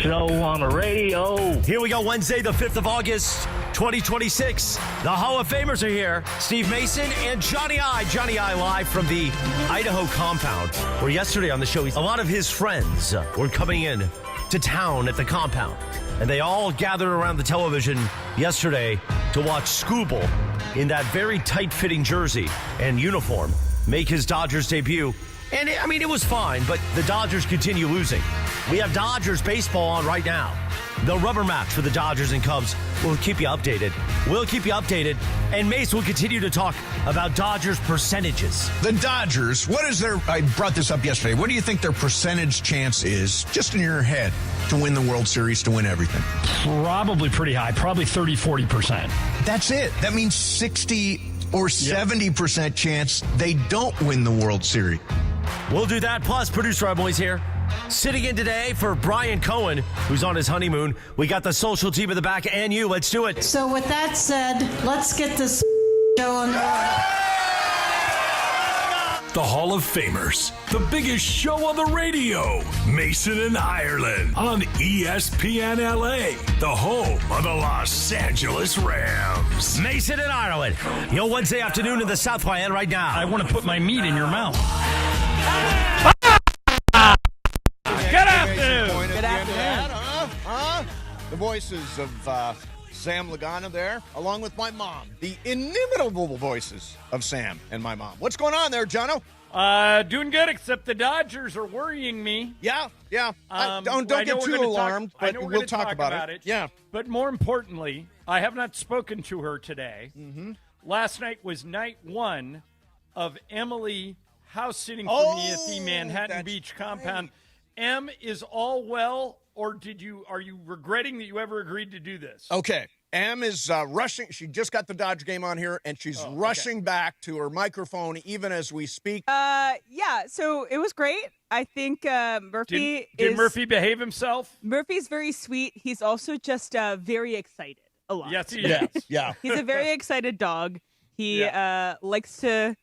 show on the radio. Here we go, Wednesday, the 5th of August, 2026. The Hall of Famers are here. Steve Mason and Johnny I. Johnny I live from the Idaho Compound, where yesterday on the show, a lot of his friends were coming in to town at the compound. And they all gathered around the television yesterday to watch Skubal in that very tight-fitting jersey and uniform make his Dodgers debut. And, it was fine, but the Dodgers continue losing. We have Dodgers baseball on right now. The rubber match for the Dodgers and Cubs. We'll keep you updated. And Mace will continue to talk about Dodgers percentages. The Dodgers, I brought this up yesterday. What do you think their percentage chance is, just in your head, to win the World Series, to win everything? Probably pretty high, probably 30-40%. That's it. That means 60 or 70% chance they don't win the World Series. We'll do that. Plus, producer Emily's here. Sitting in today for Brian Cohen, who's on his honeymoon. We got the social team in the back and you. Let's do it. So with that said, let's get this show on. The Hall of Famers, the biggest show on the radio. Mason and Ireland on ESPN LA, the home of the Los Angeles Rams. Mason and Ireland, your Wednesday afternoon in the Southland right now. I want to put my meat in your mouth. Good afternoon. Good afternoon. The voices of Sam Lagana there, along with my mom. The inimitable voices of Sam and my mom. What's going on there, Jono? Doing good, except the Dodgers are worrying me. Yeah. Don't get too alarmed, but we'll talk about it. Yeah. But more importantly, I have not spoken to her today. Mm-hmm. Last night was night one of Emily house sitting for me at the Manhattan Beach compound. Em, is all well, or are you regretting that you ever agreed to do this? Okay. Em is rushing. She just got the Dodger game on here, and she's rushing back to her microphone even as we speak. Yeah, so it was great. I think Murphy Did Murphy behave himself? Murphy's very sweet. He's also just very excited a lot. Yes, he is. Yeah. He's a very excited dog. He likes to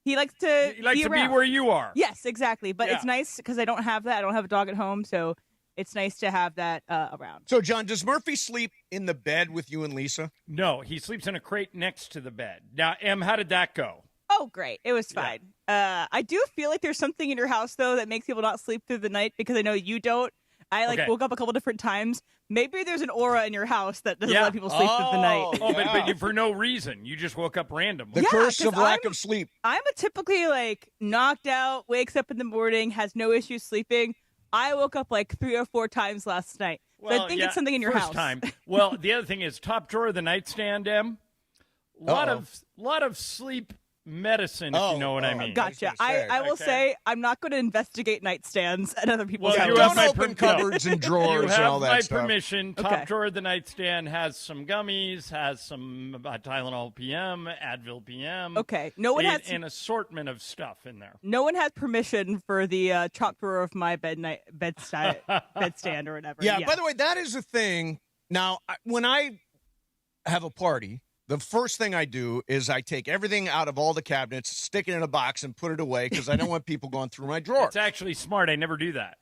be where you are. Yes, exactly. But it's nice because I don't have that. I don't have a dog at home, so it's nice to have that around. So, John, does Murphy sleep in the bed with you and Lisa? No, he sleeps in a crate next to the bed. Now, Em, how did that go? Oh, great. It was fine. I do feel like there's something in your house, though, that makes people not sleep through the night because I know you don't. I woke up a couple different times. Maybe there's an aura in your house that doesn't let people sleep through the night. Oh, but for no reason. You just woke up randomly. The curse of lack of sleep. I'm a typically knocked out, wakes up in the morning, has no issues sleeping. I woke up 3 or 4 times last night. So I think it's something in your house. Time. Well, the other thing is top drawer of the nightstand, Em. Lot of sleep medicine, if you know what I mean. Gotcha. I will say I'm not going to investigate nightstands at other people's houses. Don't open cupboards and drawers and all that stuff. You have my permission. Top drawer of the nightstand has some gummies, has some Tylenol PM, Advil PM. Okay. No one has an assortment of stuff in there. No one has permission for the top drawer of my bedstand or whatever. Yeah. By the way, that is a thing. Now, when I have a party, the first thing I do is I take everything out of all the cabinets, stick it in a box, and put it away because I don't want people going through my drawers. It's actually smart. I never do that.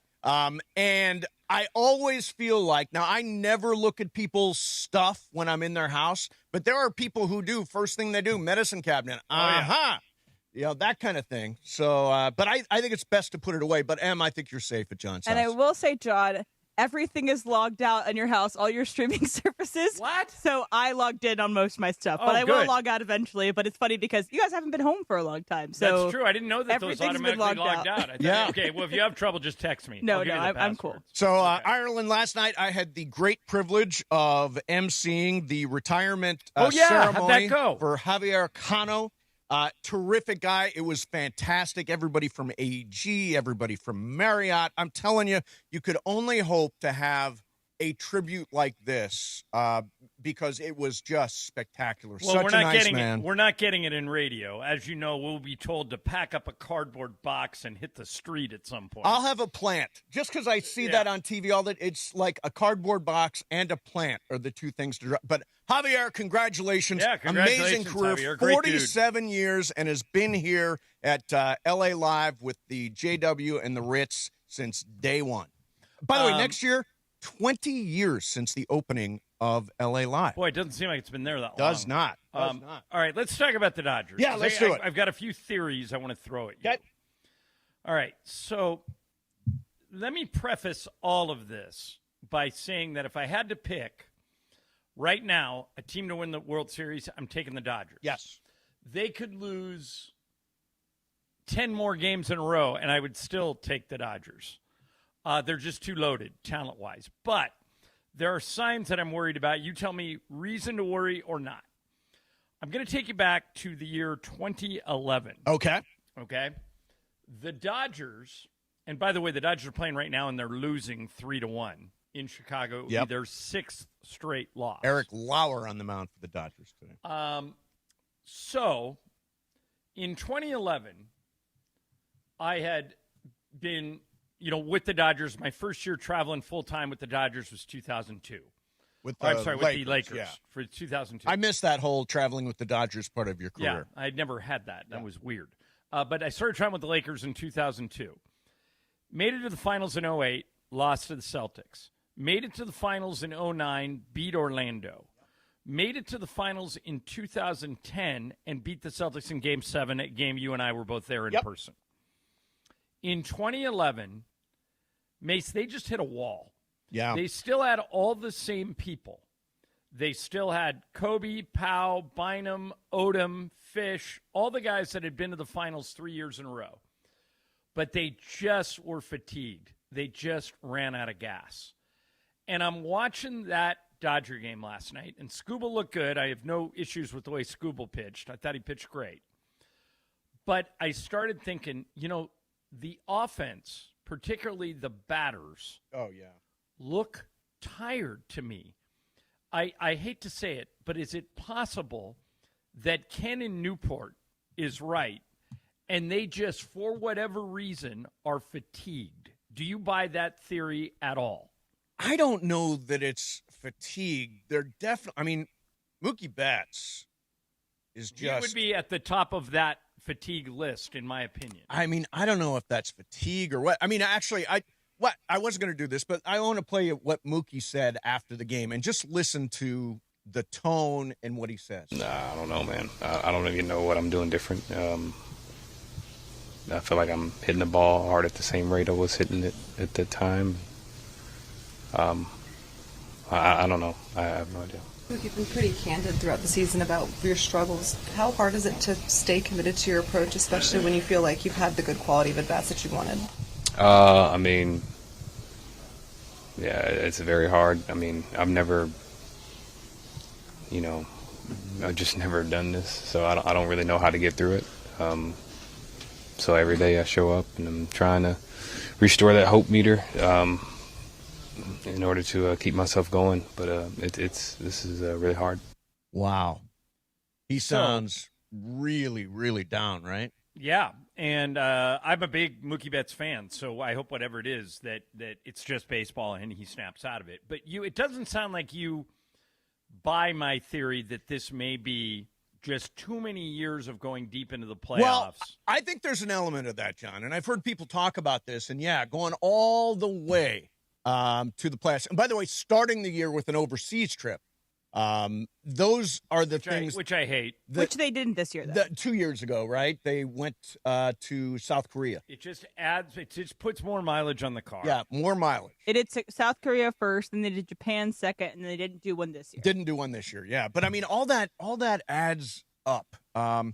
And I always feel like, now I never look at people's stuff when I'm in their house, but there are people who do. First thing they do, medicine cabinet. That kind of thing. So, but I think it's best to put it away. But, Em, I think you're safe at John's house. And I will say, John, everything is logged out on your house, all your streaming services. What? So I logged in on most of my stuff, but I will log out eventually. But it's funny because you guys haven't been home for a long time. So that's true. I didn't know that those automatically logged out. Okay, well, if you have trouble, just text me. No, I'm cool. So, Ireland, last night I had the great privilege of emceeing the retirement ceremony how'd that go? For Javier Cano. Terrific guy. It was fantastic. Everybody from AG, everybody from Marriott. I'm telling you, you could only hope to have a tribute like this because it was just spectacular. Well, Such a nice man. We're not getting it in radio. As you know, we'll be told to pack up a cardboard box and hit the street at some point. I'll have a plant. Just because I see that on TV all that, it's like a cardboard box and a plant are the two things to drop. But Javier, congratulations. Yeah, congratulations, amazing career. Javier. Great 47 years and has been here at LA Live with the JW and the Ritz since day one. By the way, next year, 20 years since the opening of LA Live. Boy, it doesn't seem like it's been there that long. Does not. All right, let's talk about the Dodgers. Yeah, let's do it. I've got a few theories I want to throw at you. Okay. All right, so let me preface all of this by saying that if I had to pick right now a team to win the World Series, I'm taking the Dodgers. Yes. They could lose 10 more games in a row, and I would still take the Dodgers. They're just too loaded, talent-wise. But there are signs that I'm worried about. You tell me reason to worry or not. I'm going to take you back to the year 2011. Okay. The Dodgers, and by the way, the Dodgers are playing right now, and they're losing 3-1 in Chicago. It would be their 6th straight loss. Eric Lauer on the mound for the Dodgers today. So, in 2011, I had been, with the Dodgers. My first year traveling full-time with the Dodgers was 2002. With the Lakers yeah. for 2002. I missed that whole traveling with the Dodgers part of your career. Yeah, I'd never had that. That was weird. But I started traveling with the Lakers in 2002. Made it to the finals in 2008, lost to the Celtics. Made it to the finals in 2009, beat Orlando. Made it to the finals in 2010 and beat the Celtics in Game 7, a game you and I were both there in person. In 2011, Mace, they just hit a wall. Yeah. They still had all the same people. They still had Kobe, Powell, Bynum, Odom, Fish, all the guys that had been to the finals 3 years in a row. But they just were fatigued. They just ran out of gas. And I'm watching that Dodger game last night, and Skubal looked good. I have no issues with the way Skubal pitched. I thought he pitched great. But I started thinking, the offense, particularly the batters, look tired to me. I hate to say it, but is it possible that Ken in Newport is right and they just, for whatever reason, are fatigued? Do you buy that theory at all? I don't know that it's fatigue. They're definitely, Mookie Betts is just. He would be at the top of that fatigue list, in my opinion. I don't know if that's fatigue or what. Actually, I wasn't going to do this, but I want to play what Mookie said after the game and just listen to the tone and what he says. I don't know, man. I don't even know what I'm doing different. I feel like I'm hitting the ball hard at the same rate I was hitting it at the time. I don't know. I have no idea. You've been pretty candid throughout the season about your struggles. How hard is it to stay committed to your approach, especially when you feel like you've had the good quality of at-bats that you wanted? Yeah, it's very hard. I've never, I've just never done this, so I don't really know how to get through it. So every day I show up and I'm trying to restore that hope meter in order to keep myself going. But this is really hard. Wow. He sounds really, really down, right? Yeah, and I'm a big Mookie Betts fan, so I hope whatever it is that it's just baseball and he snaps out of it. But it doesn't sound like you buy my theory that this may be just too many years of going deep into the playoffs. Well, I think there's an element of that, John, and I've heard people talk about this, and going all the way to the playoffs. And by the way, starting the year with an overseas trip. Those are the things which I hate. Which they didn't this year, though. 2 years ago, right? They went to South Korea. It just puts more mileage on the car. Yeah, more mileage. It did South Korea first, then they did Japan second, and they didn't do one this year. Didn't do one this year, yeah. But all that adds up. By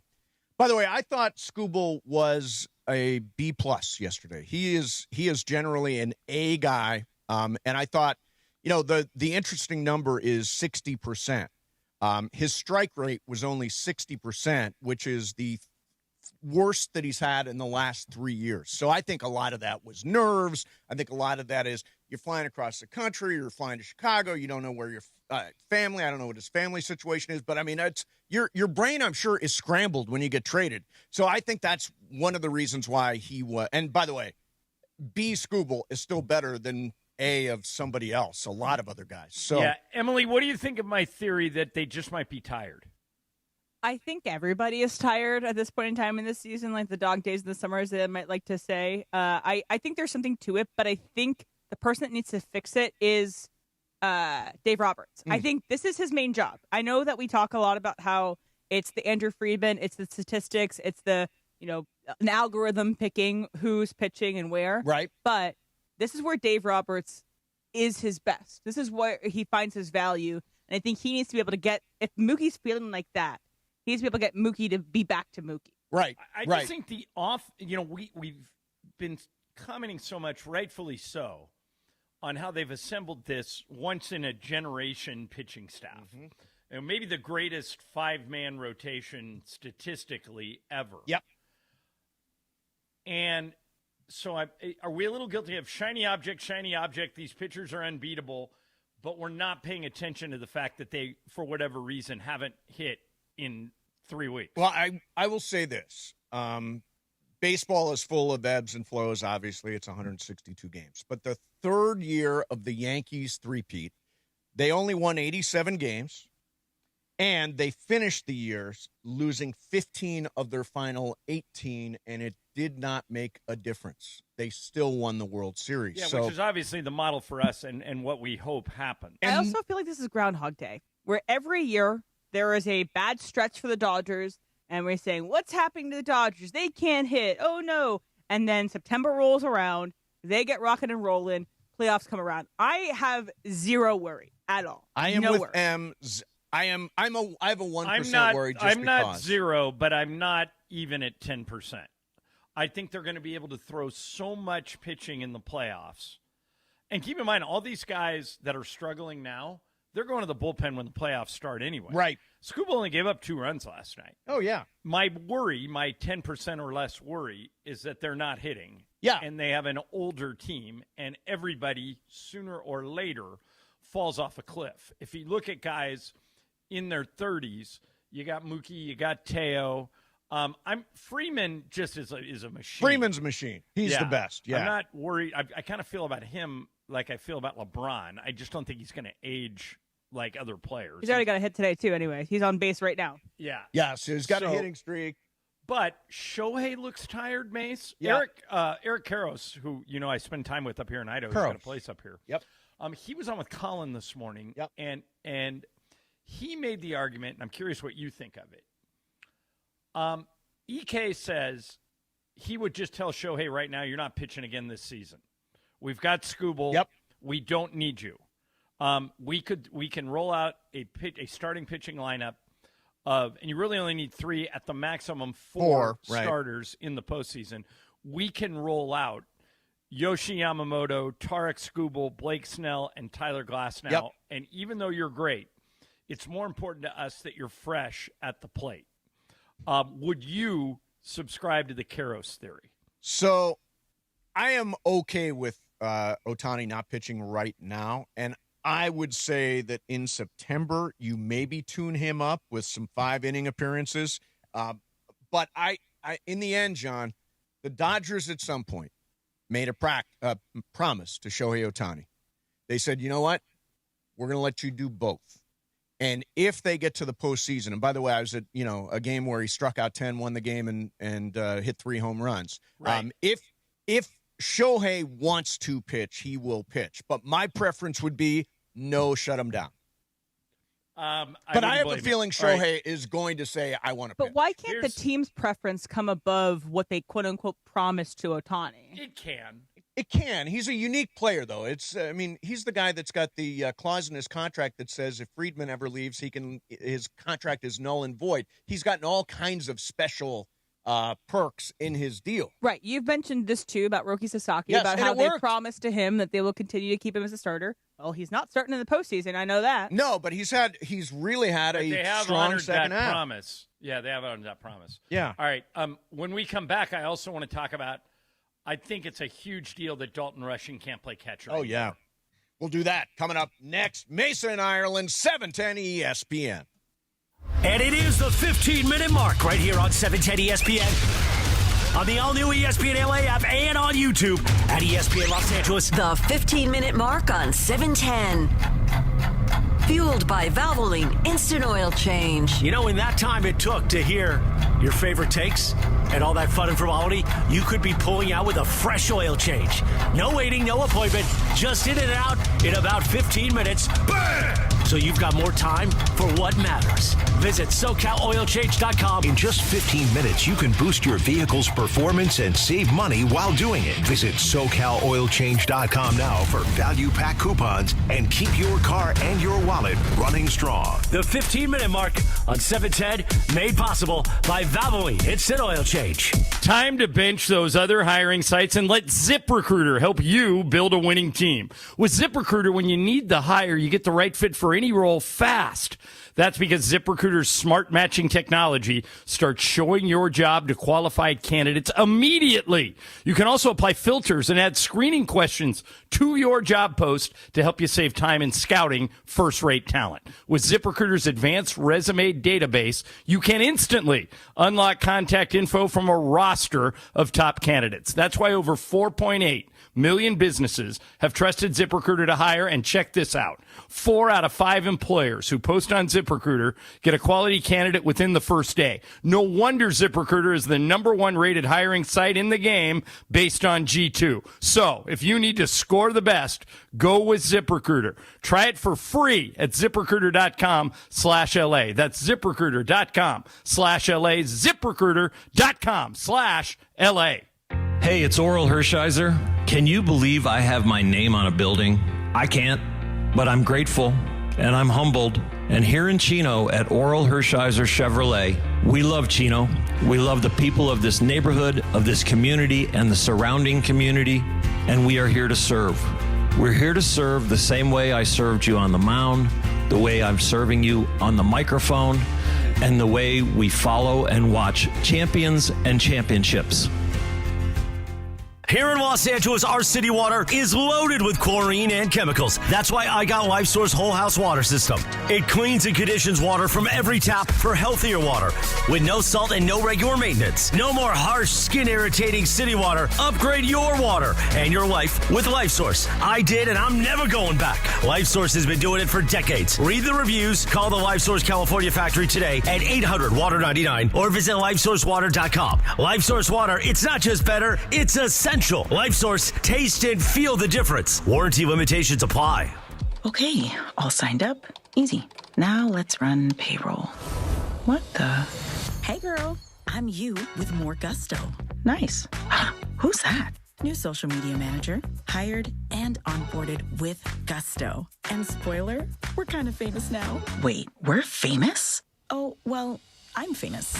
the way, I thought Skubal was a B+ yesterday. He is generally an A guy, and I thought. The interesting number is 60%. His strike rate was only 60%, which is the worst that he's had in the last 3 years. So I think a lot of that was nerves. I think a lot of that is you're flying across the country, you're flying to Chicago, you don't know where your family, I don't know what his family situation is, but it's your brain, I'm sure, is scrambled when you get traded. So I think that's one of the reasons why he was. And by the way, B Skubal is still better than A of somebody else, a lot of other guys. So yeah, Emily, what do you think of my theory that they just might be tired? I think everybody is tired at this point in time in this season, like the dog days in the summers, they might like to say. I think there's something to it, but I think the person that needs to fix it is Dave Roberts. I think this is his main job. I know that we talk a lot about how it's the Andrew Friedman, it's the statistics, it's the, an algorithm picking who's pitching and where. Right. But this is where Dave Roberts is his best. This is where he finds his value. And I think he needs to be able to get, if Mookie's feeling like that, he needs to be able to get Mookie to be back to Mookie. Right. I just think we've been commenting so much, rightfully so, on how they've assembled this once-in-a-generation pitching staff. And maybe the greatest 5-man rotation statistically ever. Yep. And so are we a little guilty of shiny object, these pitchers are unbeatable, but we're not paying attention to the fact that they, for whatever reason, haven't hit in 3 weeks? Well, I will say this. Baseball is full of ebbs and flows. Obviously, it's 162 games. But the third year of the Yankees three-peat, they only won 87 games, and they finished the year losing 15 of their final 18, and it did not make a difference. They still won the World Series. Yeah, which is obviously the model for us and what we hope happens. I also feel like this is Groundhog Day, where every year there is a bad stretch for the Dodgers, and we're saying, what's happening to the Dodgers? They can't hit. Oh, no. And then September rolls around. They get rocking and rolling. Playoffs come around. I have zero worry at all. I am no with worry. M's. I have a 1% worry just I'm not because. zero, but I'm not even at 10%. I think they're going to be able to throw so much pitching in the playoffs. And keep in mind, all these guys that are struggling now, they're going to the bullpen when the playoffs start anyway. Right. Skubal only gave up 2 runs last night. Oh, yeah. My worry, my 10% or less worry, is that they're not hitting. Yeah. And they have an older team, and everybody, sooner or later, falls off a cliff. If you look at guys in their 30s, you got Mookie, you got Teo. Freeman just is a machine. Freeman's a machine. He's the best. Yeah. I'm not worried. I kind of feel about him like I feel about LeBron. I just don't think he's going to age like other players. He's already got a hit today, too, anyway. He's on base right now. Yeah. Yeah, so he's got a hitting streak. But Shohei looks tired, Mace. Yeah. Eric Karros, who, I spend time with up here in Idaho. He's got a place up here. Yep. He was on with Colin this morning. Yep. And he made the argument, and I'm curious what you think of it. EK says he would just tell Shohei right now, you're not pitching again this season. We've got Skubal. Yep. We don't need you. We can roll out a starting pitching lineup and you really only need 3 at the maximum 4 starters in the postseason. We can roll out Yoshi Yamamoto, Tarik Skubal, Blake Snell, and Tyler Glasnow. Yep. And even though you're great, it's more important to us that you're fresh at the plate. Would you subscribe to the Karros theory? So I am okay with Ohtani not pitching right now, and I would say that in September you maybe tune him up with some 5-inning appearances. But I in the end, John, the Dodgers at some point made a promise to Shohei Ohtani. They said, you know what? We're going to let you do both. And if they get to the postseason, and by the way, I was at a game where he struck out 10, won the game, and hit 3 home runs. Right. If Shohei wants to pitch, he will pitch. But my preference would be no, shut him down. But I have a feeling Shohei is going to say, I want to pitch. But why can't the team's preference come above what they quote-unquote promised to Ohtani? It can. It can. He's a unique player, though. He's the guy that's got the clause in his contract that says if Friedman ever leaves, his contract is null and void. He's gotten all kinds of special perks in his deal. Right. You've mentioned this, too, about Roki Sasaki, yes, about how they promised to him that they will continue to keep him as a starter. Well, he's not starting in the postseason. I know that. No, but he's really had a strong second half. Promise. Yeah, they have honored that promise. Yeah. All right. When we come back, I also want to talk about, I think it's a huge deal that Dalton Rushing can't play catcher anymore. Yeah. We'll do that coming up next. Mason, Ireland, 710 ESPN. And it is the 15-minute mark right here on 710 ESPN. On the all-new ESPN LA app and on YouTube at ESPN Los Angeles. The 15-minute mark on 710. Fueled by Valvoline Instant Oil Change. In that time it took to hear your favorite takes, And all that fun and frivolity, you could be pulling out with a fresh oil change. No waiting, no appointment, just in and out in about 15 minutes. Bam! So you've got more time for what matters. Visit SoCalOilChange.com. In just 15 minutes, you can boost your vehicle's performance and save money while doing it. Visit SoCalOilChange.com now for value pack coupons and keep your car and your wallet running strong. The 15-minute mark on 710, made possible by Valvoline Instant Oil Change. Time to bench those other hiring sites and let ZipRecruiter help you build a winning team. With ZipRecruiter, when you need the hire, you get the right fit for any role fast. That's because ZipRecruiter's smart matching technology starts showing your job to qualified candidates immediately. You can also apply filters and add screening questions to your job post to help you save time in scouting first-rate talent. With ZipRecruiter's advanced resume database, you can instantly unlock contact info from a roster of top candidates. That's why over 4.8 million businesses have trusted ZipRecruiter to hire, and check this out. 4 out of 5 employers who post on ZipRecruiter get a quality candidate within the first day. No wonder ZipRecruiter is the #1 rated hiring site in the game based on G2. So, if you need to score the best, go with ZipRecruiter. Try it for free at ZipRecruiter.com/LA. That's ZipRecruiter.com/LA. ZipRecruiter.com/LA. Hey, it's Oral Hershiser. Can you believe I have my name on a building? I can't, but I'm grateful and I'm humbled. And here in Chino at Oral Hershiser Chevrolet, we love Chino. We love the people of this neighborhood, of this community, and the surrounding community, and we are here to serve. We're here to serve the same way I served you on the mound, the way I'm serving you on the microphone, and the way we follow and watch champions and championships. Here in Los Angeles, our city water is loaded with chlorine and chemicals. That's why I got LifeSource Whole House Water System. It cleans and conditions water from every tap for healthier water with no salt and no regular maintenance. No more harsh, skin-irritating city water. Upgrade your water and your life with LifeSource. I did, and I'm never going back. LifeSource has been doing it for decades. Read the reviews. Call the LifeSource California factory today at 800-WATER-99 or visit LifeSourceWater.com. LifeSource Water, it's not just better, it's essential. LifeSource, taste and feel the difference. Warranty limitations apply. Okay, all signed up. Easy. Now let's run payroll. What the? Hey girl, I'm you with more gusto. Nice. Who's that? New social media manager, hired and onboarded with gusto. And spoiler, we're kind of famous now. Wait, we're famous? Oh, well, I'm famous.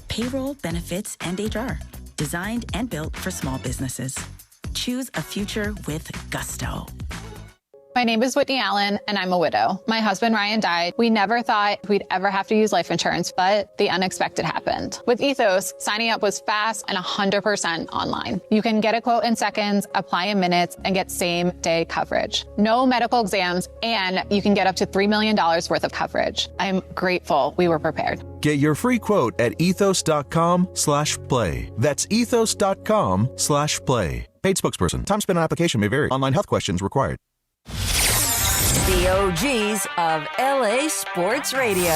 Payroll, benefits, and HR. Designed and built for small businesses. Choose a future with gusto. My name is Whitney Allen, and I'm a widow. My husband, Ryan, died. We never thought we'd ever have to use life insurance, but the unexpected happened. With Ethos, signing up was fast and 100% online. You can get a quote in seconds, apply in minutes, and get same-day coverage. No medical exams, and you can get up to $3 million worth of coverage. I'm grateful we were prepared. Get your free quote at ethos.com/play. That's ethos.com/play. Paid spokesperson. Time spent on application may vary. Online health questions required. The OGs of LA Sports Radio.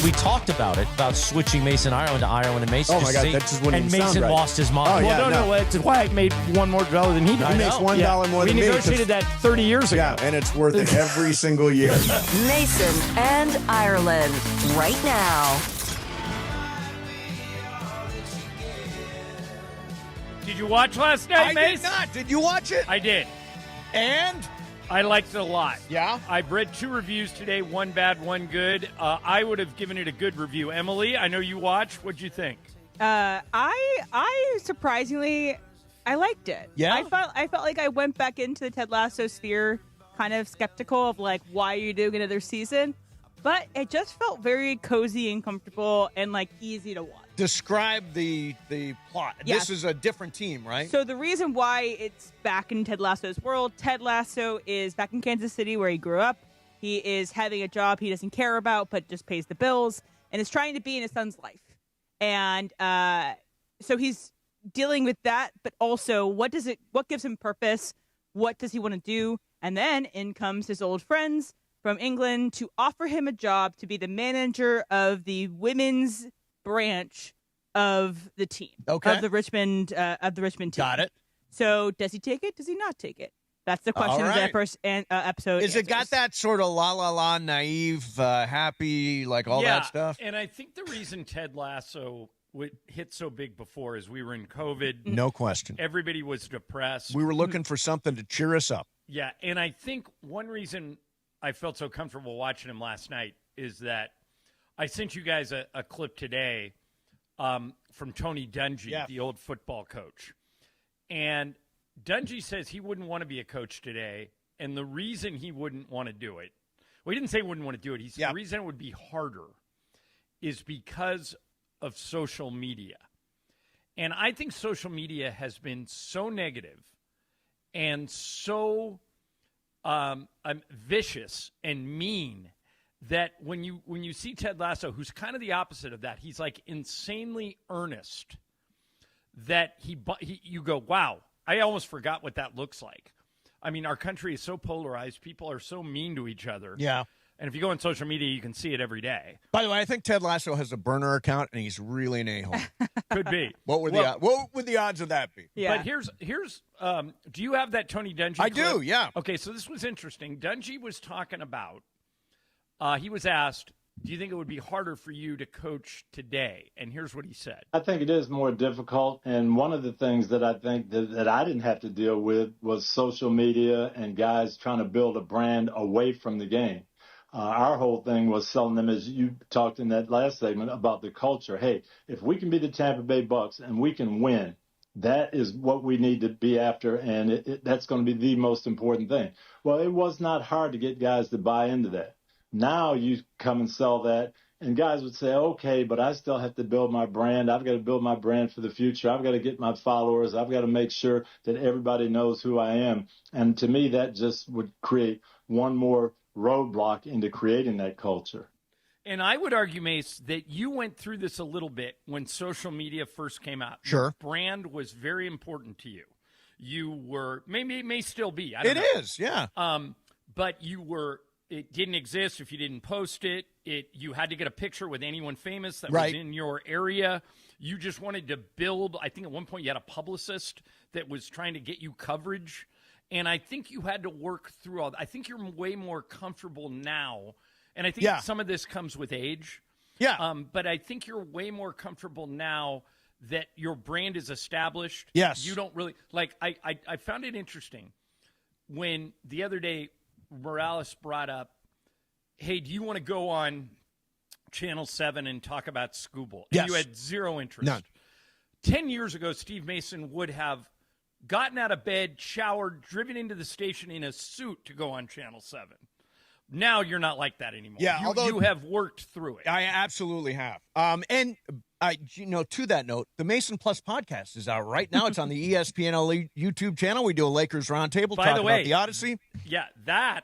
We talked about it, about switching Mason Ireland to Ireland and Mason. Oh my God, that just wouldn't and even Mason sound right. lost his mind. Oh, yeah, Well, no, that's why I made $1 more than he did. He makes $1 more than me. We negotiated that 30 years ago. Yeah, and it's worth it every single year. Mason and Ireland, right now. Did you watch last night, I Mace? did not. Did you watch it? I did. And? I liked it a lot. Yeah? I've read 2 reviews today, one bad, one good. I would have given it a good review. Emily, I know you watched. What'd you think? I surprisingly, I liked it. Yeah? I felt like I went back into the Ted Lasso sphere kind of skeptical of like, why are you doing another season? But it just felt very cozy and comfortable and like easy to watch. Describe the plot. Yes. This is a different team, right? So the reason why it's back in Ted Lasso's world, Ted Lasso is back in Kansas City where he grew up. He is having a job he doesn't care about but just pays the bills and is trying to be in his son's life. And so he's dealing with that, but also what gives him purpose? What does he want to do? And then in comes his old friends from England to offer him a job to be the manager of the women's branch of the team. Okay. Of the Richmond team. Got it. So does he take it? Does he not take it? That's the question of that first episode. Is it got that sort of la, naive, happy, like all that stuff? And I think the reason Ted Lasso hit so big before is we were in COVID. No question. Everybody was depressed. We were looking for something to cheer us up. Yeah, and I think one reason I felt so comfortable watching him last night is that I sent you guys a clip today from Tony Dungy, the old football coach. And Dungy says he wouldn't want to be a coach today, and the reason he wouldn't want to do it, well, he didn't say he wouldn't want to do it. He said the reason it would be harder is because of social media. And I think social media has been so negative and so vicious and mean that when you see Ted Lasso, who's kind of the opposite of that, he's like insanely earnest, that you go, wow, I almost forgot what that looks like. I mean, our country is so polarized. People are so mean to each other. Yeah. And if you go on social media, you can see it every day. By the way, I think Ted Lasso has a burner account, and he's really an a-hole. Could be. What would the odds of that be? Yeah. But here's do you have that Tony Dungy clip? I do, yeah. Okay, so this was interesting. Dungy was talking about, he was asked, do you think it would be harder for you to coach today? And here's what he said. I think it is more difficult. And one of the things that I think that I didn't have to deal with was social media and guys trying to build a brand away from the game. Our whole thing was selling them, as you talked in that last segment, about the culture. Hey, if we can be the Tampa Bay Bucks and we can win, that is what we need to be after, and that's going to be the most important thing. Well, it was not hard to get guys to buy into that. Now you come and sell that, and guys would say, okay, but I still have to build my brand. I've got to build my brand for the future. I've got to get my followers. I've got to make sure that everybody knows who I am. And to me, that just would create one more roadblock into creating that culture. And I would argue, Mace, that you went through this a little bit when social media first came out. Sure. Your brand was very important to you. You were, maybe it may still be. It is, yeah. But you were, it didn't exist if you didn't post it. You had to get a picture with anyone famous that was in your area. You just wanted to build, I think at one point you had a publicist that was trying to get you coverage. And I think you had to work through all that. I think you're way more comfortable now. And I think some of this comes with age. Yeah. But I think you're way more comfortable now that your brand is established. Yes. You don't really, like, I found it interesting when the other day Morales brought up, hey, do you want to go on Channel 7 and talk about Skubal? And you had zero interest. None. 10 years ago, Steve Mason would have gotten out of bed, showered, driven into the station in a suit to go on Channel 7. Now you're not like that anymore. Yeah, although you have worked through it. I absolutely have. And to that note, the Mason Plus podcast is out right now. It's on the ESPN YouTube channel. We do a Lakers roundtable talking about the Odyssey. Yeah, that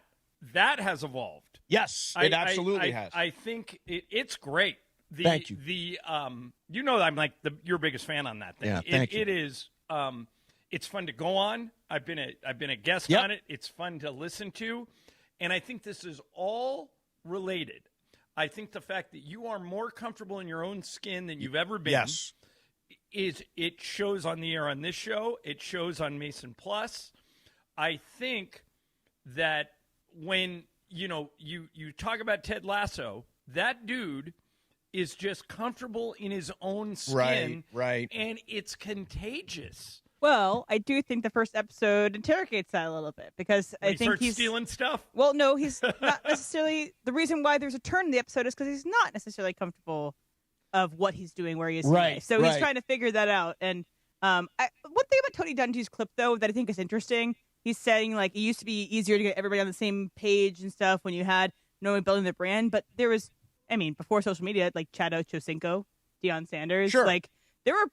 has evolved. Yes, it absolutely has. I think it's great. Thank you. I'm like your biggest fan on that thing. Yeah, thank you. It is. It's fun to go on. I've been a guest on it. It's fun to listen to. And I think this is all related. I think the fact that you are more comfortable in your own skin than you've ever been it shows on the air on this show. It shows on Mason Plus. I think that when, you talk about Ted Lasso, that dude is just comfortable in his own skin. Right. And it's contagious. Well, I do think the first episode interrogates that a little bit because I think he's stealing stuff. Well, no, he's not necessarily. The reason why there's a turn in the episode is because he's not necessarily comfortable of what he's doing where he is today. So he's trying to figure that out. And one thing about Tony Dungy's clip, though, that I think is interesting, he's saying like it used to be easier to get everybody on the same page and stuff when you had no one building their brand, but there was, before social media, like Chad Ochocinco, Deion Sanders, like there were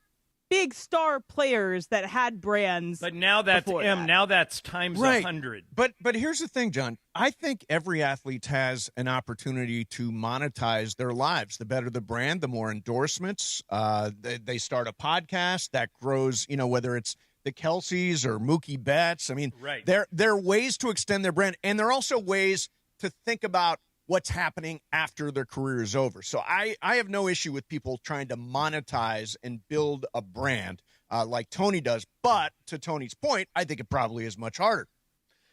big star players that had brands. But now that's now that's times 100. But here's the thing, John. I think every athlete has an opportunity to monetize their lives. The better the brand, the more endorsements. They start a podcast that grows, whether it's the Kelseys or Mookie Betts. There are ways to extend their brand, and there are also ways to think about what's happening after their career is over. So I have no issue with people trying to monetize and build a brand like Tony does. But to Tony's point, I think it probably is much harder.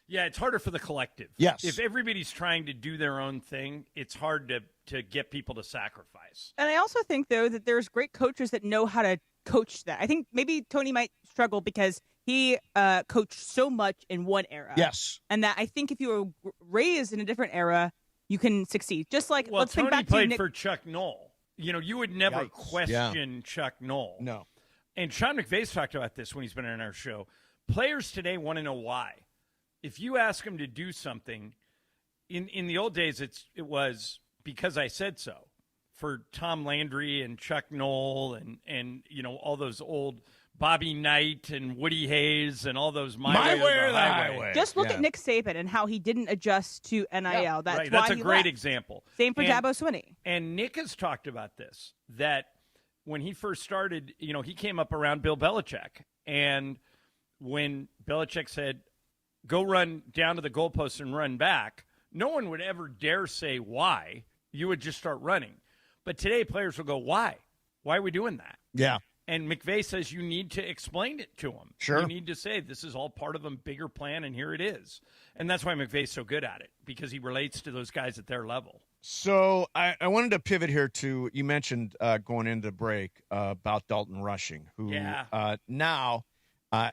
Yeah, it's harder for the collective. Yes. If everybody's trying to do their own thing, it's hard to get people to sacrifice. And I also think, though, that there's great coaches that know how to coach that. I think maybe Tony might struggle because he coached so much in one era. Yes. And that I think if you were raised in a different era, you can succeed. Just like, well, let's Tony think back played to for Chuck Noll. You know, you would never question Chuck Noll. No. And Sean McVay's talked about this when he's been on our show. Players today want to know why. If you ask them to do something, in the old days, it was because I said so. For Tom Landry and Chuck Noll and you know, all those old Bobby Knight and Woody Hayes and all those My Way or the Highway. Just look at Nick Saban and how he didn't adjust to NIL. Yeah, That's right. why That's a he great left. example. Same for Dabo Swinney. And Nick has talked about this, that when he first started, you know, he came up around Bill Belichick. And when Belichick said, go run down to the goalpost and run back, no one would ever dare say why. You would just start running. But today players will go, why? Why are we doing that? Yeah. And McVay says you need to explain it to them. Sure. You need to say this is all part of a bigger plan, and here it is. And that's why McVay's so good at it, because he relates to those guys at their level. So I wanted to pivot here to, you mentioned going into break about Dalton Rushing, who now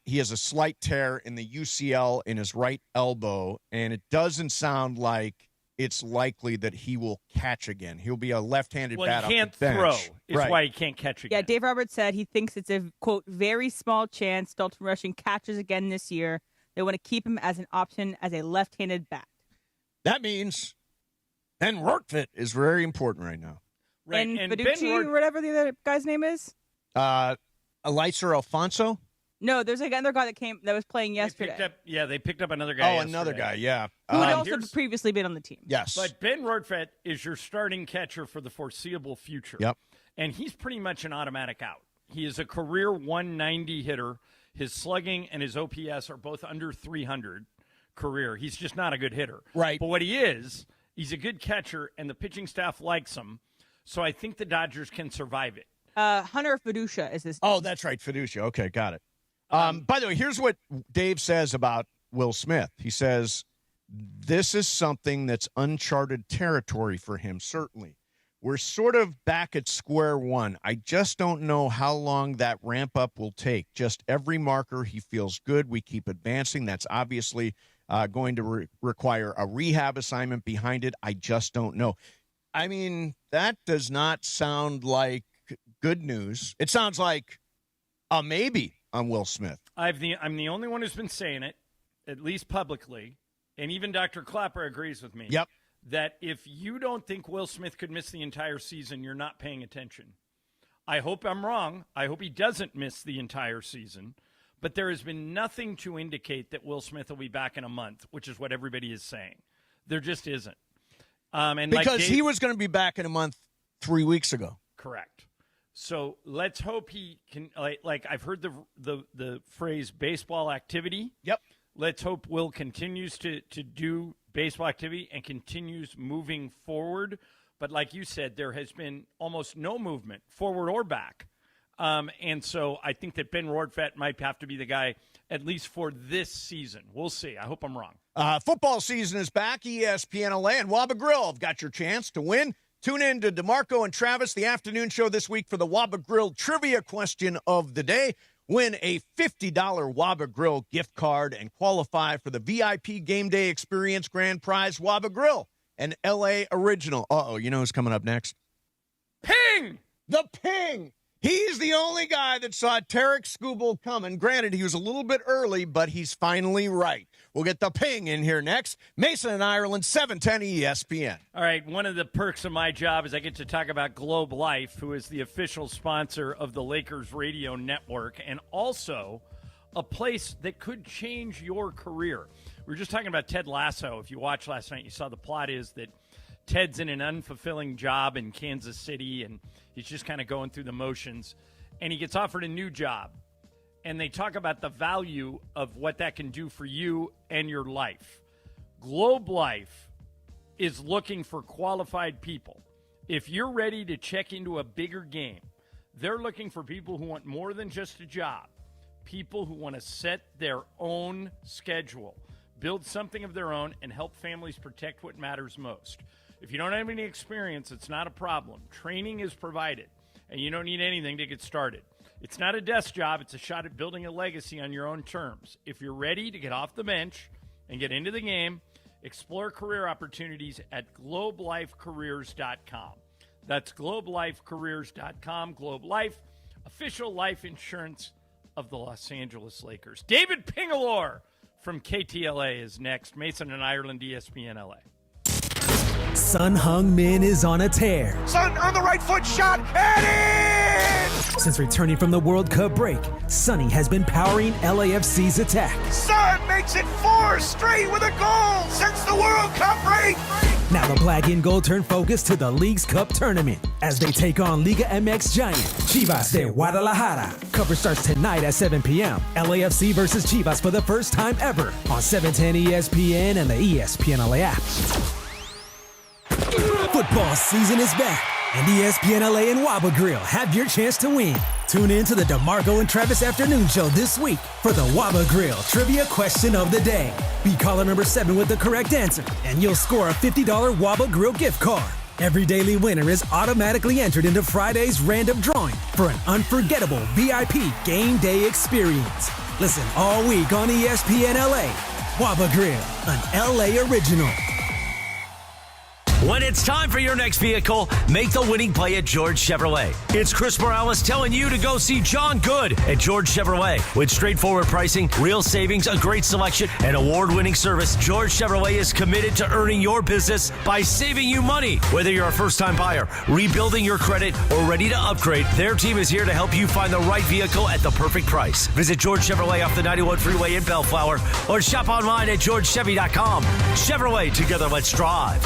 he has a slight tear in the UCL in his right elbow, and it doesn't sound like it's likely that he will catch again. He'll be a left-handed bat off the bench. He can't throw is why he can't catch again. Yeah, Dave Roberts said he thinks it's a, quote, very small chance Dalton Rushing catches again this year. They want to keep him as an option as a left-handed bat. That means Ben Rortvedt is very important right now. Right. And Fiducci, or whatever the other guy's name is? Elicer Alfonso? No, there's another guy that was playing yesterday. They picked up another guy. Another guy, yeah. Who had also previously been on the team. Yes. But Ben Rortvedt is your starting catcher for the foreseeable future. Yep. And he's pretty much an automatic out. He is a career 190 hitter. His slugging and his OPS are both under 300 career. He's just not a good hitter. Right. But what he is, he's a good catcher, and the pitching staff likes him. So I think the Dodgers can survive it. Hunter Fiducia is his name. Oh, that's right, Fiducia. Okay, got it. By the way, here's what Dave says about Will Smith. He says, this is something that's uncharted territory for him, certainly. We're sort of back at square one. I just don't know how long that ramp up will take. Just every marker, he feels good. We keep advancing. That's obviously going to require a rehab assignment behind it. I just don't know. I mean, that does not sound like good news. It sounds like a maybe on Will Smith. I'm the only one who's been saying it, at least publicly, and even Dr. Clapper agrees with me. Yep. That if you don't think Will Smith could miss the entire season, you're not paying attention. I hope I'm wrong. I hope he doesn't miss the entire season. But there has been nothing to indicate that Will Smith will be back in a month, which is what everybody is saying. There just isn't. And because he was going to be back in a month 3 weeks ago. Correct. So let's hope he can. Like I've heard the phrase baseball activity. Yep. Let's hope Will continues to do baseball activity and continues moving forward. But like you said, there has been almost no movement forward or back. And so I think that Ben Rortvedt might have to be the guy, at least for this season. We'll see. I hope I'm wrong. Football season is back. ESPN LA and Waba Grill have got your chance to win. Tune in to DeMarco and Travis, the afternoon show this week for the Waba Grill trivia question of the day. Win a $50 Waba Grill gift card and qualify for the VIP game day experience grand prize Waba Grill, an LA original. You know who's coming up next? Ping! The Ping! He's the only guy that saw Tarik Skubal coming. Granted, he was a little bit early, but he's finally right. We'll get the Ping in here next. Mason and Ireland, 710 ESPN. All right, one of the perks of my job is I get to talk about Globe Life, who is the official sponsor of the Lakers radio network, and also a place that could change your career. We were just talking about Ted Lasso. If you watched last night, you saw the plot is that Ted's in an unfulfilling job in Kansas City, and he's just kind of going through the motions, and he gets offered a new job. And they talk about the value of what that can do for you and your life. Globe Life is looking for qualified people. If you're ready to check into a bigger game, they're looking for people who want more than just a job, people who want to set their own schedule, build something of their own, and help families protect what matters most. If you don't have any experience, it's not a problem. Training is provided, and you don't need anything to get started. It's not a desk job. It's a shot at building a legacy on your own terms. If you're ready to get off the bench and get into the game, explore career opportunities at globelifecareers.com. That's globelifecareers.com. Globe Life, official life insurance of the Los Angeles Lakers. David Pingalore from KTLA is next. Mason and Ireland, ESPN LA. Sun Heung-min is on a tear. Sun on the right foot shot and in! Since returning from the World Cup break, Sonny has been powering LAFC's attack. Sun makes it 4 straight with a goal since the World Cup break. Now the black and gold turn focus to the League's Cup tournament as they take on Liga MX giant Chivas de Guadalajara. Coverage starts tonight at 7 p.m. LAFC versus Chivas for the first time ever on 710 ESPN and the ESPN LA app. Football season is back, and ESPN LA and Waba Grill have your chance to win. Tune in to the DeMarco and Travis Afternoon Show this week for the Waba Grill Trivia Question of the Day. Be caller number 7 with the correct answer, and you'll score a $50 Waba Grill gift card. Every daily winner is automatically entered into Friday's random drawing for an unforgettable VIP game day experience. Listen all week on ESPN LA. Waba Grill, an LA original. When it's time for your next vehicle, make the winning play at George Chevrolet. It's Chris Morales telling you to go see John Good at George Chevrolet. With straightforward pricing, real savings, a great selection, and award-winning service, George Chevrolet is committed to earning your business by saving you money. Whether you're a first-time buyer, rebuilding your credit, or ready to upgrade, their team is here to help you find the right vehicle at the perfect price. Visit George Chevrolet off the 91 freeway in Bellflower or shop online at georgechevy.com. Chevrolet, together let's drive.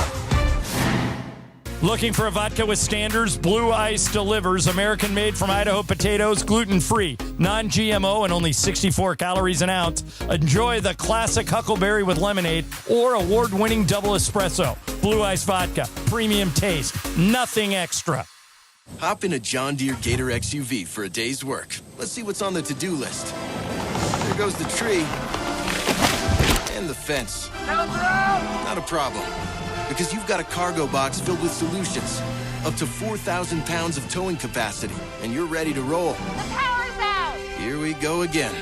Looking for a vodka with standards? Blue Ice delivers. American-made from Idaho potatoes, gluten-free, non-GMO, and only 64 calories an ounce. Enjoy the classic Huckleberry with lemonade or award-winning double espresso. Blue Ice vodka, premium taste, nothing extra. Hop in a John Deere Gator XUV for a day's work. Let's see what's on the to-do list. There goes the tree and the fence. Not a problem. Because you've got a cargo box filled with solutions. Up to 4,000 pounds of towing capacity, and you're ready to roll. The power's out! Here we go again.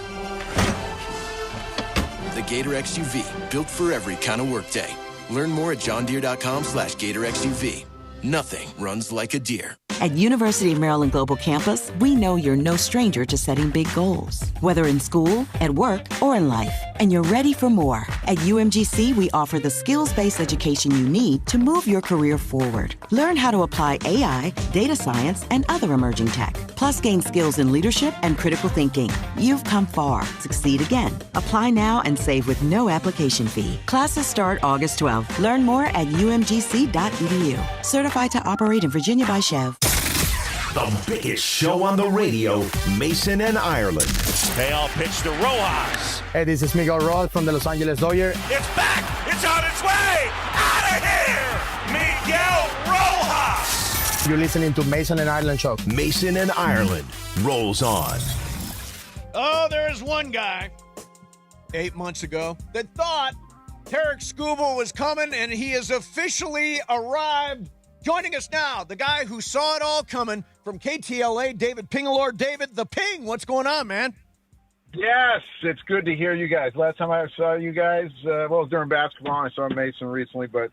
The Gator XUV, built for every kind of workday. Learn more at johndeere.com/Gator XUV. Nothing runs like a deer. At University of Maryland Global Campus, we know you're no stranger to setting big goals, whether in school, at work, or in life, and you're ready for more. At UMGC, we offer the skills-based education you need to move your career forward. Learn how to apply AI, data science, and other emerging tech, plus gain skills in leadership and critical thinking. You've come far. Succeed again. Apply now and save with no application fee. Classes start August 12th. Learn more at umgc.edu. Certified to operate in Virginia by Chev. The biggest show on the radio, Mason and Ireland. They all pitch to Rojas. Hey, this is Miguel Rojas from the Los Angeles Dodgers. It's back! It's on its way! Out of here! Miguel Rojas! You're listening to Mason and Ireland Show. Mason and Ireland rolls on. Oh, there is one guy 8 months ago that thought Tarik Skubal was coming, and he has officially arrived. Joining us now, the guy who saw it all coming from KTLA, David Pingalore. David, the Ping, what's going on, man? Yes, it's good to hear you guys. Last time I saw you guys, it was during basketball. I saw Mason recently, but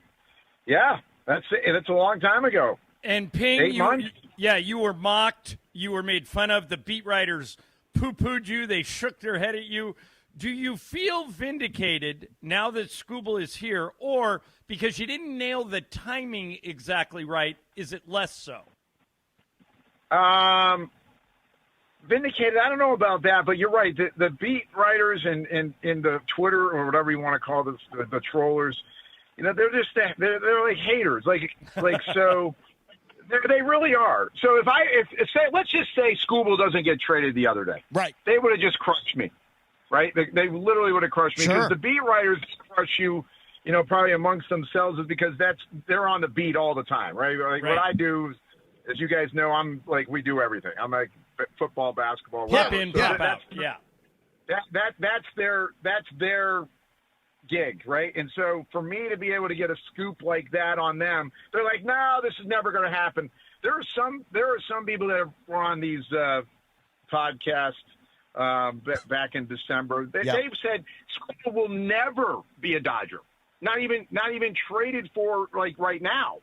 yeah, that's it. It's a long time ago. And Ping, 8 months? You were mocked. You were made fun of. The beat writers poo-pooed you. They shook their head at you. Do you feel vindicated now that Skubal is here, or because you didn't nail the timing exactly right, is it less so? Vindicated, I don't know about that, but you're right. The beat writers and the Twitter or whatever you want to call this, the trollers, you know, they're like haters, like so. They really are. So if let's just say Skubal doesn't get traded the other day, right? They would have just crushed me. Right? They literally would have crushed me because the beat writers crush you probably amongst themselves is because they're on the beat all the time, right? Like what I do, as you guys know, I'm like, we do everything. I'm like football, basketball, whatever. That's their gig, right? And so for me to be able to get a scoop like that on them, they're like, no, this is never going to happen. There are some people that were on these podcasts back in December. They've said Skubal will never be a Dodger. Not even traded for like right now.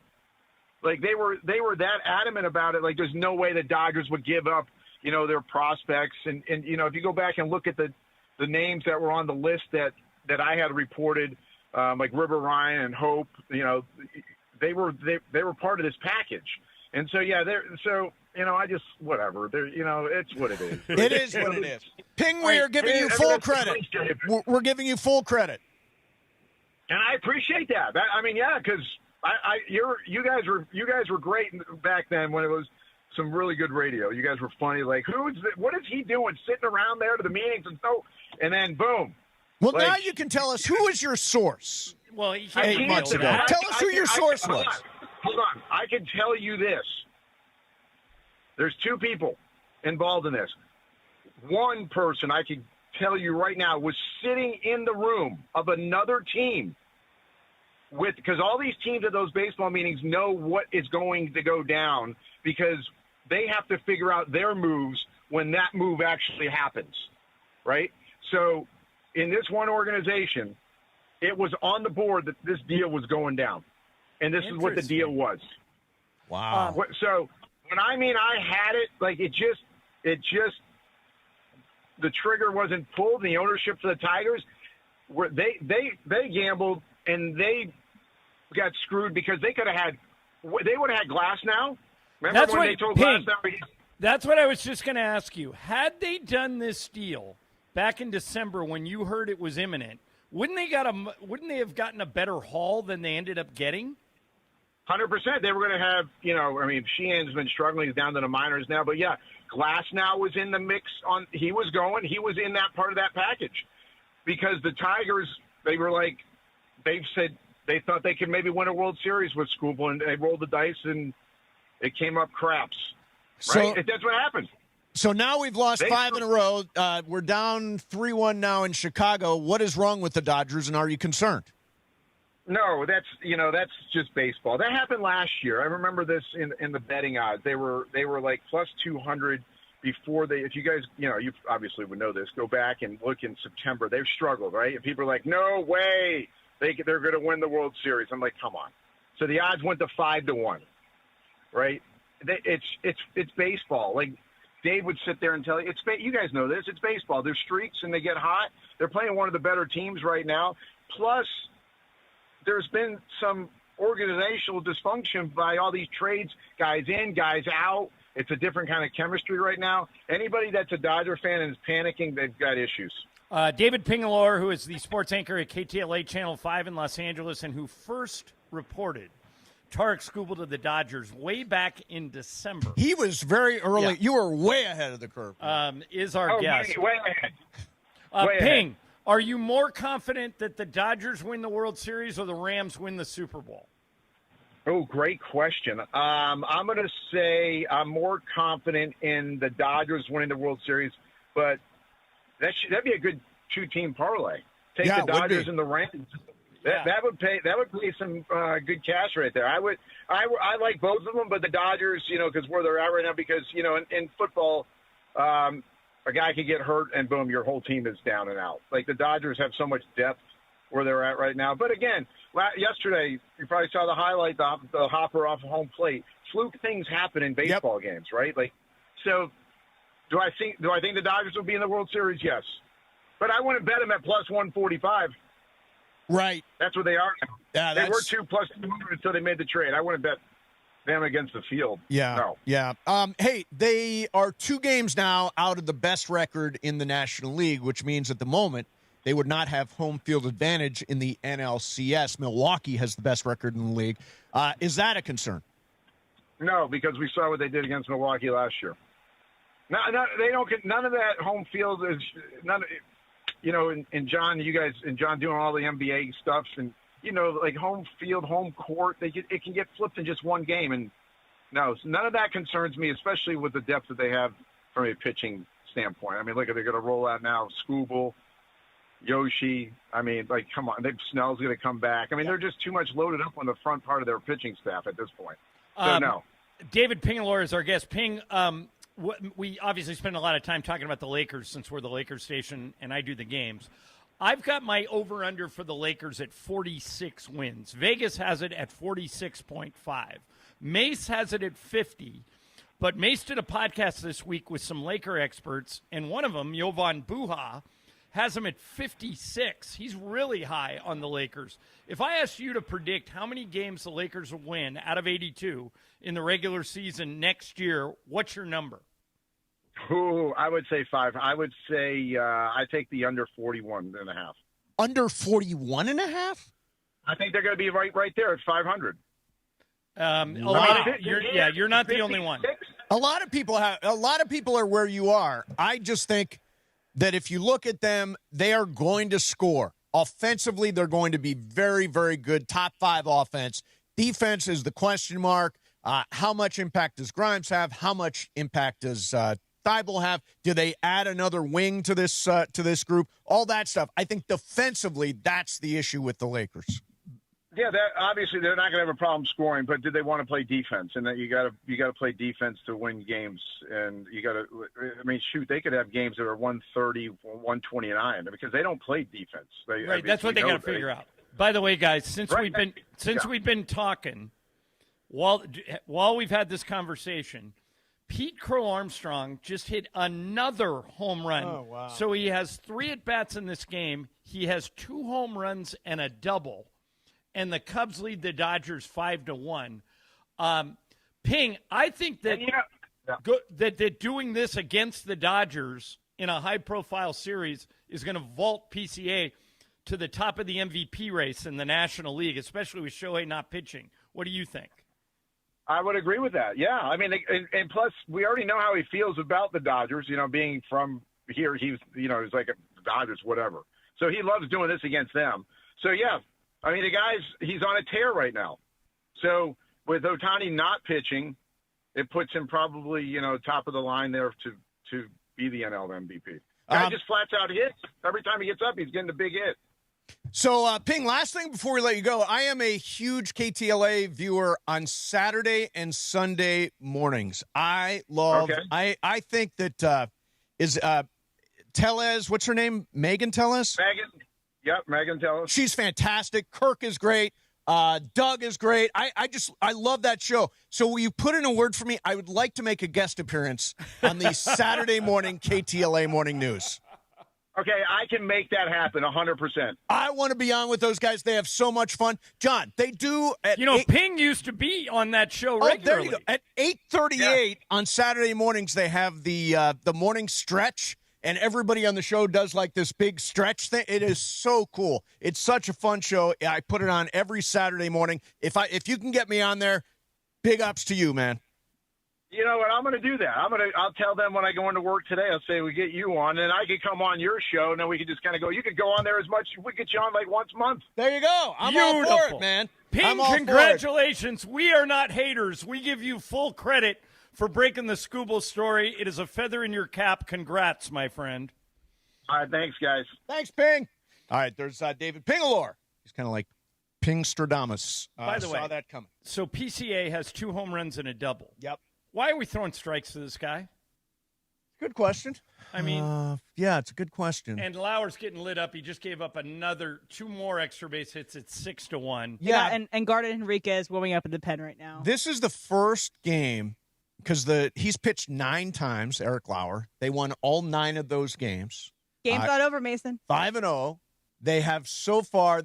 Like they were that adamant about it. Like there's no way the Dodgers would give up, their prospects. And if you go back and look at the names that were on the list that I had reported, like River Ryan and Hope, they were part of this package. And so I just whatever. It's what it is. It is what it is. Ping, we are giving you full credit. We're giving you full credit. And I appreciate that. Because you guys were great back then when it was some really good radio. You guys were funny. Like, what is he doing sitting around there to the meetings and then boom. Well, now you can tell us who is your source. Well, 8 months ago. Tell us who your source was. Hold on. I can tell you this. There's two people involved in this. One person I can tell you right now was sitting in the room of another team because all these teams at those baseball meetings know what is going to go down because they have to figure out their moves when that move actually happens, right? So in this one organization, it was on the board that this deal was going down, and this is what the deal was. Wow. So when I had it, like it just the trigger wasn't pulled. The ownership for the Tigers, they gambled and they got screwed because they would have had Glass now. Remember when they told Glass now? That's what I was just going to ask you. Had they done this deal back in December when you heard it was imminent, wouldn't they have gotten a better haul than they ended up getting? 100%. They were going to have, Sheehan's been struggling. He's down to the minors now. But, yeah, Glass now was in the mix. He was in that part of that package. Because the Tigers, they've said they thought they could maybe win a World Series with Skubal, and they rolled the dice, and it came up craps. Right? That's what happened. So now we've lost 5 in a row. We're down 3-1 now in Chicago. What is wrong with the Dodgers, and are you concerned? No, that's just baseball. That happened last year. I remember this in the betting odds. They were like plus 200 before they. If you guys, you obviously would know this. Go back and look in September. They've struggled, right? And people are like, no way, they're going to win the World Series. I'm like, come on. So the odds went to 5-1, right? It's baseball. Like Dave would sit there and tell you, you guys know this. It's baseball. There's streaks and they get hot. They're playing one of the better teams right now. Plus, there's been some organizational dysfunction by all these trades, guys in, guys out. It's a different kind of chemistry right now. Anybody that's a Dodger fan and is panicking, they've got issues. David Pingalore, who is the sports anchor at KTLA Channel 5 in Los Angeles and who first reported Tarik Skubal to the Dodgers way back in December. He was very early. Yeah. You were way ahead of the curve. Is our guest. Way ahead. Ping. Ahead. Are you more confident that the Dodgers win the World Series or the Rams win the Super Bowl? Oh, great question. I'm going to say I'm more confident in the Dodgers winning the World Series, but that'd be a good 2-team parlay. Take the Dodgers and the Rams. That would pay some good cash right there. I like both of them, but the Dodgers, because where they're at right now, because in football. A guy could get hurt, and boom, your whole team is down and out. Like the Dodgers have so much depth where they're at right now. But again, yesterday you probably saw the highlight, the hopper off home plate. Fluke things happen in baseball games, right? Like, so do I think the Dodgers will be in the World Series? Yes, but I wouldn't bet them at plus 145. Right, that's what they are now. Yeah, they were 2 plus 200 until they made the trade. I wouldn't bet them against the field. Yeah. No. Yeah. Hey, they are 2 games now out of the best record in the National League, which means at the moment they would not have home field advantage in the NLCS. Milwaukee has the best record in the league. Is that a concern? No, because we saw what they did against Milwaukee last year. No, they don't get none of that home field is none. And John, you guys and John doing all the NBA stuff and like home field, home court. It can get flipped in just one game. And no, none of that concerns me, especially with the depth that they have from a pitching standpoint. I mean, look, they're going to roll out now Skubal, Yoshi. I mean, like, come on. Snell's going to come back. I mean, they're just too much loaded up on the front part of their pitching staff at this point. So, no. David Pingalore is our guest. Ping, we obviously spend a lot of time talking about the Lakers since we're the Lakers station and I do the games. I've got my over-under for the Lakers at 46 wins. Vegas has it at 46.5. Mace has it at 50. But Mace did a podcast this week with some Laker experts, and one of them, Jovan Buha, has him at 56. He's really high on the Lakers. If I asked you to predict how many games the Lakers will win out of 82 in the regular season next year, what's your number? Ooh, I would say 5. I would say I take the under 41.5. Under 41.5? I think they're going to be right there at 500. You're not the only one. A lot of people are where you are. I just think that if you look at them, they are going to score. Offensively, they're going to be very, very good. Top 5 offense. Defense is the question mark. How much impact does Grimes have? How much impact does Thibault have? Do they add another wing to this group? All that stuff. I think defensively, that's the issue with the Lakers. Yeah, obviously they're not going to have a problem scoring, but do they want to play defense? And that you got to play defense to win games. And you got to. I mean, shoot, they could have games that are 130, 129 because they don't play defense. Right, that's what they got to figure out. By the way, guys, since we've been talking, while we've had this conversation, Pete Crow Armstrong just hit another home run. Oh, wow. So he has 3 at-bats in this game. He has 2 home runs and a double. And the Cubs lead the Dodgers 5-1. Ping, I think that that doing this against the Dodgers in a high-profile series is going to vault PCA to the top of the MVP race in the National League, especially with Shohei not pitching. What do you think? I would agree with that. Yeah, I mean, and plus we already know how he feels about the Dodgers. Being from here, he's like a Dodgers, whatever. So he loves doing this against them. So yeah. I mean, he's on a tear right now. So with Ohtani not pitching, it puts him probably, top of the line there to be the NL MVP. Guy just flats out hits. Every time he gets up, he's getting a big hit. So, Ping, last thing before we let you go, I am a huge KTLA viewer on Saturday and Sunday mornings. I love I think that is Tellez, what's her name? Megan Tellez? Yep, Megan Tellez. She's fantastic. Kirk is great. Doug is great. I love that show. So will you put in a word for me? I would like to make a guest appearance on the Saturday morning KTLA Morning News. Okay, I can make that happen 100%. I want to be on with those guys. They have so much fun. John, they do at Ping used to be on that show regularly. There you go. At 8:38 on Saturday mornings, they have the morning stretch. And everybody on the show does like this big stretch thing. It is so cool. It's such a fun show. I put it on every Saturday morning. If you can get me on there, big ups to you, man. You know what? I'm going to do that. I'll tell them when I go into work today. I'll say we get you on, and I could come on your show, and then we could just kind of go. You could go on there as much. We get you on like once a month. There you go. I'm all for it, man. Ping, congratulations. We are not haters. We give you full credit for breaking the Skubal story. It is a feather in your cap. Congrats, my friend. All right, thanks, guys. Thanks, Ping. All right, there's David Pingalore. He's kind of like Pingstradamus. By the way, saw that coming. So PCA has 2 home runs and a double. Yep. Why are we throwing strikes to this guy? Good question. I mean, yeah, it's a good question. And Lauer's getting lit up. He just gave up 2 more extra base hits. It's 6-1. Yeah, and Garden Enriquez warming up in the pen right now. This is the first game. Because he's pitched 9 times, Eric Lauer. They won all 9 of those games. Game's not over, Mason. 5-0. They have so far,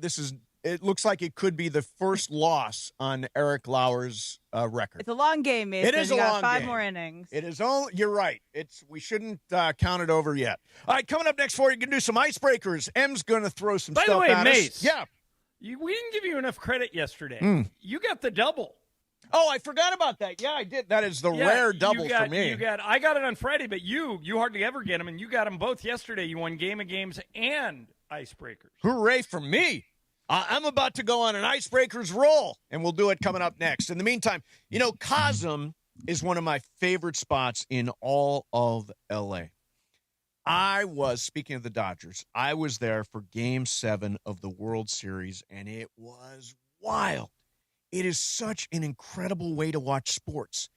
it looks like it could be the first loss on Eric Lauer's record. It's a long game, Mason. It is you a got long 5 game. more innings. It is only, you're right. We shouldn't count it over yet. All right, coming up next for you, can do some icebreakers. M's going to throw some stuff at us. By the way, Mace. Yeah. We didn't give you enough credit yesterday. You got the double. Oh, I forgot about that. Yeah, I did. That is the rare double for me. I got it on Friday, but you hardly ever get them, and you got them both yesterday. You won Game of Games and Icebreakers. Hooray for me. I'm about to go on an icebreakers roll, and we'll do it coming up next. In the meantime, Cosm is one of my favorite spots in all of L.A. Speaking of the Dodgers, I was there for Game 7 of the World Series, and it was wild. It is such an incredible way to watch sports.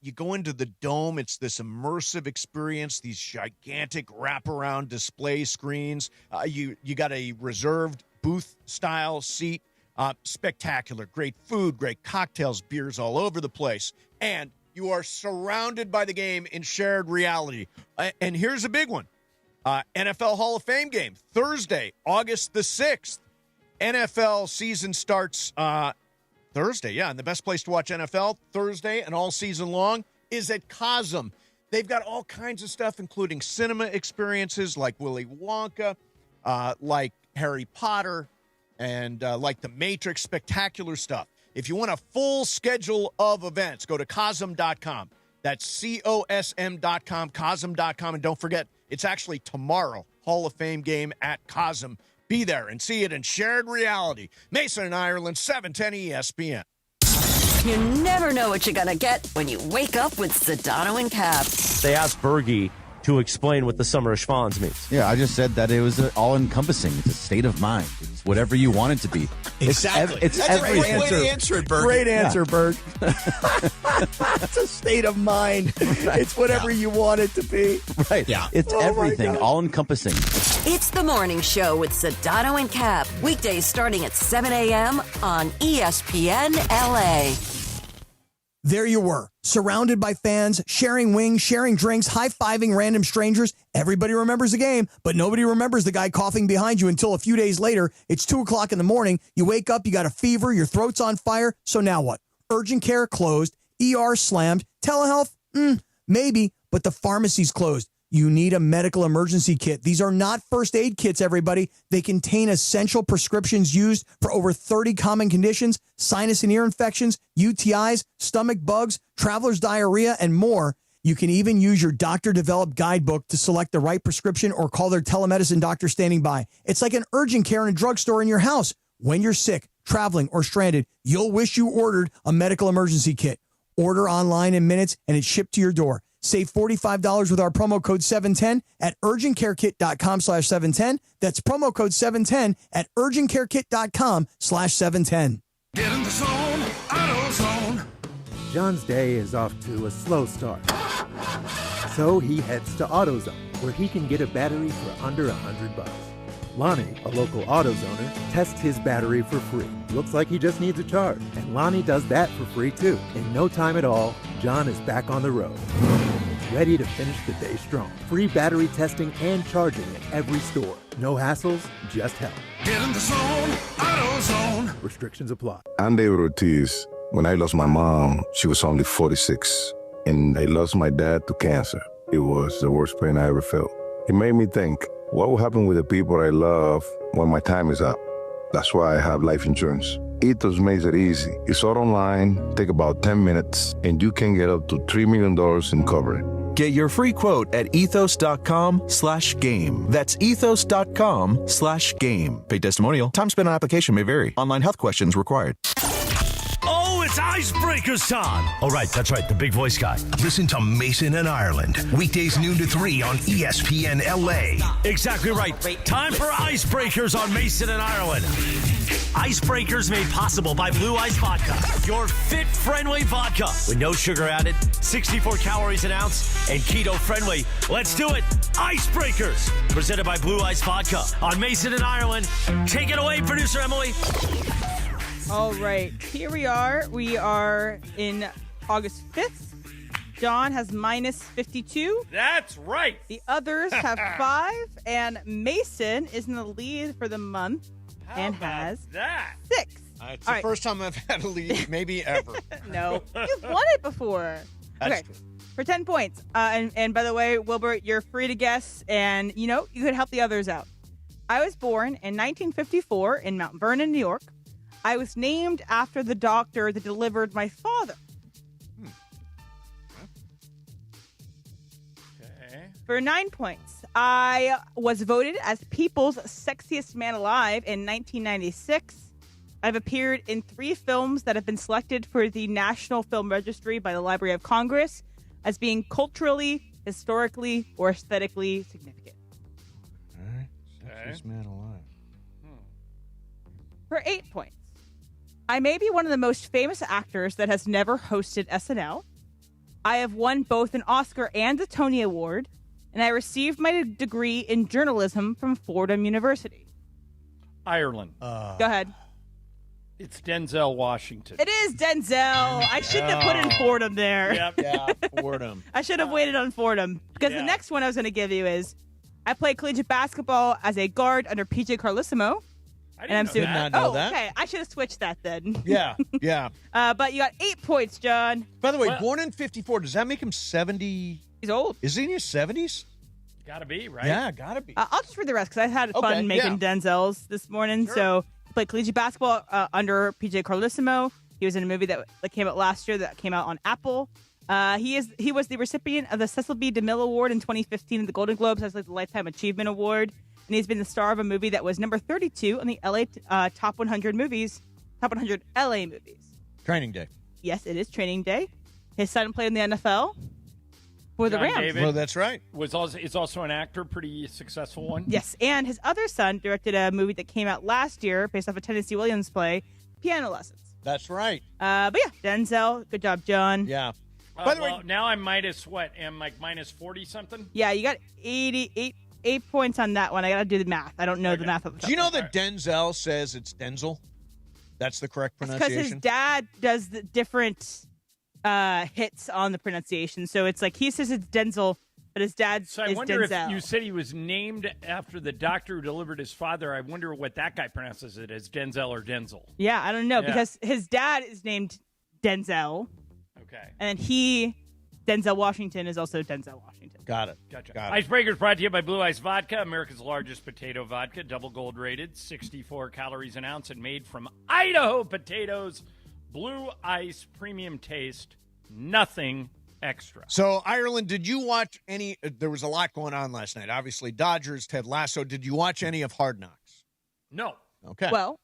You go into the Dome. It's this immersive experience, these gigantic wraparound display screens. You got a reserved booth-style seat. Spectacular. Great food, great cocktails, beers all over the place. And you are surrounded by the game in shared reality. And here's a big one. NFL Hall of Fame game, Thursday, August the 6th. NFL season starts Thursday, and the best place to watch NFL Thursday and all season long is at Cosm. They've got all kinds of stuff, including cinema experiences like Willy Wonka, like Harry Potter, and like The Matrix, spectacular stuff. If you want a full schedule of events, go to Cosm.com. That's COSM.com, Cosm.com. And don't forget, it's actually tomorrow, Hall of Fame game at Cosm. Be there and see it in shared reality. Mason and Ireland, 710 ESPN. You never know what you're going to get when you wake up with Sedano and Cap. They asked Bergie to explain what the Summer of Schwans means. Yeah, I just said that it was all-encompassing. It's a state of mind. It's whatever you want it to be. Exactly. It's That's every a great way to answer it, Berg. Great answer, Berg. It's a state of mind. It's whatever you want it to be. Right. Yeah. It's everything, all-encompassing. It's the morning show with Sedano and Cap. Weekdays starting at 7 a.m. on ESPN LA. There you were, surrounded by fans, sharing wings, sharing drinks, high-fiving random strangers. Everybody remembers the game, but nobody remembers the guy coughing behind you until a few days later. It's 2 o'clock in the morning. You wake up, you got a fever, your throat's on fire. So now what? Urgent care closed, ER slammed, telehealth? Maybe, but the pharmacy's closed. You need a medical emergency kit. These are not first aid kits, everybody. They contain essential prescriptions used for over 30 common conditions, sinus and ear infections, UTIs, stomach bugs, traveler's diarrhea, and more. You can even use your doctor-developed guidebook to select the right prescription or call their telemedicine doctor standing by. It's like an urgent care in a drugstore in your house. When you're sick, traveling, or stranded, you'll wish you ordered a medical emergency kit. Order online in minutes, and it's shipped to your door. Save $45 with our promo code 710 at urgentcarekit.com/710. That's promo code 710 at urgentcarekit.com/710. Get in the zone, AutoZone. John's day is off to a slow start. So he heads to AutoZone, where he can get a battery for under $100. Lonnie, a local AutoZoner, tests his battery for free. Looks like he just needs a charge, and Lonnie does that for free too. In no time at all, John is back on the road, ready to finish the day strong. Free battery testing and charging at every store. No hassles, just help. Get in the zone, AutoZone. Restrictions apply. I'm David Ortiz. When I lost my mom, she was only 46, and I lost my dad to cancer. It was the worst pain I ever felt. It made me think, what will happen with the people I love when my time is up? That's why I have life insurance. Ethos makes it easy. It's all online, take about 10 minutes, and you can get up to $3 million in coverage. Get your free quote at ethos.com/game. That's ethos.com/game. Paid testimonial. Time spent on application may vary. Online health questions required. Oh, it's Icebreakers time. Oh, right. That's right. The big voice guy. Listen to Mason and Ireland. Weekdays noon to 3 on ESPN LA. Exactly right. Time for Icebreakers on Mason and Ireland. Icebreakers made possible by Blue Ice Vodka. Your fit-friendly vodka with no sugar added, 64 calories an ounce, and keto-friendly. Let's do it. Icebreakers. Presented by Blue Ice Vodka on Mason and Ireland. Take it away, producer Emily. All right, here we are. We are in August 5th. John has minus 52. That's right. The others have 5, and Mason is in the lead for the month and has that? 6. It's the first time I've had a lead, maybe ever. No, you've won it before. That's okay, for 10 points. And by the way, Wilbert, you're free to guess, and you could help the others out. I was born in 1954 in Mount Vernon, New York. I was named after the doctor that delivered my father. Okay. For 9 points, I was voted as People's Sexiest Man Alive in 1996. I've appeared in 3 films that have been selected for the National Film Registry by the Library of Congress as being culturally, historically, or aesthetically significant. All right. Sexiest man alive. For 8 points, I may be one of the most famous actors that has never hosted SNL. I have won both an Oscar and a Tony Award, and I received my degree in journalism from Fordham University. Ireland. Go ahead. It's Denzel Washington. It is Denzel. I shouldn't have put in Fordham there. Yep. Yeah, Fordham. I should have waited on Fordham. Because the next one I was going to give you is I played collegiate basketball as a guard under PJ Carlissimo. I did not know that. Okay. I should have switched that then. Yeah, yeah. But you got 8 points, John. By the way, born in 54, does that make him 70? He's old. Is he in his 70s? Gotta be, right? Yeah, gotta be. I'll just read the rest because I had fun making Denzels this morning. Sure. So he played collegiate basketball under PJ Carlissimo. He was in a movie that came out last year that came out on Apple. He was the recipient of the Cecil B. DeMille Award in 2015 at the Golden Globes as the Lifetime Achievement Award. And he's been the star of a movie that was number 32 on the LA Top 100 movies, Top 100 LA movies. Training Day. Yes, it is Training Day. His son played in the NFL for the Rams. David well, that's right. Is also an actor, pretty successful one. Yes, and his other son directed a movie that came out last year based off a Tennessee Williams play, Piano Lessons. That's right. But yeah, Denzel. Good job, John. Yeah. By the way, now I'm minus what? Am like minus 40 something? Yeah, you got 8 points on that one. I got to do the math. I don't know the math of the Do you know that Denzel says it's Denzel? That's the correct pronunciation? Because his dad does the different hits on the pronunciation. So it's like he says it's Denzel, but his dad So I is wonder Denzel. if you said he was named after the doctor who delivered his father. I wonder what that guy pronounces it as, Denzel or Denzel. Yeah, I don't know, Yeah. because his dad is named Denzel. Okay. And then Denzel Washington, is also Denzel Washington. Got it. Gotcha. Got it. Icebreakers brought to you by Blue Ice Vodka, America's largest potato vodka, double gold rated, 64 calories an ounce, and made from Idaho potatoes. Blue Ice, premium taste, nothing extra. So, Ireland, did you watch any? There was a lot going on last night. Obviously, Dodgers, Ted Lasso. Did you watch any of Hard Knocks? No. Okay. Well,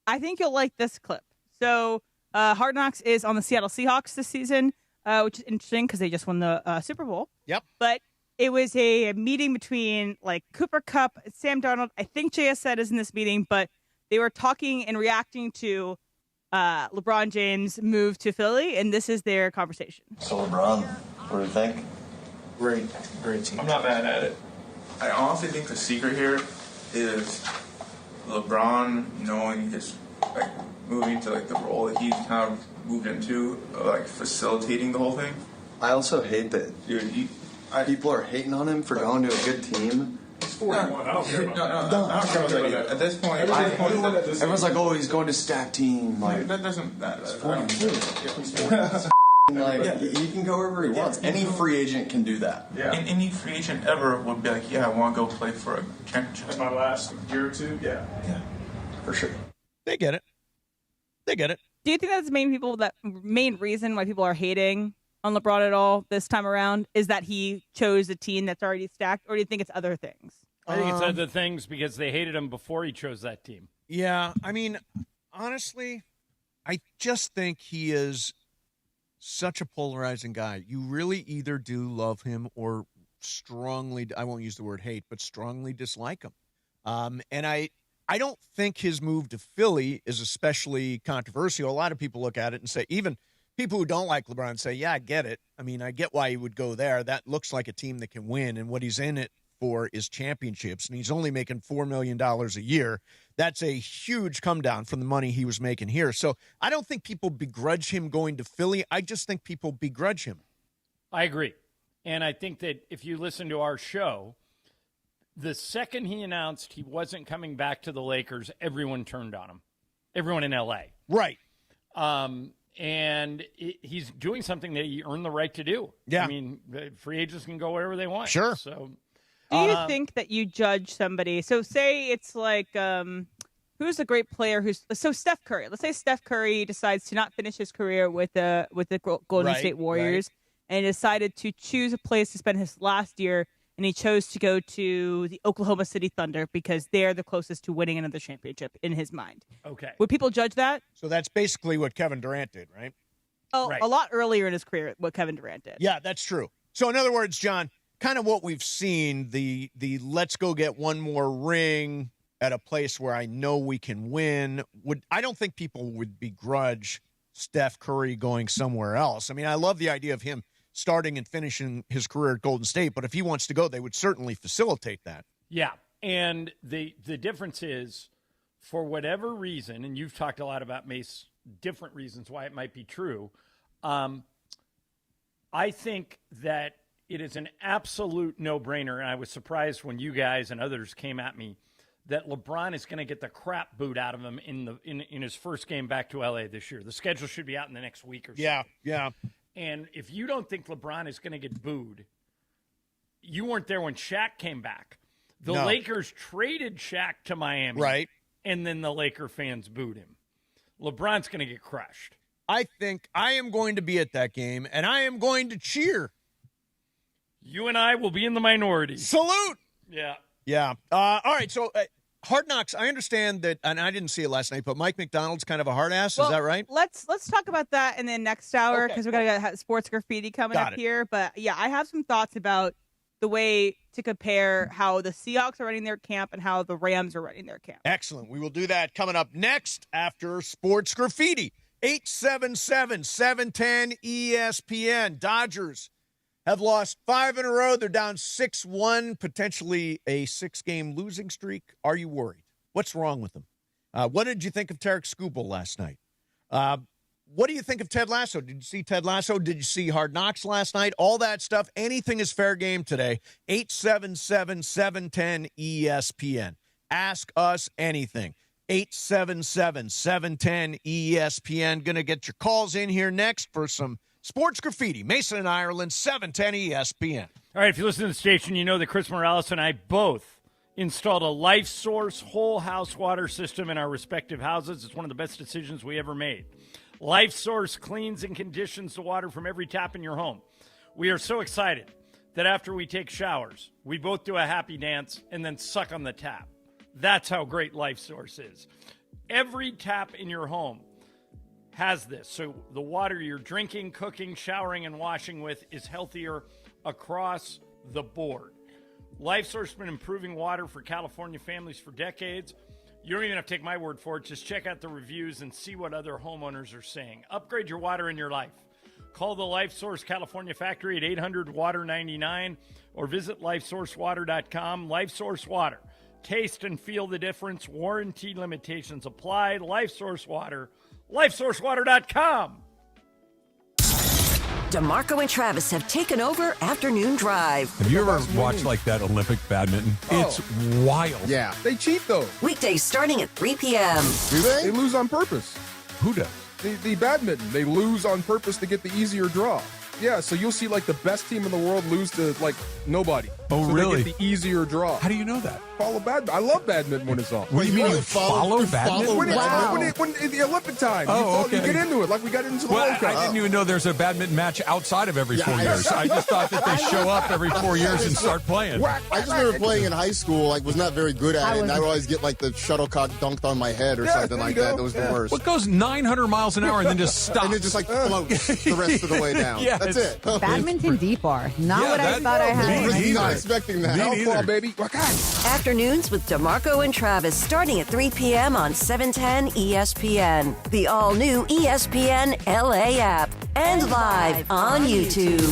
I think you'll like this clip. So, Hard Knocks is on the Seattle Seahawks this season, which is interesting because they just won the Super Bowl. Yep. But it was a meeting between like Cooper Kupp, Sam Darnold. I think JSN is in this meeting, but they were talking and reacting to LeBron James' move to Philly, and this is their conversation. So LeBron, what do you think? Great team. I'm not mad at it. I honestly think the secret here is LeBron knowing his moving to the role that he's kind of moved into, facilitating the whole thing. I also hate that people are hating on him for going to a good team. He's 41. I don't care about that. At this point, everyone's like, "Oh, he's going to stack team." Like that doesn't matter. He can go wherever he wants. Any free agent can do that. Yeah. And any free agent ever would be like, "Yeah, I want to go play for a championship." In my last year or two, yeah, for sure. They get it. They get it. Do you think that's the main reason why people are hating on LeBron at all this time around is that he chose a team that's already stacked, or do you think it's other things? I think it's other things because they hated him before he chose that team. Yeah, I mean, honestly, I just think he is such a polarizing guy. You really either do love him or strongly, I won't use the word hate, but strongly dislike him. And I don't think his move to Philly is especially controversial. A lot of people look at it and say, even people who don't like LeBron say, yeah, I get it. I mean, I get why he would go there. That looks like a team that can win, and what he's in it for is championships, and he's only making $4 million a year. That's a huge come down from the money he was making here. So I don't think people begrudge him going to Philly. I just think people begrudge him. I agree. And I think that if you listen to our show, the second he announced he wasn't coming back to the Lakers, everyone turned on him. Everyone in L.A. Right. And he's doing something that he earned the right to do. Yeah. I mean, free agents can go wherever they want. Sure. So, do you think that you judge somebody? So say it's like, who's a great player so Steph Curry. Let's say Steph Curry decides to not finish his career with the Golden State Warriors and decided to choose a place to spend his last year and he chose to go to the Oklahoma City Thunder because they're the closest to winning another championship in his mind. Okay. Would people judge that? So that's basically what Kevin Durant did, right? Oh, Right. a lot earlier in his career, what Kevin Durant did. Yeah, that's true. So in other words, John, kind of what we've seen, the let's go get one more ring at a place where I know we can win. I don't think people would begrudge Steph Curry going somewhere else. I mean, I love the idea of him starting and finishing his career at Golden State, but if he wants to go, they would certainly facilitate that. Yeah, and the difference is, for whatever reason, and you've talked a lot about Mace, different reasons why it might be true, I think that it is an absolute no-brainer, and I was surprised when you guys and others came at me that LeBron is going to get the crap boot out of him in his first game back to L.A. this year. The schedule should be out in the next week or so. Yeah. And if you don't think LeBron is going to get booed, you weren't there when Shaq came back. The Lakers traded Shaq to Miami. Right. And then the Laker fans booed him. LeBron's going to get crushed. I think I am going to be at that game, and I am going to cheer. You and I will be in the minority. Salute! Yeah. Yeah. All right, so Hard Knocks, I understand that, and I didn't see it last night, but Mike McDonald's kind of a hard ass. Is that right? Let's talk about that in the next hour because we got sports graffiti coming up here. But, yeah, I have some thoughts about the way to compare how the Seahawks are running their camp and how the Rams are running their camp. Excellent. We will do that coming up next after Sports Graffiti. 877-710 ESPN. Dodgers have lost 5 in a row. They're down 6-1, potentially a 6-game losing streak. Are you worried? What's wrong with them? What did you think of Tarik Skubal last night? What do you think of Ted Lasso? Did you see Ted Lasso? Did you see Hard Knocks last night? All that stuff. Anything is fair game today. 877-710 ESPN. Ask us anything. 877-710 ESPN. Going to get your calls in here next for some Sports Graffiti. Mason and Ireland, 710 ESPN. All right, if you listen to the station, you know that Chris Morales and I both installed a Life Source whole house water system in our respective houses. It's one of the best decisions we ever made. Life Source cleans and conditions the water from every tap in your home. We are so excited that after we take showers, we both do a happy dance and then suck on the tap. That's how great Life Source is. Every tap in your home has this. So the water you're drinking, cooking, showering, and washing with is healthier across the board. Life Source has been improving water for California families for decades. You don't even have to take my word for it. Just check out the reviews and see what other homeowners are saying. Upgrade your water in your life. Call the Life Source California factory at 800-WATER-99 or visit LifeSourceWater.com. Life Source Water. Taste and feel the difference. Warranty limitations apply. Life Source Water. LifeSourceWater.com. DeMarco and Travis have taken over Afternoon Drive. Have you ever watched like that Olympic badminton? It's wild. Yeah. They cheat, though. Weekdays starting at 3 p.m. Do they? They lose on purpose. Who does? The badminton. They lose on purpose to get the easier draw. Yeah, so you'll see like the best team in the world lose to like nobody. Oh, so really? They get the easier draw. How do you know that? Follow badminton. I love badminton when it's on. What do you mean you follow badminton? When the Olympic time. Oh, okay. You get into it like we got into the Well, World Cup. I didn't even know there's a badminton match outside of every 4 years. I just thought that they show up every 4 years and start playing. I just remember playing in high school, like was not very good at it, and I would always get like the shuttlecock dunked on my head or something like that. That was the worst. What goes 900 miles an hour and then just stops? And it just like floats the rest of the way down. Yeah, that's it. Badminton deep bar. Not what I thought I had. I'm not expecting that. Outlaw, baby. Afternoons with DeMarco and Travis starting at 3 p.m. on 710 ESPN. The all-new ESPN LA app. And live on YouTube.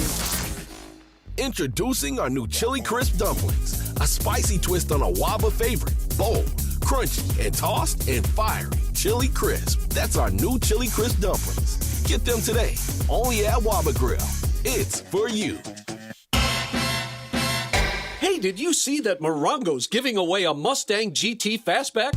Introducing our new Chili Crisp Dumplings. A spicy twist on a Waba favorite. Bold, crunchy, and tossed and fiery. Chili Crisp. That's our new Chili Crisp Dumplings. Get them today. Only at Waba Grill. It's for you. Hey, did you see that Morongo's giving away a Mustang GT Fastback?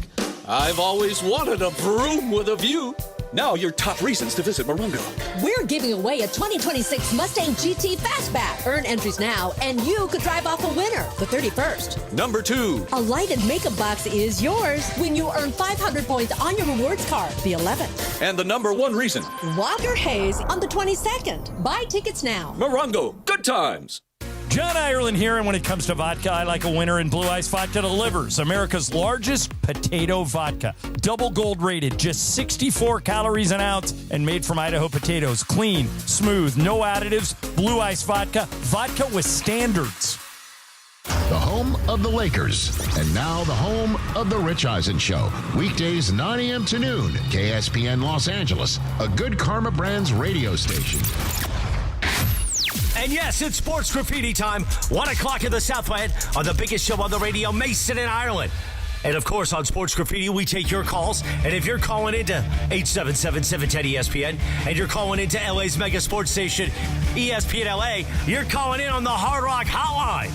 I've always wanted a vroom with a view. Now your top reasons to visit Morongo. We're giving away a 2026 Mustang GT Fastback. Earn entries now, and you could drive off a winner the 31st. Number 2. A lighted makeup box is yours when you earn 500 points on your rewards card the 11th. And the number 1 reason. Walker Hayes on the 22nd. Buy tickets now. Morongo, good times. John Ireland here, and when it comes to vodka, I like a winner, and Blue Ice Vodka delivers. America's largest potato vodka. Double gold rated, just 64 calories an ounce, and made from Idaho potatoes. Clean, smooth, no additives. Blue Ice Vodka. Vodka with standards. The home of the Lakers, and now the home of the Rich Eisen Show. Weekdays 9 a.m. to noon, KSPN Los Angeles, a Good Karma Brands radio station. And yes, it's sports graffiti time. 1 o'clock in the Southland on the biggest show on the radio, Mason in Ireland. And of course, on Sports Graffiti, we take your calls. And if you're calling into 877-710-ESPN and you're calling into LA's mega sports station, ESPN LA, you're calling in on the Hard Rock Hotline.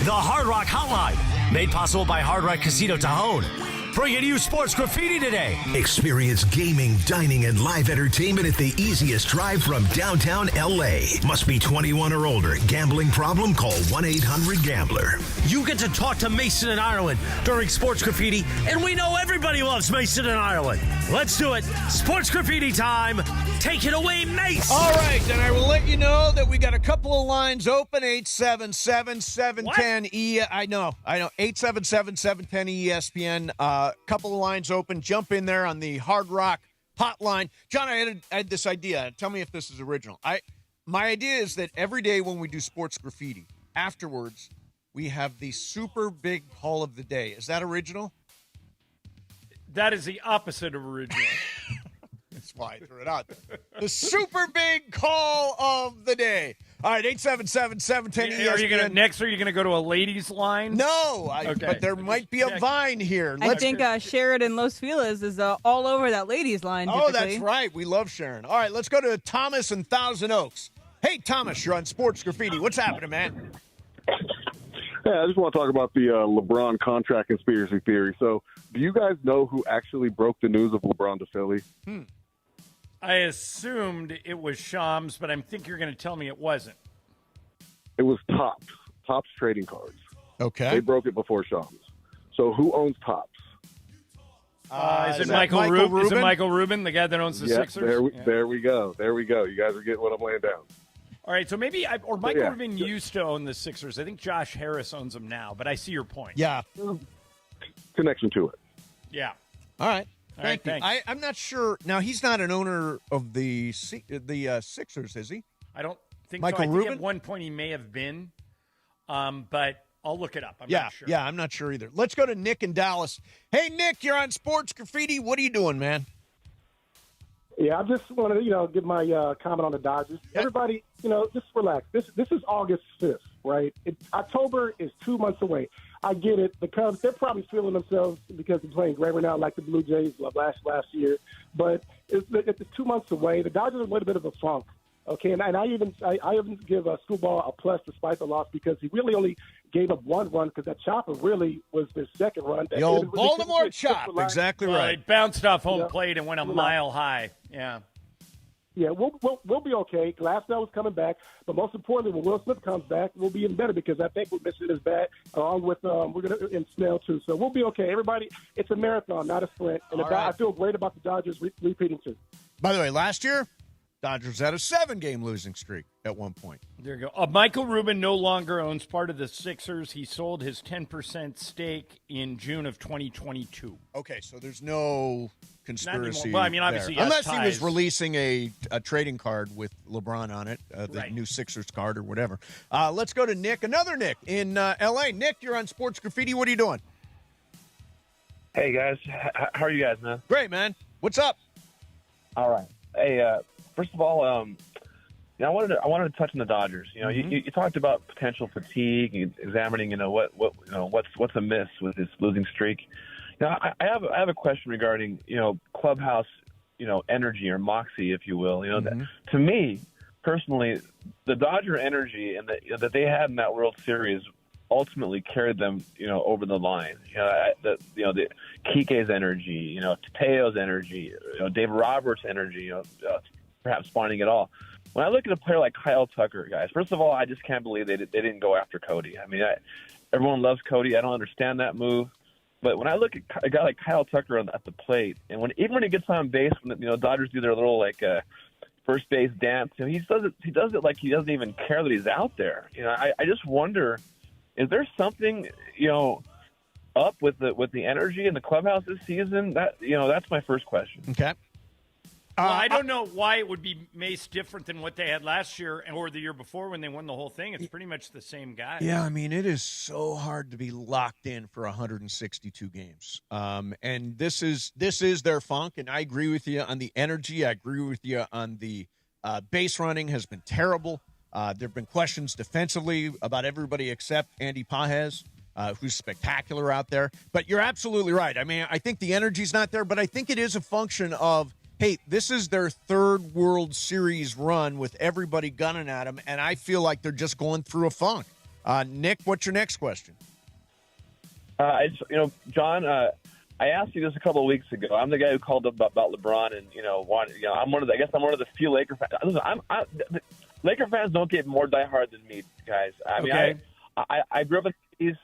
The Hard Rock Hotline, made possible by Hard Rock Casino Tajon. Bringing you Sports Graffiti today. Experience gaming, dining, and live entertainment at the easiest drive from downtown LA. Must be 21 or older. Gambling problem? Call 1-800-GAMBLER. You get to talk to Mason in Ireland during Sports Graffiti, and we know everybody loves Mason in Ireland. Let's do it. Sports Graffiti time. Take it away, Mace. All right, and I will let you know that we got a couple of lines open, 877-710-E. I know, 877-710-ESPN. Couple of lines open. Jump in there on the Hard Rock Hotline. John, I had this idea. Tell me if this is original. My idea is that every day when we do Sports Graffiti, afterwards, we have the super big call of the day. Is that original? That is the opposite of original. That's why I threw it out. The super big call of the day. All right, 877-710-ESPN. Are you going to go to a ladies line? No, but there might be a vine here. I think Sheridan Los Feliz is all over that ladies line. Oh, that's right. We love Sharon. All right, let's go to Thomas in Thousand Oaks. Hey, Thomas, you're on Sports Graffiti. What's happening, man? Hey, I just want to talk about the LeBron contract conspiracy theory. So, do you guys know who actually broke the news of LeBron to Philly? I assumed it was Shams, but I think you're going to tell me it wasn't. It was Topps trading cards. Okay. They broke it before Shams. So, who owns Topps? Is it Michael Rubin? Is it Michael Rubin, the guy that owns the Sixers? There we go. You guys are getting what I'm laying down. All right, so maybe Michael Rubin used to own the Sixers. I think Josh Harris owns them now, but I see your point. Yeah. Connection to it. Yeah. All right. Thank you. I'm not sure. Now, he's not an owner of the Sixers, is he? I don't think Michael so. I think Rubin? at one point he may have been, but I'll look it up. I'm not sure. Yeah, I'm not sure either. Let's go to Nick in Dallas. Hey, Nick, you're on Sports Graffiti. What are you doing, man? Yeah, I just want to, give my comment on the Dodgers. Yep. Everybody, just relax. This is August 5th, right? October is 2 months away. I get it. The Cubs, they're probably feeling themselves because they're playing great right now, like the Blue Jays last year. But it's 2 months away. The Dodgers are a little bit of a funk. Okay, and I even give Skubal a plus despite the loss because he really only gave up one run because that chopper really was their second run. The old Baltimore chop, exactly right. It bounced off home plate and went a mile high. Yeah. Yeah, we'll be okay. Glasnow is coming back, but most importantly, when Will Smith comes back, we'll be even better because I think we're missing his bat along with we're gonna in Snell too. So we'll be okay. Everybody, it's a marathon, not a sprint. And I feel great about the Dodgers repeating too. By the way, last year, Dodgers had a 7-game losing streak at one point. There you go. Michael Rubin no longer owns part of the Sixers. He sold his 10% stake in June of 2022. Okay, so there's no conspiracy. Well, I mean, obviously, unless he was releasing a trading card with LeBron on it, the new Sixers card or whatever. Let's go to Nick, another Nick in L.A. Nick, you're on Sports Graffiti. What are you doing? Hey, guys. How are you guys, man? Great, man. What's up? All right. Hey, first of all, I wanted to touch on the Dodgers. You talked about potential fatigue, examining what's amiss with this losing streak. I have a question regarding clubhouse energy or moxie, if you will. To me personally, the Dodger energy and that they had in that World Series ultimately carried them over the line. The Kike's energy, Teo's energy, Dave Roberts' energy, perhaps spawning it all. When I look at a player like Kyle Tucker, guys, first of all, I just can't believe they didn't go after Cody. I mean, everyone loves Cody. I don't understand that move. But when I look at a guy like Kyle Tucker at the plate, and even when he gets on base, when Dodgers do their little first base dance. He does it like he doesn't even care that he's out there. I just wonder, is there something up with the energy in the clubhouse this season? That's my first question. Okay. Well, I don't know why it would be Mace different than what they had last year or the year before when they won the whole thing. It's pretty much the same guy. Yeah, I mean, it is so hard to be locked in for 162 games. And this is their funk, and I agree with you on the energy. I agree with you on the base running has been terrible. There have been questions defensively about everybody except Andy Pages, who's spectacular out there. But you're absolutely right. I mean, I think the energy's not there, but I think it is a function of, hey, this is their third World Series run with everybody gunning at them, and I feel like they're just going through a funk. Nick, what's your next question? John, I asked you this a couple of weeks ago. I'm the guy who called up about LeBron, and I'm one of the few Laker fans. Listen, Laker fans don't get more diehard than me, guys. I mean, okay. I grew up in the 80s.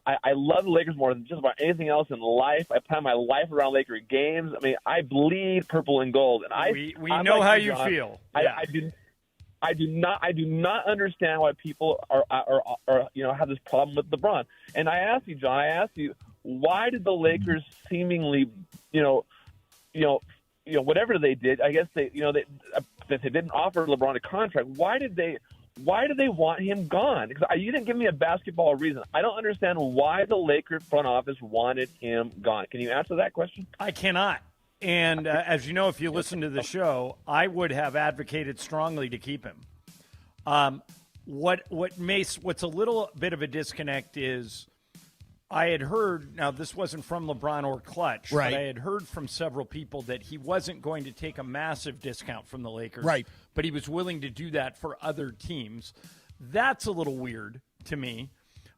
I love the Lakers more than just about anything else in life. I plan my life around Laker games. I mean, I bleed purple and gold, and we know like how you John, feel. Yeah. I do not understand why people are have this problem with LeBron. And I asked you, John. Why did the Lakers seemingly, whatever they did? I guess they didn't offer LeBron a contract. Why do they want him gone? Because you didn't give me a basketball reason. I don't understand why the Lakers front office wanted him gone. Can you answer that question? I cannot. And as you know, if you listen to the show, I would have advocated strongly to keep him. What's a little bit of a disconnect is I had heard, now this wasn't from LeBron or Clutch, right, but I had heard from several people that he wasn't going to take a massive discount from the Lakers, right, but he was willing to do that for other teams. That's a little weird to me.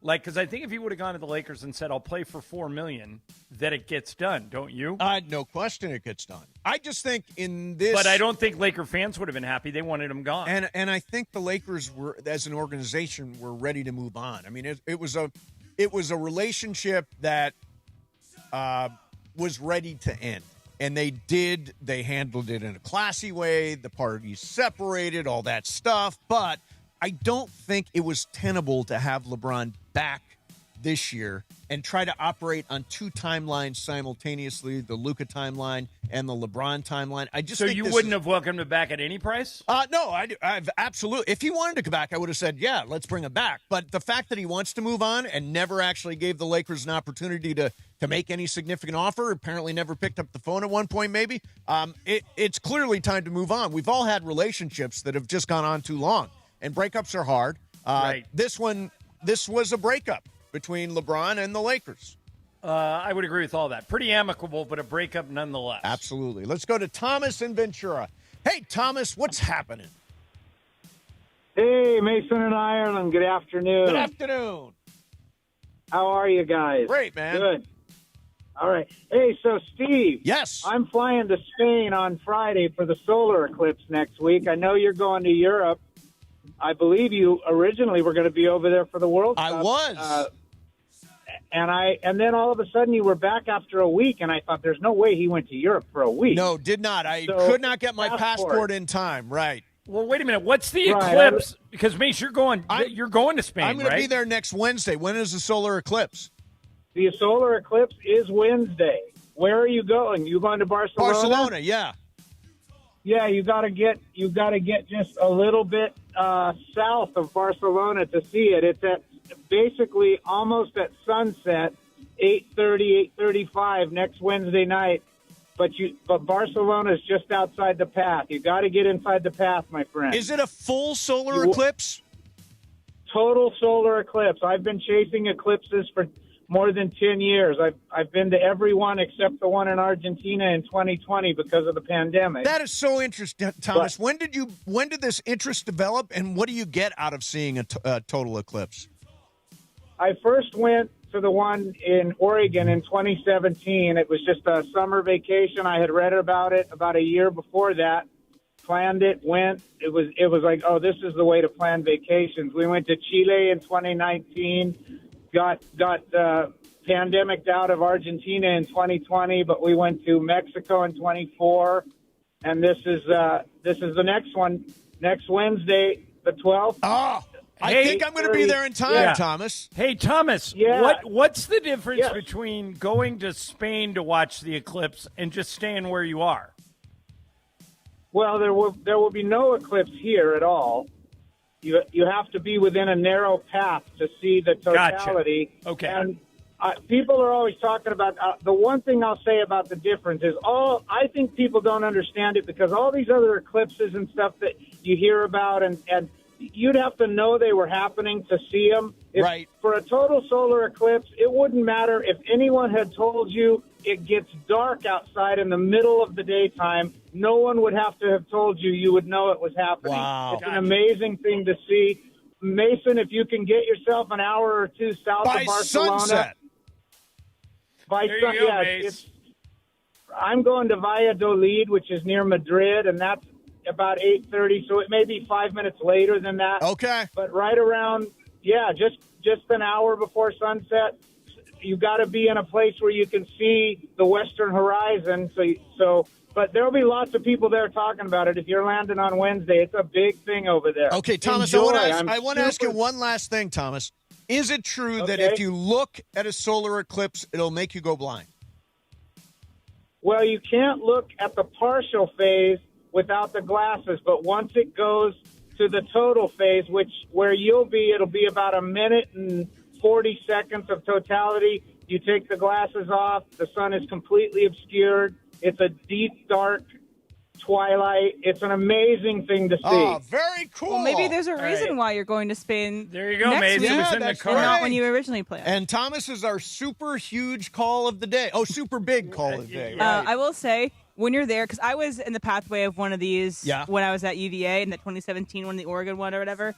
Because I think if he would have gone to the Lakers and said, I'll play for $4 million, that it gets done, don't you? No question it gets done. I just think in this... But I don't think Laker fans would have been happy. They wanted him gone. And I think the Lakers, were, as an organization, were ready to move on. I mean, it was a relationship that was ready to end. And they handled it in a classy way. The parties separated, all that stuff. But I don't think it was tenable to have LeBron back this year and try to operate on two timelines simultaneously, the Luka timeline and the LeBron timeline. So you wouldn't have welcomed him back at any price? No, I've absolutely. If he wanted to come back, I would have said, yeah, let's bring him back. But the fact that he wants to move on and never actually gave the Lakers an opportunity to make any significant offer, apparently never picked up the phone at one point maybe, it's clearly time to move on. We've all had relationships that have just gone on too long, and breakups are hard. Right. This was a breakup between LeBron and the Lakers. I would agree with all that. Pretty amicable, but a breakup nonetheless. Absolutely. Let's go to Thomas in Ventura. Hey, Thomas, what's happening? Hey, Mason in Ireland. Good afternoon. Good afternoon. How are you guys? Great, man. Good. All right. Hey, so Steve. Yes. I'm flying to Spain on Friday for the solar eclipse next week. I know you're going to Europe. I believe you originally were going to be over there for the World Cup. I was. And then all of a sudden you were back after a week, and I thought there's no way he went to Europe for a week. No, did not. I could not get my passport in time. Right. Well, wait a minute. What's the eclipse? Because, Mace, you're going to Spain, I'm going to be there next Wednesday. When is the solar eclipse? The solar eclipse is Wednesday. Where are you going? You going to Barcelona? Barcelona, yeah. Yeah, you got to get just a little bit south of Barcelona to see it. It's at basically almost at sunset, 8:30, 8:35 next Wednesday night. But Barcelona is just outside the path. You got to get inside the path, my friend. Is it a full solar eclipse? Total solar eclipse. I've been chasing eclipses for more than 10 years. I've been to every one except the one in Argentina in 2020 because of the pandemic. That is so interesting, Thomas. When did this interest develop, and what do you get out of seeing a total eclipse? I first went to the one in Oregon in 2017. It was just a summer vacation. I had read about it about a year before that. Planned it, went. It was like, oh, this is the way to plan vacations. We went to Chile in 2019. Got pandemicked out of Argentina in 2020, but we went to Mexico in 24. and this is the next one, next Wednesday, the 12th. Oh, I think I'm going to be there in time, Thomas. Hey, Thomas, what's the difference between going to Spain to watch the eclipse and just staying where you are? Well, there will be no eclipse here at all. You have to be within a narrow path to see the totality. Gotcha. Okay. And people are always talking about the one thing I'll say about the difference is I think people don't understand it because all these other eclipses and stuff that you hear about and you'd have to know they were happening to see them. Right. For a total solar eclipse, it wouldn't matter if anyone had told you it gets dark outside in the middle of the daytime. No one would have to have told you. You would know it was happening. Wow. It's an amazing thing to see. Mason, if you can get yourself an hour or two south By of Barcelona. sunset. There you go, Mace. I'm going to Valladolid, which is near Madrid, and that's about 8:30, so it may be 5 minutes later than that. Okay. But right around, just an hour before sunset, you got to be in a place where you can see the western horizon. But there'll be lots of people there talking about it. If you're landing on Wednesday, it's a big thing over there. Okay, Thomas, Enjoy. I want to ask you one last thing, Thomas. Is it true that if you look at a solar eclipse, it'll make you go blind? Well, you can't look at the partial phase without the glasses, but once it goes to the total phase, where you'll be, it'll be about 1 minute and 40 seconds of totality. You take the glasses off, the sun is completely obscured. It's a deep, dark twilight. It's an amazing thing to see. Oh, very cool. Well, maybe there's a reason why you're going to Spain. There you go, next Mace. week. It was in the car. Not when you originally planned. And Thomas is our super huge call of the day. Oh, super big call of the day. Right. I will say, when you're there, because I was in the pathway of one of these when I was at UVA in the 2017 one, the Oregon one or whatever,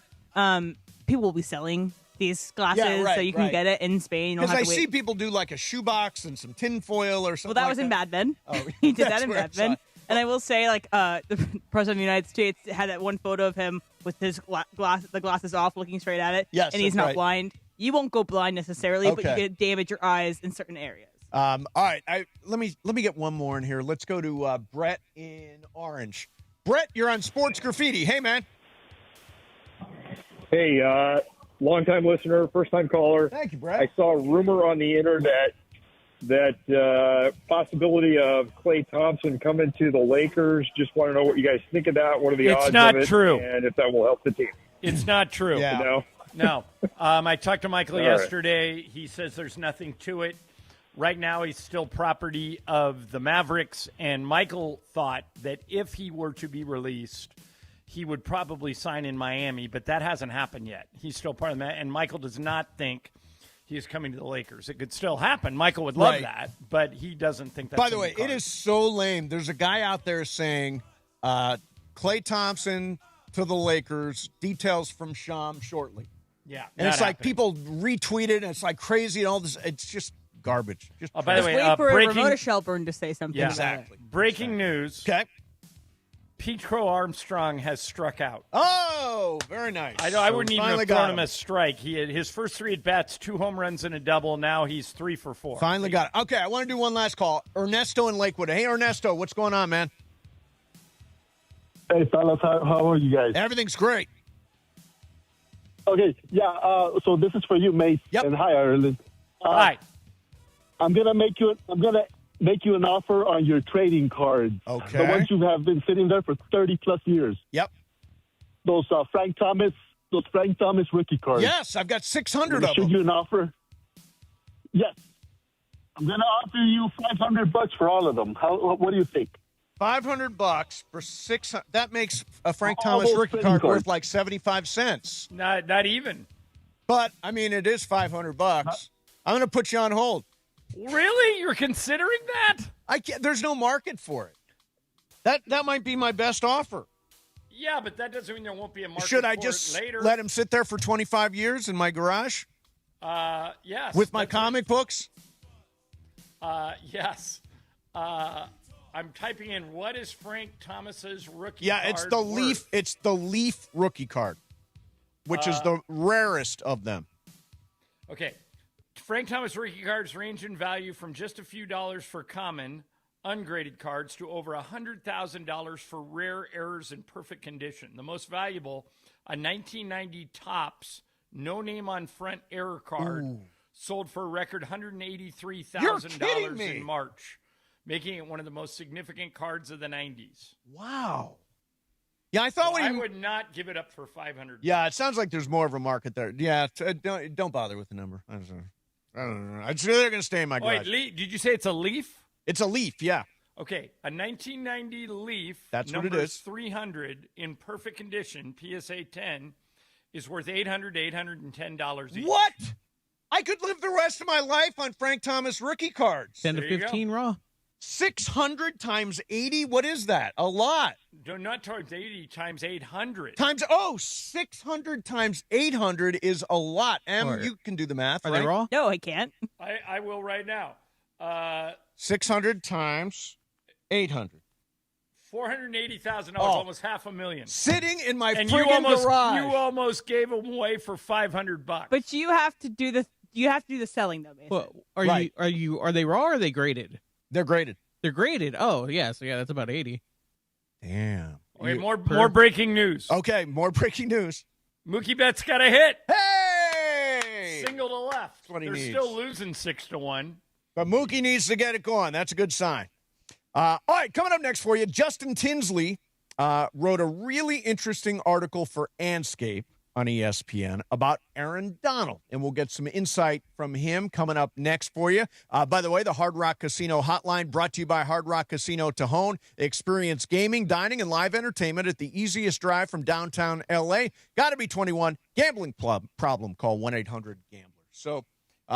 people will be selling these glasses so you can get it in Spain. Because I see people do like a shoebox and some tin foil or something. Well, that was in Mad Men. Oh, he did that in Mad Men. And I will say, the President of the United States had that one photo of him with his the glasses off, looking straight at it. Yes, and he's not blind. You won't go blind necessarily, but you can damage your eyes in certain areas. All right, let me get one more in here. Let's go to Brett in Orange. Brett, you're on Sports Graffiti. Hey, man. Hey, long-time listener, first-time caller. Thank you, Brett. I saw a rumor on the internet that possibility of Klay Thompson coming to the Lakers. Just want to know what you guys think of that. What are the odds of it? It's not true. And if that will help the team. It's not true. No. I talked to Michael yesterday. Right. He says there's nothing to it. Right now, he's still property of the Mavericks, and Michael thought that if he were to be released, he would probably sign in Miami, but that hasn't happened yet. He's still part of that, and Michael does not think he's coming to the Lakers. It could still happen. Michael would love that, but he doesn't think that's By the way, it is so lame. There's a guy out there saying Klay Thompson to the Lakers, details from Sham shortly. Yeah. And it's like people retweet it, and it's like crazy and all this. It's just garbage. By the way, wait for Ramona Shelburne to say something. Yeah, exactly. Breaking news. Okay. Pete Crow Armstrong has struck out. Oh, very nice. I wouldn't even have thrown him a strike. He had his first 3 at-bats, 2 home runs and a double. Now he's 3 for 4. Finally got it. Okay, I want to do one last call. Ernesto in Lakewood. Hey, Ernesto, what's going on, man? Hey, fellas, how are you guys? Everything's great. Okay, so this is for you, Mace. Yep. And hi, Ireland. Hi. I'm gonna make you an offer on your trading cards. Okay. The ones you have been sitting there for 30 plus years. Yep. Those Frank Thomas rookie cards. Yes, I've got 600 of them. Should you an offer? Yes. I'm gonna offer you $500 for all of them. What do you think? $500 for 600. That makes a Frank Thomas rookie card worth like 75 cents. Not even. But I mean, it is $500. I'm going to put you on hold. Really? You're considering that? I can't. There's no market for it. That might be my best offer. Yeah, but that doesn't mean there won't be a market Should I for just it later. let him sit there for 25 years in my garage? Yes. With my comic books? Yes. I'm typing in what is Frank Thomas's rookie Yeah, card it's the worth? Leaf. It's the Leaf rookie card, which is the rarest of them. Okay. Frank Thomas rookie cards range in value from just a few dollars for common ungraded cards to over $100,000 for rare errors in perfect condition. The most valuable, a 1990 Topps no name on front error card, sold for a record $183,000 in March, making it one of the most significant cards of the 90s. Wow. Yeah, I thought I would not give it up for $500. Yeah, it sounds like there's more of a market there. Yeah, don't bother with the number. I don't know. I'm sure they're going to stay in my garage. Wait, did you say it's a Leaf? It's a Leaf, yeah. Okay, a 1990 Leaf. That's what it is. 300 in perfect condition, PSA 10, is worth $810 each. What? I could live the rest of my life on Frank Thomas rookie cards. 10 to 15 raw. 600 times 80? What is that? A lot. Not times 80, times 800. 600 times 800 is a lot. You can do the math, Are right? they raw? No, I can't. I will right now. 600 times 800. $480,000, almost $500,000. Sitting in my and friggin' garage. You almost gave them away for $500. But you have to do the selling though, Mason. Well, are they raw or are they graded? They're graded. They're graded. Oh, yeah. So that's about 80. Damn. Okay, more breaking news. Okay, more breaking news. Mookie Betts got a hit. Hey! Single to left. That's what he They're needs. still losing 6-1. But Mookie needs to get it going. That's a good sign. All right, coming up next for you, Justin Tinsley wrote a really interesting article for Anscape on ESPN about Aaron Donald, and we'll get some insight from him coming up next for you. By the way, the Hard Rock Casino Hotline brought to you by Hard Rock Casino Tejon. Experience gaming, dining, and live entertainment at the easiest drive from downtown L.A. Got to be 21. Gambling problem, call 1-800-GAMBLER. So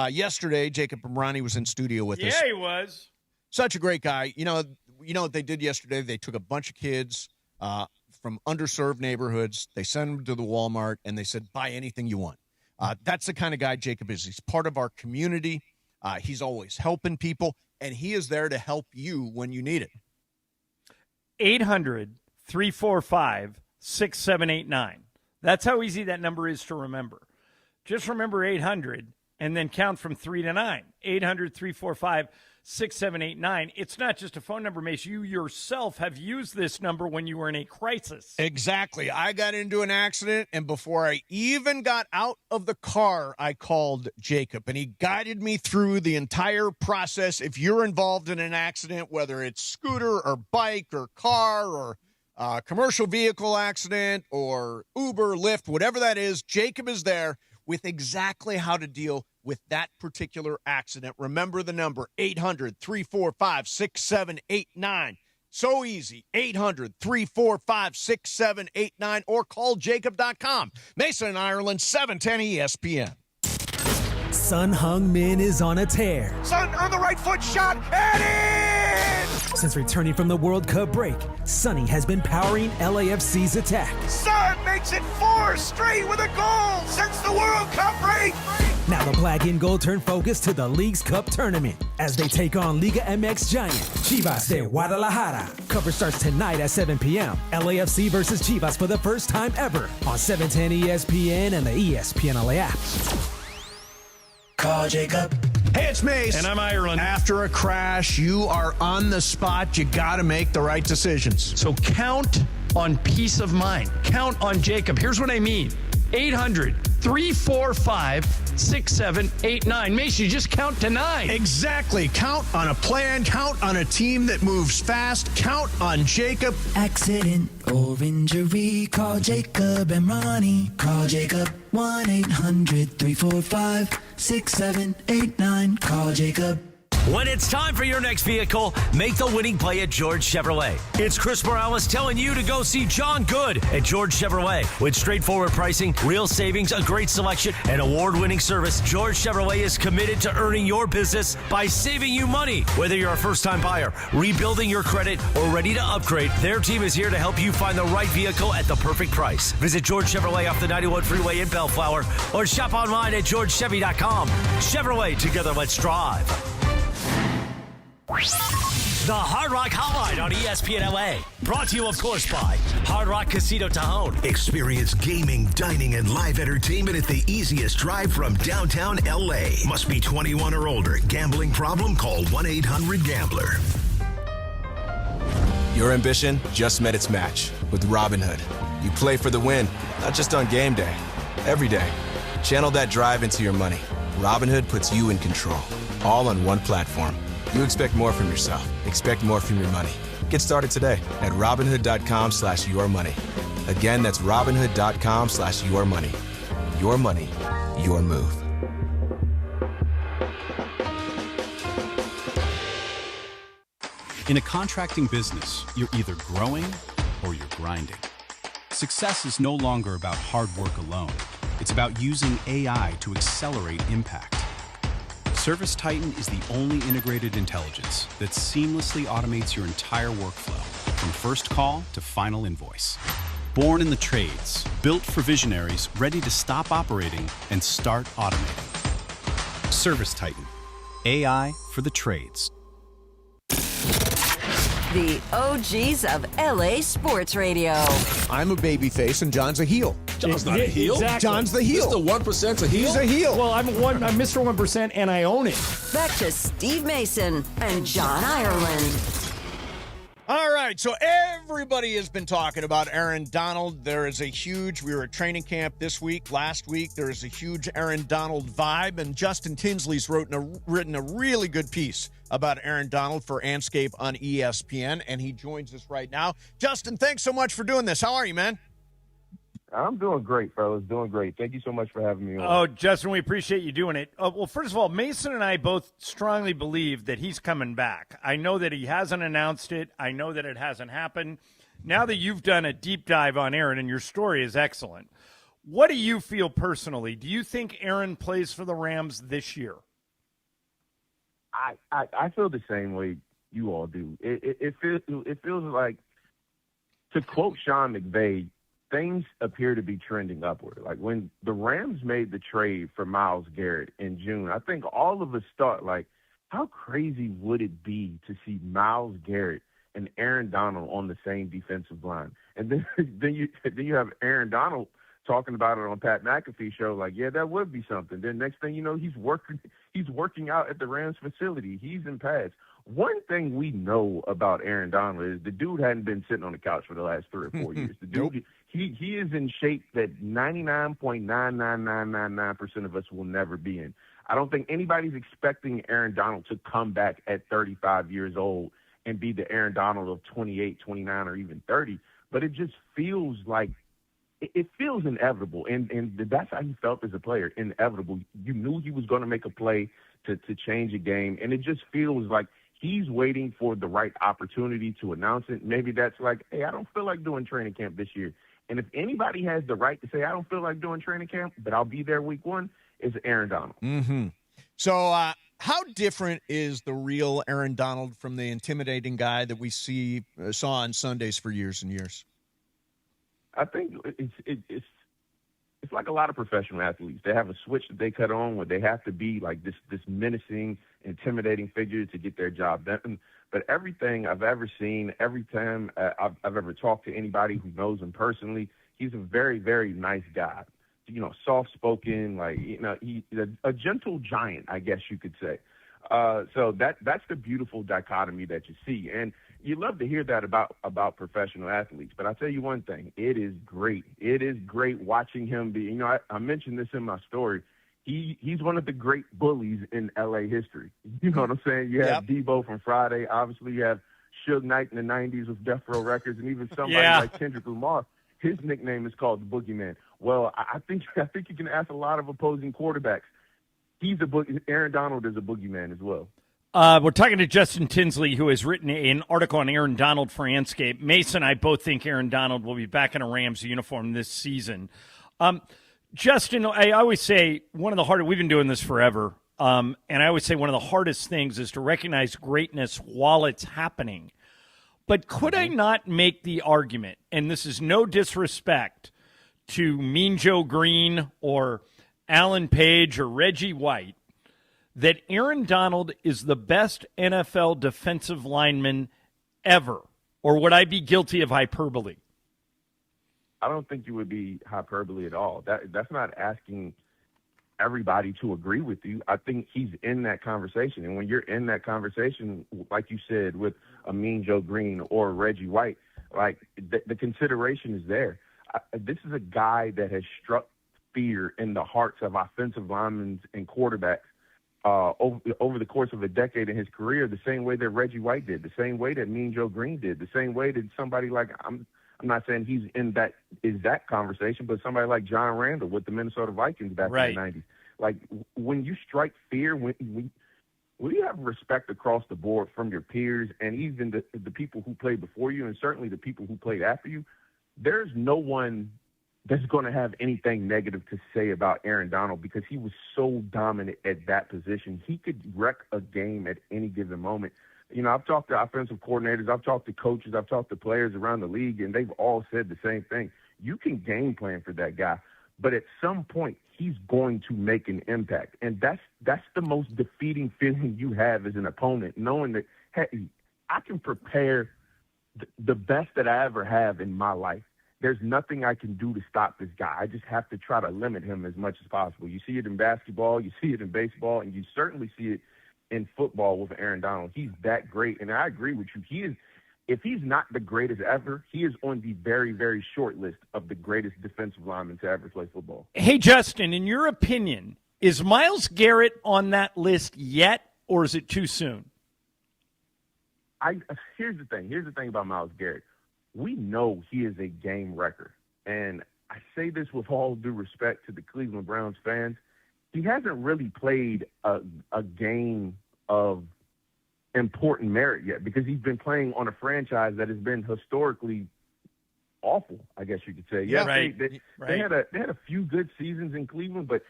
yesterday, Jacob Pomrani was in studio with us. Yeah, he was. Such a great guy. You know what they did yesterday? They took a bunch of kids from underserved neighborhoods. They sent them to the Walmart, and they said, buy anything you want. That's the kind of guy Jacob is. He's part of our community. He's always helping people, and he is there to help you when you need it. 800-345-6789. That's how easy that number is to remember. Just remember 800 and then count from 3 to 9. 800-345-6789. It's not just a phone number, Mace. You yourself have used this number when you were in a crisis. Exactly. I got into an accident, and before I even got out of the car, I called Jacob, and he guided me through the entire process. If you're involved in an accident, whether it's scooter or bike or car or commercial vehicle accident or Uber, Lyft, whatever that is, Jacob is there with exactly how to deal with that particular accident. Remember the number, 800-345-6789. So easy, 800-345-6789, or call jacob.com. Mason, Ireland, 710 ESPN. Sun Heung-min is on a tear. Sun on the right foot shot, and in! Since returning from the World Cup break, Sonny has been powering LAFC's attack. Sun makes it 4 straight with a goal since the World Cup break. Now the black and gold turn focus to the League's Cup tournament as they take on Liga MX giant Chivas de Guadalajara. Coverage starts tonight at 7 p.m. LAFC versus Chivas for the first time ever on 710 ESPN and the ESPN LA app. Call Jacob. Hey, it's Mace. And I'm Ireland. After a crash, you are on the spot. You got to make the right decisions. So count on peace of mind. Count on Jacob. Here's what I mean. 800-345-6789. Mace, you just count to 9. Exactly. Count on a plan. Count on a team that moves fast. Count on Jacob. Accident or injury, call Jacob and Ronnie. Call Jacob, 1-800-345-6789. Call Jacob. When it's time for your next vehicle, make the winning play at George Chevrolet. It's Chris Morales telling you to go see John Good at George Chevrolet. With straightforward pricing, real savings, a great selection, and award-winning service, George Chevrolet is committed to earning your business by saving you money. Whether you're a first-time buyer, rebuilding your credit, or ready to upgrade, their team is here to help you find the right vehicle at the perfect price. Visit George Chevrolet off the 91 freeway in Bellflower or shop online at georgechevy.com. Chevrolet, together let's drive. The Hard Rock Hotline on ESPN LA. Brought to you, of course, by Hard Rock Casino Tejon. Experience gaming, dining, and live entertainment at the easiest drive from downtown LA. Must be 21 or older. Gambling problem? Call 1-800-GAMBLER. Your ambition just met its match with Robinhood. You play for the win, not just on game day, every day. Channel that drive into your money. Robinhood puts you in control, all on one platform. You expect more from yourself. Expect more from your money. Get started today at Robinhood.com/yourmoney. Again, that's Robinhood.com/yourmoney. Your money, your move. In a contracting business, you're either growing or you're grinding. Success is no longer about hard work alone. It's about using AI to accelerate impact. Service Titan is the only integrated intelligence that seamlessly automates your entire workflow, from first call to final invoice. Born in the trades, built for visionaries ready to stop operating and start automating. Service Titan, AI for the trades. The OGs of LA Sports Radio. I'm a babyface and John's a heel. John's not a heel. Exactly. John's the heel. This is the 1%'s a heel? He's a heel. Well, I'm Mr. 1% and I own it. Back to Steve Mason and John Ireland. All right, so everybody has been talking about Aaron Donald. We were at training camp this week, last week. There is a huge Aaron Donald vibe, and Justin Tinsley's written a really good piece about Aaron Donald for Anscape on ESPN, and he joins us right now. Justin, thanks so much for doing this. How are you, man? I'm doing great, fellas. Doing great. Thank you so much for having me on. Oh, Justin, we appreciate you doing it. Well, first of all, Mason and I both strongly believe that he's coming back. I know that he hasn't announced it. I know that it hasn't happened. Now that you've done a deep dive on Aaron, and your story is excellent, what do you feel personally? Do you think Aaron plays for the Rams this year? I feel the same way you all do. It feels like, to quote Sean McVay, things appear to be trending upward. Like when the Rams made the trade for Myles Garrett in June, I think all of us thought, like, how crazy would it be to see Myles Garrett and Aaron Donald on the same defensive line? And then you have Aaron Donald talking about it on Pat McAfee show, like, yeah, that would be something. Then next thing you know, he's working out at the Rams facility. He's in pads. One thing we know about Aaron Donald is the dude hadn't been sitting on the couch for the last 3 or 4 years. The dude, he is in shape that 99.99999% of us will never be in. I don't think anybody's expecting Aaron Donald to come back at 35 years old and be the Aaron Donald of 28, 29, or even 30. But it just feels like it feels inevitable, and that's how he felt as a player, inevitable. You knew he was going to make a play to change a game, and it just feels like he's waiting for the right opportunity to announce it. Maybe that's like, hey, I don't feel like doing training camp this year. And if anybody has the right to say, I don't feel like doing training camp, but I'll be there week one, it's Aaron Donald. Mm-hmm. So how different is the real Aaron Donald from the intimidating guy that we saw on Sundays for years and years? I think it's like a lot of professional athletes. They have a switch that they cut on where they have to be like this menacing, intimidating figure to get their job done. But everything I've ever seen, every time I've ever talked to anybody who knows him personally, he's a very, very nice guy. You know, soft-spoken, like, you know, he's a gentle giant, I guess you could say. So that's the beautiful dichotomy that you see. And you love to hear that about professional athletes. But I'll tell you one thing, it is great. It is great watching him be, you know, I mentioned this in my story. He's one of the great bullies in LA history. You know what I'm saying? You have Debo from Friday. Obviously, you have Suge Knight in the 90s with Death Row Records, and even somebody like Kendrick Lamar. His nickname is called the Boogeyman. Well, I think you can ask a lot of opposing quarterbacks. Aaron Donald is a boogeyman as well. We're talking to Justin Tinsley, who has written an article on Aaron Donald for Anscape. Mason and I both think Aaron Donald will be back in a Rams uniform this season. Justin, I always say we've been doing this forever, and I always say one of the hardest things is to recognize greatness while it's happening. But could I not make the argument, and this is no disrespect to Mean Joe Green or Alan Page or Reggie White, that Aaron Donald is the best NFL defensive lineman ever? Or would I be guilty of hyperbole? I don't think you would be hyperbole at all. That's not asking everybody to agree with you. I think he's in that conversation. And when you're in that conversation, like you said, with a Mean Joe Green or Reggie White, like the consideration is there. This is a guy that has struck fear in the hearts of offensive linemen and quarterbacks over the course of a decade in his career, the same way that Reggie White did, the same way that Mean Joe Green did, the same way that somebody like I'm not saying he's in that conversation, but somebody like John Randall with the Minnesota Vikings back in the 90s. Like, when you strike fear, when you have respect across the board from your peers and even the people who played before you and certainly the people who played after you, there's no one that's going to have anything negative to say about Aaron Donald because he was so dominant at that position. He could wreck a game at any given moment. You know, I've talked to offensive coordinators, I've talked to coaches, I've talked to players around the league, and they've all said the same thing. You can game plan for that guy, but at some point he's going to make an impact. And that's the most defeating feeling you have as an opponent, knowing that, hey, I can prepare the best that I ever have in my life. There's nothing I can do to stop this guy. I just have to try to limit him as much as possible. You see it in basketball, you see it in baseball, and you certainly see it in football with Aaron Donald. He's that great, and I agree with you. If he's not the greatest ever, he is on the very, very short list of the greatest defensive linemen to ever play football. Hey, Justin, in your opinion, is Myles Garrett on that list yet, or is it too soon? Here's the thing about Myles Garrett. We know he is a game wrecker, and I say this with all due respect to the Cleveland Browns fans. He hasn't really played a game of important merit yet because he's been playing on a franchise that has been historically awful, I guess you could say. Yeah, they had a few good seasons in Cleveland, but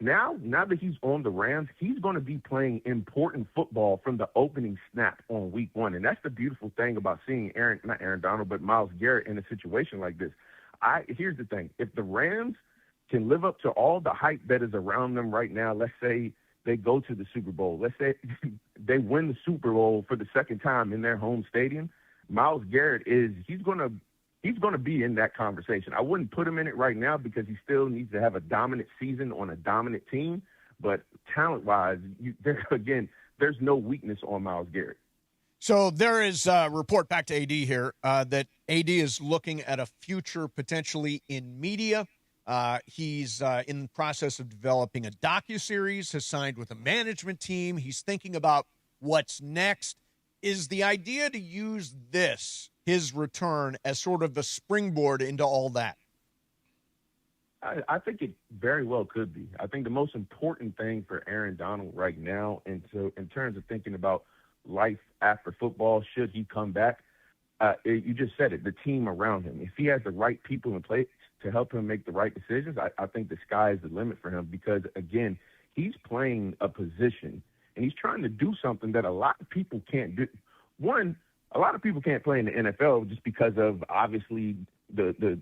now that he's on the Rams, he's going to be playing important football from the opening snap on week 1. And that's the beautiful thing about seeing not Aaron Donald, but Myles Garrett in a situation like this. Here's the thing. If the Rams can live up to all the hype that is around them right now, let's say they go to the Super Bowl, let's say they win the Super Bowl for the second time in their home stadium, Myles Garrett he's going to be in that conversation. I wouldn't put him in it right now because he still needs to have a dominant season on a dominant team, but talent-wise, there's no weakness on Myles Garrett. So there is a report back to AD here that AD is looking at a future potentially in media. He's in the process of developing a docuseries, has signed with a management team. He's thinking about what's next. Is the idea to use his return, as sort of a springboard into all that? I think it very well could be. I think the most important thing for Aaron Donald right now, and so in terms of thinking about life after football, should he come back, you just said it, the team around him. If he has the right people in place to help him make the right decisions, I think the sky is the limit for him because, again, he's playing a position and he's trying to do something that a lot of people can't do. One, a lot of people can't play in the NFL just because of, obviously, the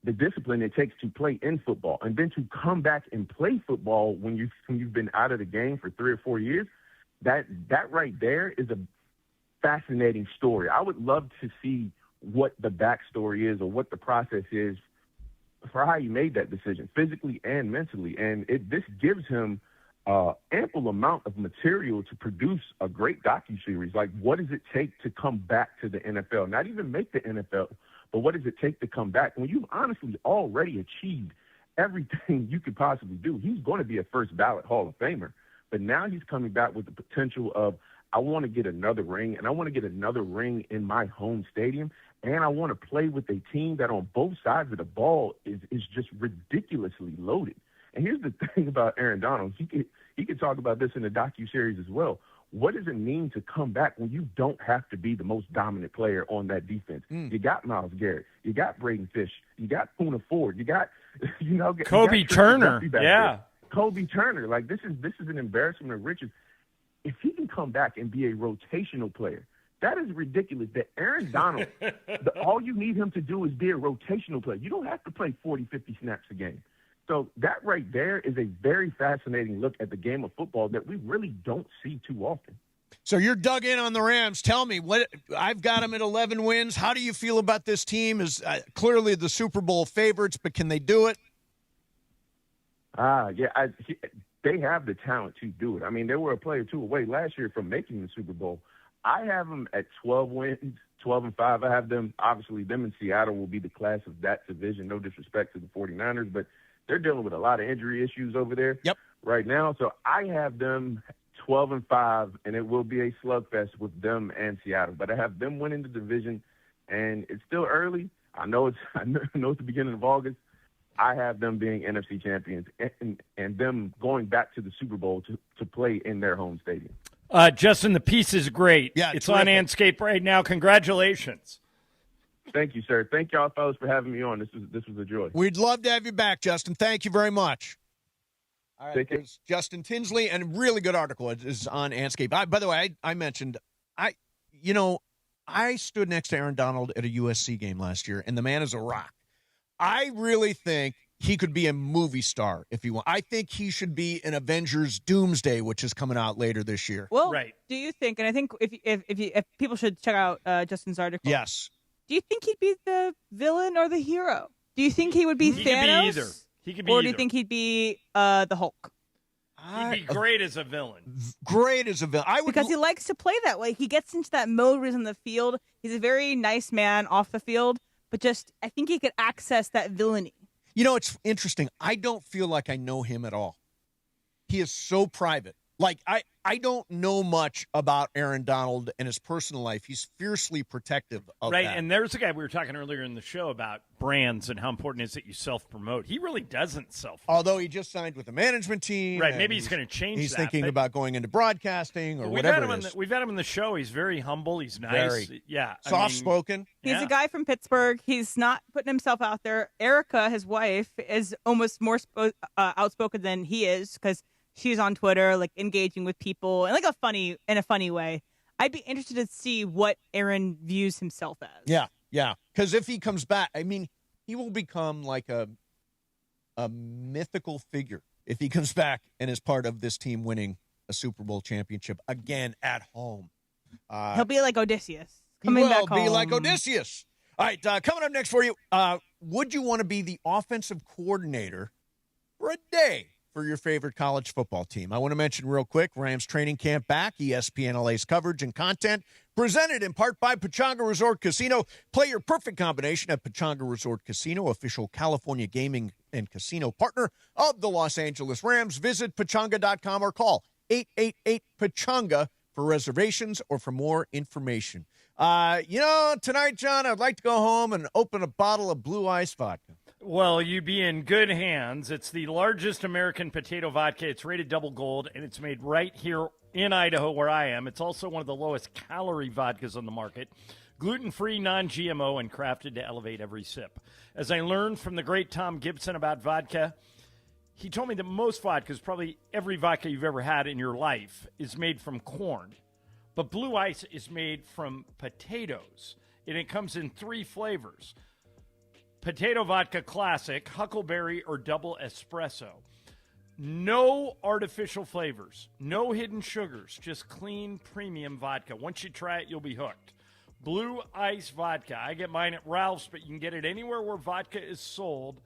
discipline it takes to play in football. And then to come back and play football when you've been out of the game for 3 or 4 years, that right there is a fascinating story. I would love to see what the backstory is or what the process is for how he made that decision, physically and mentally. And this gives him ample amount of material to produce a great docuseries. Like, what does it take to come back to the NFL? Not even make the NFL, but what does it take to come back? When you've honestly already achieved everything you could possibly do, he's going to be a first ballot Hall of Famer. But now he's coming back with the potential of, I want to get another ring, and I want to get another ring in my home stadium, and I want to play with a team that on both sides of the ball is just ridiculously loaded. And here's the thing about Aaron Donald. He could talk about this in the docuseries as well. What does it mean to come back when you don't have to be the most dominant player on that defense? You got Myles Garrett. You got Braden Fish. You got Poona Ford. You got, Kobe Turner. Yeah. Kobe Turner. Like, this is an embarrassment of riches. If he can come back and be a rotational player, that is ridiculous. That Aaron Donald, all you need him to do is be a rotational player. You don't have to play 40, 50 snaps a game. So that right there is a very fascinating look at the game of football that we really don't see too often. So you're dug in on the Rams. Tell me, I've got them at 11 wins. How do you feel about this team? Is clearly the Super Bowl favorites, but can they do it? They have the talent to do it. I mean, they were a player or two away last year from making the Super Bowl. I have them at 12 wins, 12-5. I have them, obviously, them in Seattle will be the class of that division. No disrespect to the 49ers, but they're dealing with a lot of injury issues over there right now. So I have them 12-5, and it will be a slugfest with them and Seattle. But I have them winning the division, and it's still early. I know it's the beginning of August. I have them being NFC champions and them going back to the Super Bowl to play in their home stadium. Justin, the piece is great. Yeah, it's on Anscape right now. Congratulations. Thank you, sir. Thank y'all, fellas, for having me on. This was a joy. We'd love to have you back, Justin. Thank you very much. All right, Take care. there's Justin Tinsley, and a really good article. It is on Anscape. By the way, I mentioned, I stood next to Aaron Donald at a USC game last year, and the man is a rock. I really think he could be a movie star if he wants. I think he should be in Avengers Doomsday, which is coming out later this year. Well, do you think, and I think if people should check out Justin's article. Yes. Do you think he'd be the villain or the hero? Do you think he would be Thanos? Could be either. He could be or do you think he'd be the Hulk? He'd be great as a villain. Great as a villain. Because he likes to play that way. He gets into that mode where he's on the field. He's a very nice man off the field, but just I think he could access that villainy. You know, it's interesting. I don't feel like I know him at all. He is so private. Like, I don't know much about Aaron Donald and his personal life. He's fiercely protective of Right, that. and there's a guy we were talking earlier in the show about brands and how important it is that you self-promote. He really doesn't self-promote. Although he just signed with the management team. Right, maybe he's going to change He's that. thinking but about going into broadcasting or we've whatever had him it is. we've had him in the show. He's very humble. He's nice. Very. Yeah. Soft-spoken. He's a guy from Pittsburgh. He's not putting himself out there. Erica, his wife, is almost more outspoken than he is because she's on Twitter, like engaging with people in in a funny way. I'd be interested to see what Aaron views himself as. Yeah. Because if he comes back, I mean, he will become like a mythical figure if he comes back and is part of this team winning a Super Bowl championship again at home. He'll be like Odysseus. He will back be home. like Odysseus. All right, coming up next for you, would you want to be the offensive coordinator for a day for your favorite college football team? I want to mention real quick, Rams training camp back, ESPN LA's coverage and content, presented in part by Pechanga Resort Casino. Play your perfect combination at Pechanga Resort Casino, official California gaming and casino partner of the Los Angeles Rams. Visit Pechanga.com or call 888-PECHANGA for reservations or for more information. Tonight, John, I'd like to go home and open a bottle of Blue Ice vodka. Well, you'd be in good hands. It's the largest American potato vodka. It's rated double gold, and it's made right here in Idaho where I am. It's also one of the lowest calorie vodkas on the market. Gluten-free, non-GMO, and crafted to elevate every sip. As I learned from the great Tom Gibson about vodka, he told me that most vodkas, probably every vodka you've ever had in your life, is made from corn. But Blue Ice is made from potatoes, and it comes in 3 flavors. Potato vodka classic, huckleberry, or double espresso. No artificial flavors, no hidden sugars, just clean premium vodka. Once you try it, you'll be hooked. Blue Ice vodka. I get mine at Ralph's, but you can get it anywhere where vodka is sold,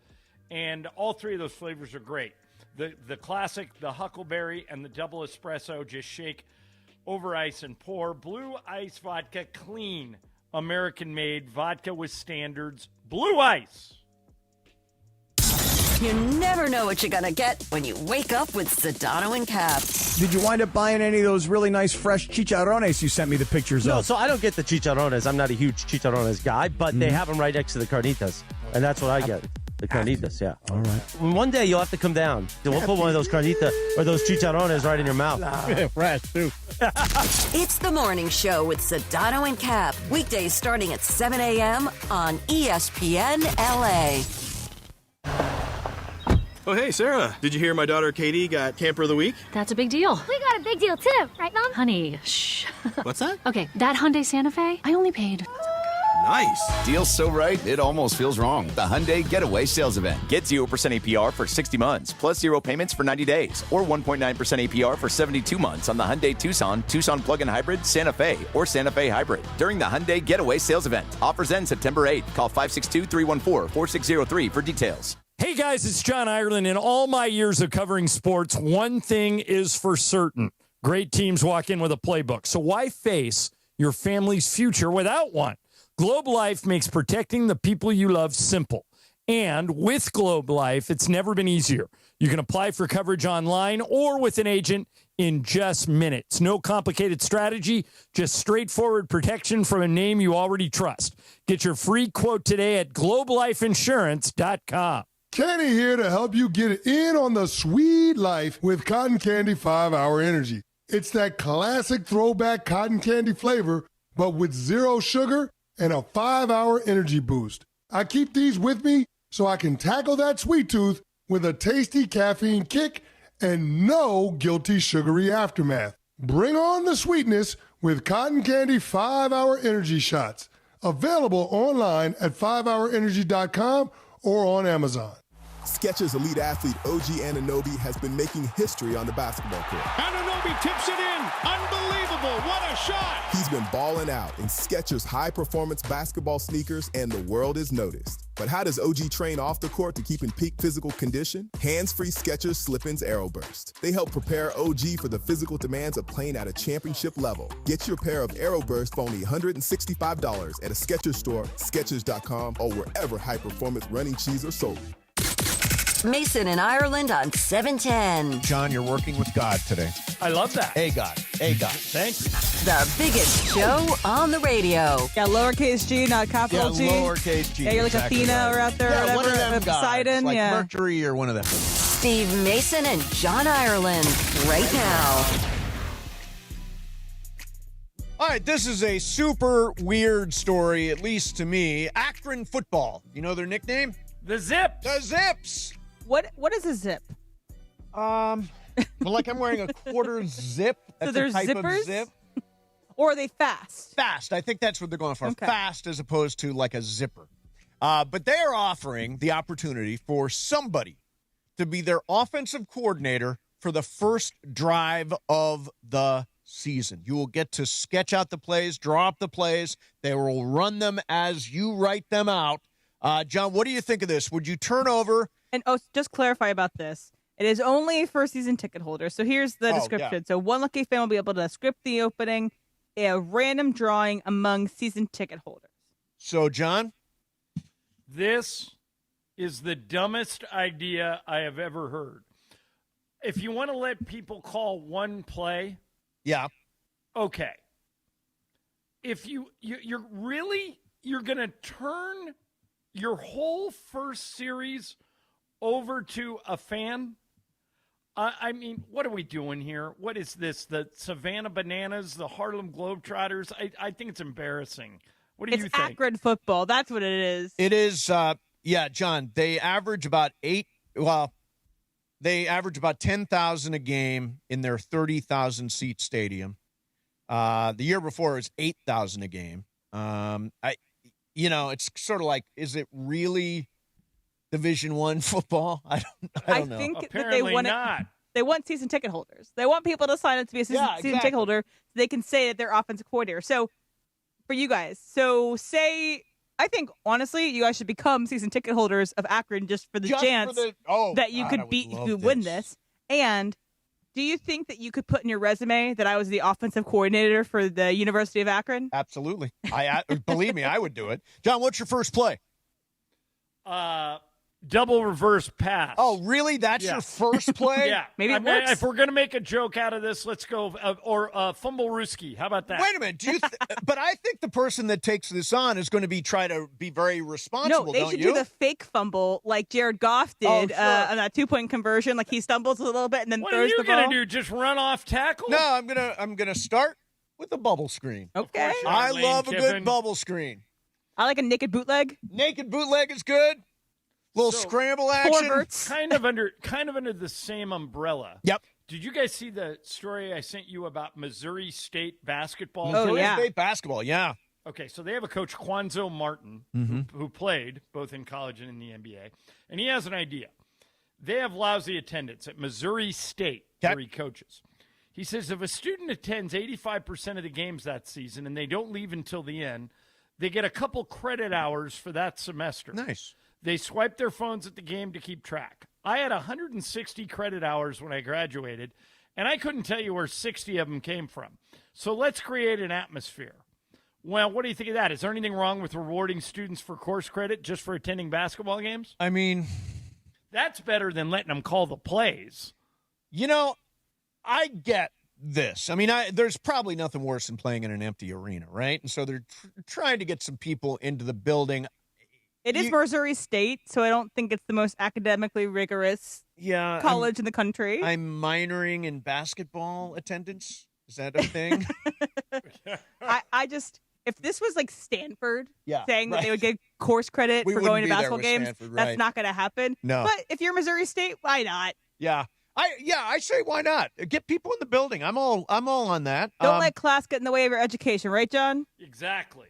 and all 3 of those flavors are great. The classic, the huckleberry, and the double espresso, just shake over ice and pour. Blue Ice vodka, clean, American-made vodka with standards. Blue Ice. You never know what you're going to get when you wake up with Sedano and Cap. Did you wind up buying any of those really nice fresh chicharrones you sent me the pictures No, of? so I don't get the chicharrones. I'm not a huge chicharrones guy, but they have them right next to the carnitas, and that's what I get. The carnitas, yeah. All right. One day you'll have to come down. We'll put one of those carnitas or those chicharrones right in your mouth. Fresh, too. It's the morning show with Sedano and Cap. Weekdays starting at 7 a.m. on ESPN LA. Oh, hey, Sarah. Did you hear my daughter Katie got Camper of the Week? That's a big deal. We got a big deal, too. Right, Mom? Honey, shh. What's that? Okay, that Hyundai Santa Fe, I only paid... Nice. Deal's so right, it almost feels wrong. The Hyundai Getaway Sales Event. Get 0% APR for 60 months, plus 0 payments for 90 days, or 1.9% APR for 72 months on the Hyundai Tucson, Tucson Plug-in Hybrid, Santa Fe, or Santa Fe Hybrid. During the Hyundai Getaway Sales Event. Offers end September 8th. Call 562-314-4603 for details. Hey guys, it's John Ireland. In all my years of covering sports, one thing is for certain. Great teams walk in with a playbook. So why face your family's future without one? Globe Life makes protecting the people you love simple. And with Globe Life, it's never been easier. You can apply for coverage online or with an agent in just minutes. No complicated strategy, just straightforward protection from a name you already trust. Get your free quote today at globelifeinsurance.com. Kenny here to help you get in on the sweet life with Cotton Candy 5-Hour Energy. It's that classic throwback cotton candy flavor, but with 0 sugar and a 5-hour energy boost. I keep these with me so I can tackle that sweet tooth with a tasty caffeine kick and no guilty sugary aftermath. Bring on the sweetness with Cotton Candy 5-Hour Energy Shots. Available online at 5hourenergy.com or on Amazon. Skechers elite athlete OG Anunoby has been making history on the basketball court. Anunoby tips it in. Unbelievable. What a shot. He's been balling out in Skechers high-performance basketball sneakers, and the world is noticed. But how does OG train off the court to keep in peak physical condition? Hands-free Skechers Slip-ins Aeroburst. They help prepare OG for the physical demands of playing at a championship level. Get your pair of Aeroburst for only $165 at a Skechers store, Skechers.com, or wherever high-performance running shoes are sold. Mason and Ireland on 710. John, you're working with God today. I love that. Hey, God. Hey, God. Thank you. The biggest show on the radio. Yeah, lowercase G, not capital G. Lowercase G. Yeah, you're like exactly Athena right. or out there, Yeah, or one of whatever. them gods, Poseidon, like yeah. Mercury or one of them. Steve Mason and John Ireland right now. All right, this is a super weird story, at least to me. Akron football. You know their nickname? The Zip. The Zips. What is a zip? Well, like I'm wearing a quarter zip. That's So they're a type zippers? of zip. Or are they fast? Fast. I think that's what they're going for. Okay. Fast as opposed to like a zipper. But they are offering the opportunity for somebody to be their offensive coordinator for the first drive of the season. You will get to sketch out the plays, draw up the plays. They will run them as you write them out. John, what do you think of this? Would you turn over? And just clarify about this. It is only for season ticket holders. So here's the description. Yeah. So one lucky fan will be able to script the opening, a random drawing among season ticket holders. So, John? This is the dumbest idea I have ever heard. If you want to let people call one play, yeah, okay. If you're going to turn your whole first series over to a fan? I mean, what are we doing here? What is this? The Savannah Bananas, the Harlem Globetrotters? I think it's embarrassing. What do you think? It's Akron football. That's what it is. It is, yeah, John, they average about 10,000 a game in their 30,000-seat stadium. The year before, it was 8,000 a game. It's sort of like, is it really Division I football? I don't know. I think Apparently that they want not. They want season ticket holders. They want people to sign up to be a season ticket holder so they can say that they're offensive coordinator. So for you guys, I think, honestly, you guys should become season ticket holders of Akron just for the chance that you could win this. And do you think that you could put in your resume that I was the offensive coordinator for the University of Akron? Absolutely. Believe me, I would do it. John, what's your first play? Double reverse pass. Oh, really? That's your first play? Yeah. Maybe it works. If we're going to make a joke out of this, let's go. Or fumble Ruski. How about that? Wait a minute. But I think the person that takes this on is going to try to be very responsible, No, they should do the fake fumble like Jared Goff did on that 2-point conversion. Like he stumbles a little bit and then throws the ball. What are you going to do? Just run off tackle? No, I'm gonna start with a bubble screen. Okay. I love a good bubble screen. I like a naked bootleg. Naked bootleg is good. Little scramble action. Kind of under the same umbrella. Yep. Did you guys see the story I sent you about Missouri State basketball? Oh, yeah. State basketball, yeah. Okay, so they have a coach, Quanzo Martin, who played both in college and in the NBA, and he has an idea. They have lousy attendance at Missouri State, where he coaches. He says if a student attends 85% of the games that season and they don't leave until the end, they get a couple credit hours for that semester. Nice. They swipe their phones at the game to keep track. I had 160 credit hours when I graduated, and I couldn't tell you where 60 of them came from. So let's create an atmosphere. Well, what do you think of that? Is there anything wrong with rewarding students for course credit just for attending basketball games? I mean, that's better than letting them call the plays. You know, I get this. I mean, there's probably nothing worse than playing in an empty arena, right? And so they're trying to get some people into the building. It is Missouri State, so I don't think it's the most academically rigorous college in the country. I'm minoring in basketball attendance. Is that a thing? I just, if this was like Stanford saying that right. they would get course credit for going to basketball games, Stanford, that's right. not going to happen. No. But if you're Missouri State, why not? Yeah. I say why not? Get people in the building. I'm all on that. Don't let class get in the way of your education, right, John? Exactly.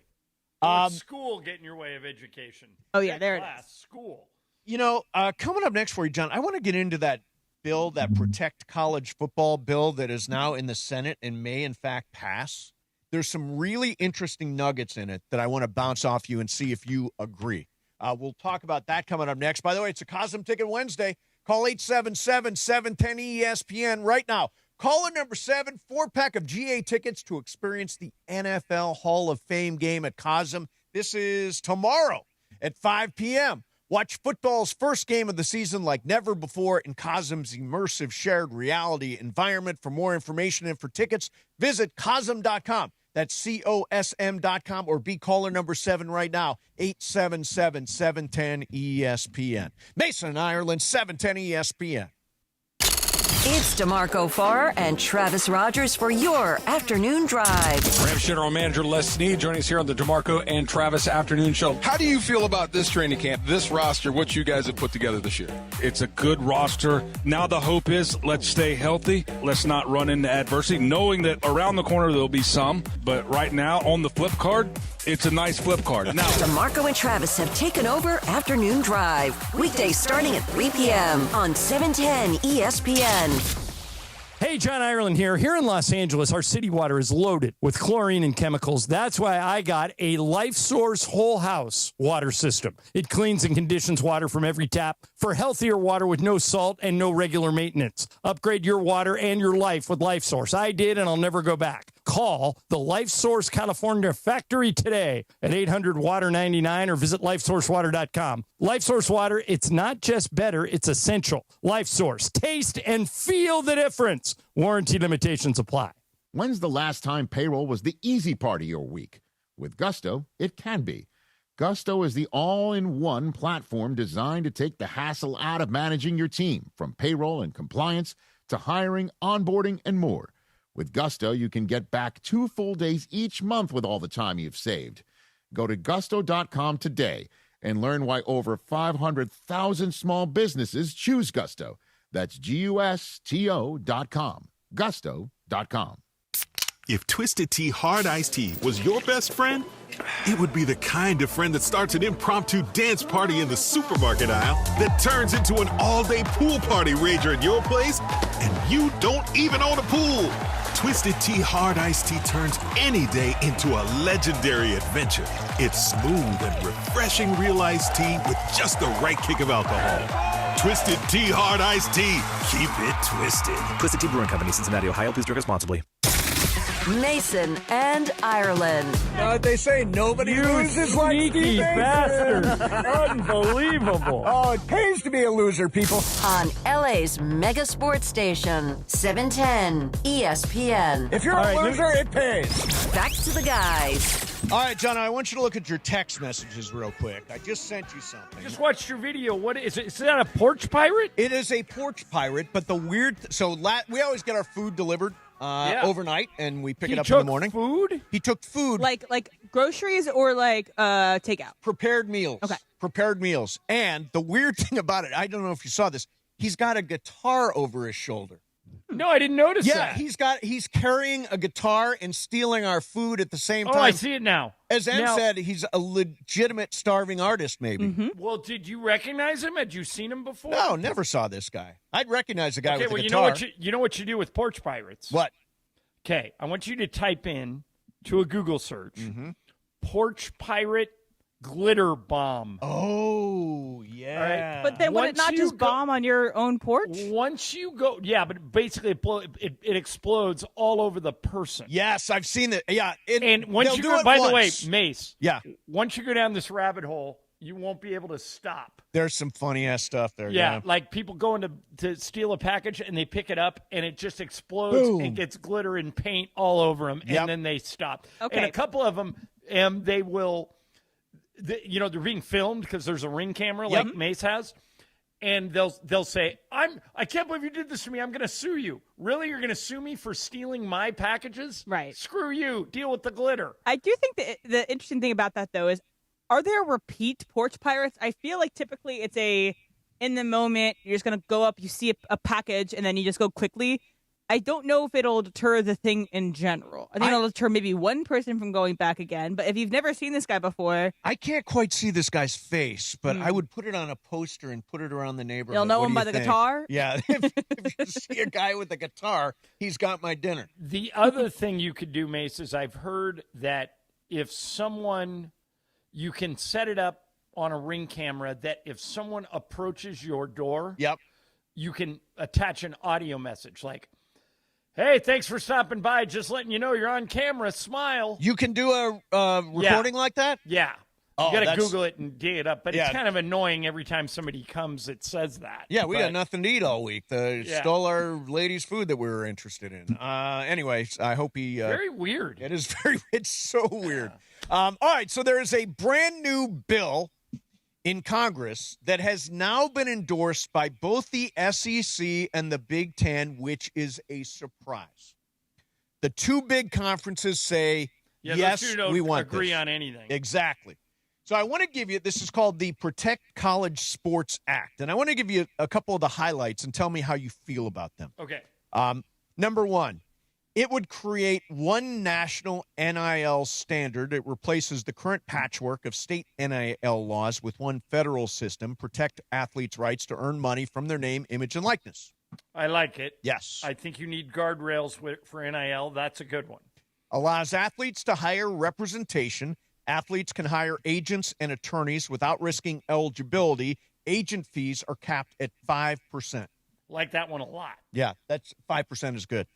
Don't school get in your way of education. Oh, yeah, there class, it is. School. You know, coming up next for you, John, I want to get into that bill, that Protect College Football bill that is now in the Senate and may, in fact, pass. There's some really interesting nuggets in it that I want to bounce off you and see if you agree. We'll talk about that coming up next. By the way, it's a Cosm Ticket Wednesday. Call 877-710-ESPN right now. Caller number 7, 4-pack of GA tickets to experience the NFL Hall of Fame game at Cosm. This is tomorrow at 5 p.m. Watch football's first game of the season like never before in Cosm's immersive shared reality environment. For more information and for tickets, visit Cosm.com. That's COSM.com, or be caller number 7 right now, 877-710-ESPN. Mason, Ireland, 710 ESPN. It's DeMarco Farr and Travis Rogers for your afternoon drive. Rams General Manager Les Snead joining us here on the DeMarco and Travis Afternoon Show. How do you feel about this training camp, this roster, what you guys have put together this year? It's a good roster. Now the hope is let's stay healthy. Let's not run into adversity, knowing that around the corner there'll be some. But right now on the flip card, it's a nice flip card. Now, DeMarco and Travis have taken over Afternoon Drive. Weekdays starting at 3 p.m. on 710 ESPN. Hey, John Ireland here. Here in Los Angeles, our city water is loaded with chlorine and chemicals. That's why I got a Life Source whole house water system. It cleans and conditions water from every tap for healthier water with no salt and no regular maintenance. Upgrade your water and your life with Life Source. I did, and I'll never go back. Call the Life Source California factory today at 800-WATER-99 or visit lifesourcewater.com. Life Source water, it's not just better, it's essential. Life Source, taste and feel the difference. Warranty limitations apply. When's the last time payroll was the easy part of your week? With Gusto, it can be. Gusto is the all-in-one platform designed to take the hassle out of managing your team, from payroll and compliance to hiring, onboarding, and more. With Gusto, you can get back 2 full days each month with all the time you've saved. Go to gusto.com today and learn why over 500,000 small businesses choose Gusto. That's GUSTO.com. Gusto.com. If Twisted Tea Hard Iced Tea was your best friend, it would be the kind of friend that starts an impromptu dance party in the supermarket aisle that turns into an all-day pool party rager at your place, and you don't even own a pool. Twisted Tea Hard Iced Tea turns any day into a legendary adventure. It's smooth and refreshing real iced tea with just the right kick of alcohol. Twisted Tea Hard Iced Tea. Keep it twisted. Twisted Tea Brewing Company, Cincinnati, Ohio. Please drink responsibly. Mason and Ireland. Know what they say? Nobody loses like sneaky Steve bastard. Mason. Unbelievable. Oh, it pays to be a loser, people. On LA's mega sports station, 710 ESPN. If you're a loser, it pays. Back to the guys. All right, John, I want you to look at your text messages real quick. I just sent you something. Just watched your video. What is it? Is that a porch pirate? It is a porch pirate, but the weird... we always get our food delivered overnight, and we pick it up in the morning. Food? He took food. Like groceries or like takeout? Prepared meals. Okay. Prepared meals. And the weird thing about it, I don't know if you saw this, he's got a guitar over his shoulder. No, I didn't notice that. Yeah, he's carrying a guitar and stealing our food at the same time. Oh, I see it now. As Em said, he's a legitimate starving artist, maybe. Mm-hmm. Well, did you recognize him? Had you seen him before? No, never saw this guy. I'd recognize the guy with the guitar. You know what you do with porch pirates? What? Okay, I want you to type in to a Google search, porch pirate glitter bomb. Oh. Oh, yeah. But then would it not just bomb on your own porch? Once you go, yeah, but basically it explodes all over the person. Yes, I've seen it. Yeah. And once you do go, it by the once. way, Mace. Yeah. Once you go down this rabbit hole, you won't be able to stop. There's some funny-ass stuff there. Yeah, like people going to steal a package, and they pick it up, and it just explodes Boom. and gets glitter and paint all over them, and then they stop. Okay. And a couple of them, they will, they're being filmed because there's a Ring camera like Mace has, and they'll say, I can't believe you did this to me. I'm going to sue you. Really? You're going to sue me for stealing my packages? Right. Screw you. Deal with the glitter. I do think the interesting thing about that, though, is are there repeat porch pirates? I feel like typically it's in the moment, you're just going to go up, you see a package, and then you just go quickly. I don't know if it'll deter the thing in general. I think it'll deter maybe one person from going back again. But if you've never seen this guy before, I can't quite see this guy's face, but I would put it on a poster and put it around the neighborhood. you'll know What him do by you the think? guitar. Yeah. If you see a guy with a guitar, he's got my dinner. The other thing you could do, Mace, is I've heard that if someone, you can set it up on a Ring camera that if someone approaches your door, you can attach an audio message like, hey, thanks for stopping by. Just letting you know you're on camera. Smile. You can do a recording like that? Yeah. Oh, You got to that's- Google it and dig it up. But Yeah. it's kind of annoying every time somebody comes, it says that. Yeah, we But- got nothing to eat all week. They stole our lady's food that we were interested in. Anyways, I hope he... very weird. It is it's so weird. All right, so there is a brand new bill in Congress that has now been endorsed by both the SEC and the Big Ten, which is a surprise. The two big conferences say, Yeah, yes, those two don't we want agree this. on anything. Exactly. So I want to give you, this is called the Protect College Sports Act, and I want to give you a couple of the highlights and tell me how you feel about them. Okay. Number one, it would create one national NIL standard. It replaces the current patchwork of state NIL laws with one federal system, protect athletes' rights to earn money from their name, image, and likeness. I like it. Yes. I think you need guardrails for NIL. That's a good one. Allows athletes to hire representation. Athletes can hire agents and attorneys without risking eligibility. Agent fees are capped at 5%. Like that one a lot. Yeah, that's 5% is good.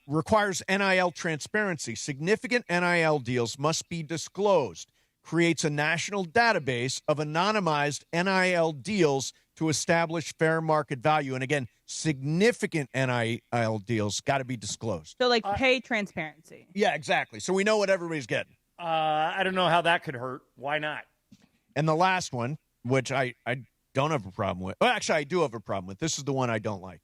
Requires NIL transparency. Significant NIL deals must be disclosed. Creates a national database of anonymized NIL deals to establish fair market value. And again, significant NIL deals got to be disclosed. So, like, pay transparency. Yeah, exactly. So we know what everybody's getting. I don't know how that could hurt. Why not? And the last one, which I don't have a problem with. Well, actually, I do have a problem with. This is the one I don't like.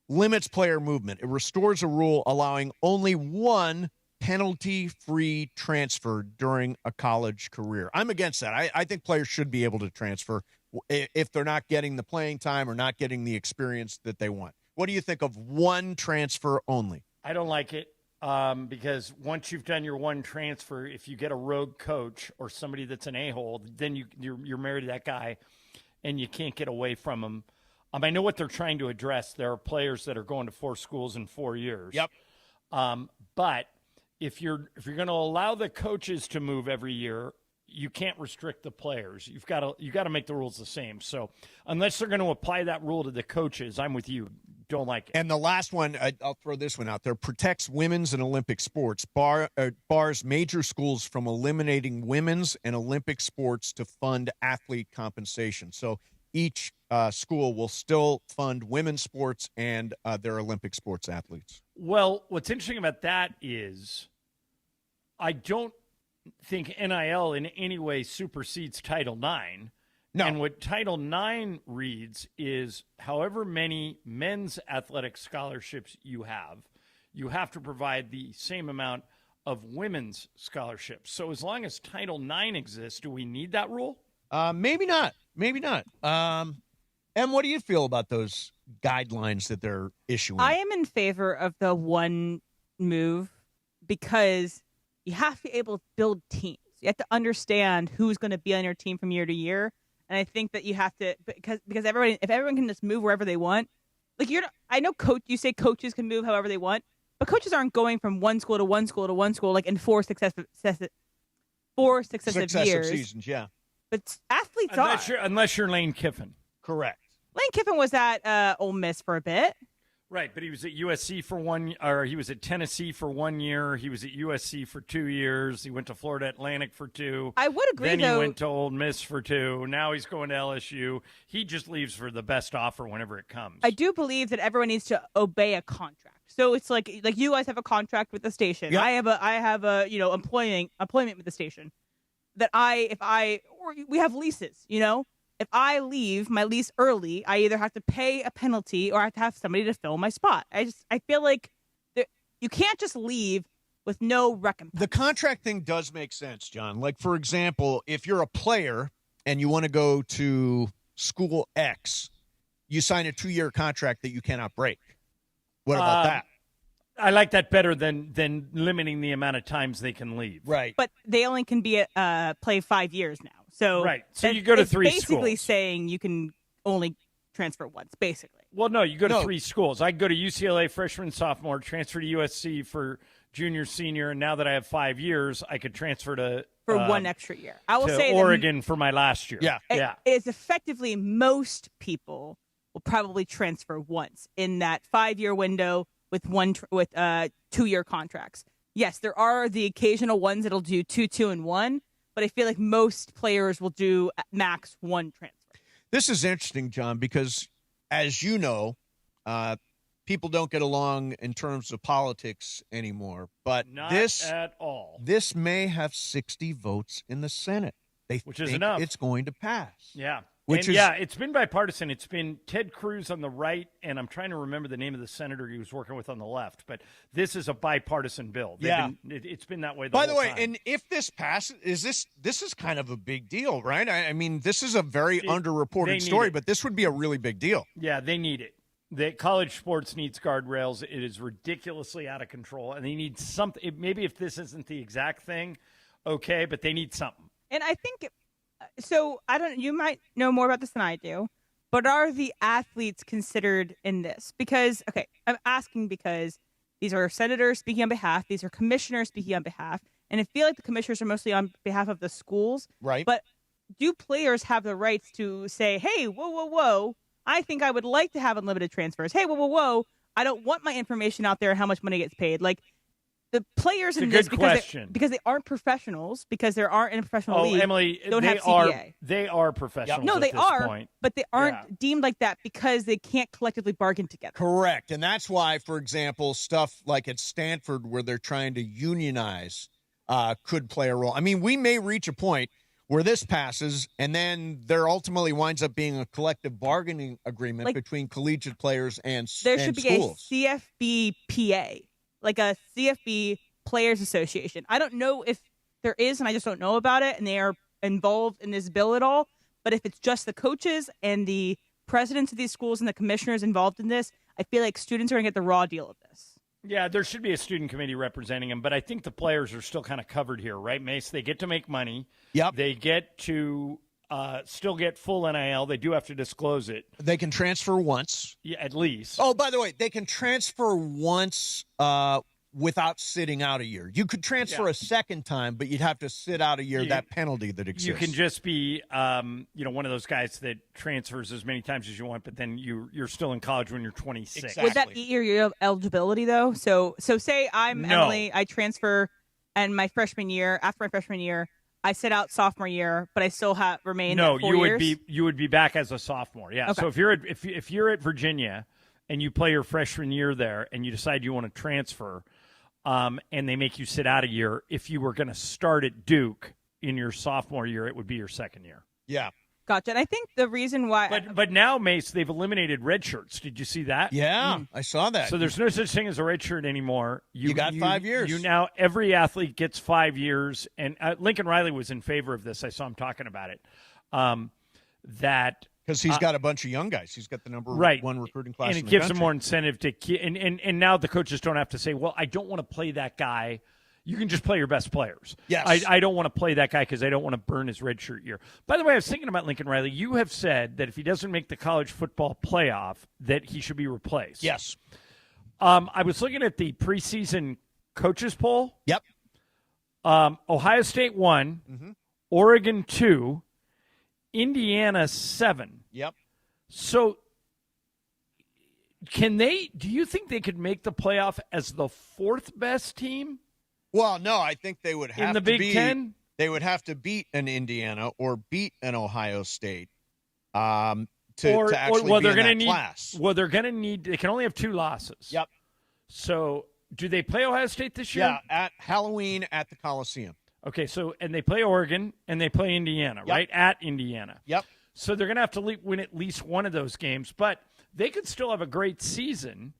Limits player movement. It restores a rule allowing only one penalty-free transfer during a college career. I'm against that. I think players should be able to transfer if they're not getting the playing time or not getting the experience that they want. What do you think of one transfer only? I don't like it because once you've done your one transfer, if you get a rogue coach or somebody that's an a-hole, then you're married to that guy and you can't get away from him. I know what they're trying to address. There are players that are going to 4 schools in 4 years. Yep. But if you're going to allow the coaches to move every year, you can't restrict the players. You got to make the rules the same. So unless they're going to apply that rule to the coaches, I'm with you. Don't like it. And the last one, I'll throw this one out there, protects women's and Olympic sports, bars major schools from eliminating women's and Olympic sports to fund athlete compensation. So each school will still fund women's sports and their Olympic sports athletes. Well, what's interesting about that is I don't think NIL in any way supersedes Title IX. No. And what Title IX reads is however many men's athletic scholarships you have to provide the same amount of women's scholarships. So as long as Title IX exists, do we need that rule? Maybe not. Maybe not. And what do you feel about those guidelines that they're issuing? I am in favor of the one move because you have to be able to build teams. You have to understand who's going to be on your team from year to year. And I think that you have to, because if everyone can just move wherever they want, like I know you say coaches can move however they want, but coaches aren't going from one school to one school to one school like in 4 successive years. Seasons, yeah. But athletes are. Unless you're Lane Kiffin. Correct. Lane Kiffin was at Ole Miss for a bit. Right, but he was at USC he was at Tennessee for 1 year. He was at USC for 2 years. He went to Florida Atlantic for 2. I would agree, then though. He went to Ole Miss for 2. Now he's going to LSU. He just leaves for the best offer whenever it comes. I do believe that everyone needs to obey a contract. So it's like you guys have a contract with the station. Yep. I have a employment with the station. That we have leases, If I leave my lease early, I either have to pay a penalty or I have to have somebody to fill my spot. I feel like you can't just leave with no recompense. The contract thing does make sense, John. Like, for example, if you're a player and you want to go to school X, you sign a 2-year contract that you cannot break. What about that? I like that better than limiting the amount of times they can leave. Right. But they only can be play 5 years now. So right. So you go to 3 schools. Basically saying you can only transfer once, basically. Well, no, you go to 3 schools. I go to UCLA freshman, sophomore, transfer to USC for junior, senior, and now that I have 5 years, I could transfer to for 1 extra year. I will say Oregon for my last year. Yeah. It's effectively most people will probably transfer once in that 5-year window with 2-year contracts. Yes, there are the occasional ones that'll do 2, and 1, but I feel like most players will do max 1 transfer. This is interesting, John, because as you know, people don't get along in terms of politics anymore. But Not this at all. This may have 60 votes in the Senate. Which is enough. It's going to pass. Yeah. Which it's been bipartisan. It's been Ted Cruz on the right, and I'm trying to remember the name of the senator he was working with on the left. But this is a bipartisan bill. It's been that way the whole time. By the way, and if this passes, this is kind of a big deal, right? I mean, this is a very underreported story, but this would be a really big deal. Yeah, they need it. College sports needs guardrails. It is ridiculously out of control, and they need something. Maybe if this isn't the exact thing, okay, but they need something. And I think so. You might know more about this than I do, but are the athletes considered in this? Because I'm asking because these are senators speaking on behalf. These are commissioners speaking on behalf, and I feel like the commissioners are mostly on behalf of the schools, right? But do players have the rights to say, "Hey, whoa, I think I would like to have unlimited transfers. Hey, whoa, I don't want my information out there and how much money gets paid." Like the players in this because they aren't professionals, because there aren't in a professional league. Emily, don't have CBA. They are professionals. No, they at this are, point. but they aren't deemed like that because they can't collectively bargain together. Correct, and that's why, for example, stuff like at Stanford where they're trying to unionize could play a role. I mean, we may reach a point where this passes, and then there ultimately winds up being a collective bargaining agreement between collegiate players and schools. There should be a CFBPA, like a CFB Players Association. I don't know if there is, and I just don't know about it, and they are involved in this bill at all. But if it's just the coaches and the presidents of these schools and the commissioners involved in this, I feel like students are going to get the raw deal of this. Yeah, there should be a student committee representing them, but I think the players are still kind of covered here, right, Mace? They get to make money. Yep. They get to still get full NIL. They do have to disclose it. They can transfer once. Yeah, at least. Oh, by the way, they can transfer once without sitting out a year. You could transfer a second time, but you'd have to sit out a year, that penalty that exists. You can just be one of those guys that transfers as many times as you want, but then you're still in college when you're 26. Exactly. Would that eat your year of eligibility, though? So say I'm Emily, I transfer, and after my freshman year, I sit out sophomore year, but I still remain at 4 years? You would be back as a sophomore, yeah. Okay. So if you're at Virginia and you play your freshman year there and you decide you want to transfer, and they make you sit out a year, if you were going to start at Duke in your sophomore year, it would be your second year. Yeah. Gotcha. And I think the reason why... But now, Mace, they've eliminated red shirts. Did you see that? Yeah, I saw that. So there's no such thing as a red shirt anymore. You got 5 years. Every athlete gets 5 years. And Lincoln Riley was in favor of this. I saw him talking about it. Because he's got a bunch of young guys. He's got the number one recruiting class and it gives them more incentive to and now the coaches don't have to say, well, I don't want to play that guy. You can just play your best players. Yes. I don't want to play that guy because I don't want to burn his redshirt year. By the way, I was thinking about Lincoln Riley. You have said that if he doesn't make the college football playoff, that he should be replaced. Yes. I was looking at the preseason coaches poll. Yep. Ohio State 1, Oregon 2, Indiana 7. Yep. So do you think they could make the playoff as the 4th best team? Well, no, I think they would have in the to Big be, Ten? They would have to beat an Indiana or beat an Ohio State to actually be in that class. Well, they're going to need – they can only have 2 losses. Yep. So do they play Ohio State this year? Yeah, at Halloween at the Coliseum. Okay, and they play Oregon and they play Indiana, right? At Indiana. Yep. So they're going to have to win at least one of those games. But they could still have a great season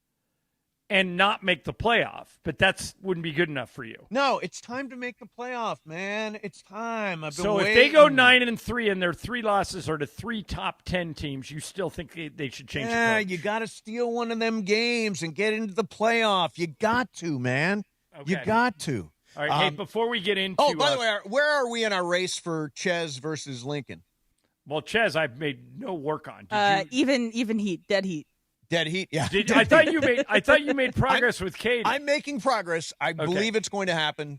and not make the playoff. But that wouldn't be good enough for you. No, it's time to make the playoff, man. It's time. I've been so waiting. If they go 9-3 and their 3 losses are to 3 top 10 teams, you still think they should change the coach? You got to steal one of them games and get into the playoff. You got to, man. Okay. You got to. All right, hey, before we get into... Oh, by the way, where are we in our race for Ches versus Lincoln? Well, Ches, I've made no work on. Even heat, dead heat. Dead heat, yeah. I thought you made progress with Katie. I'm making progress. I believe it's going to happen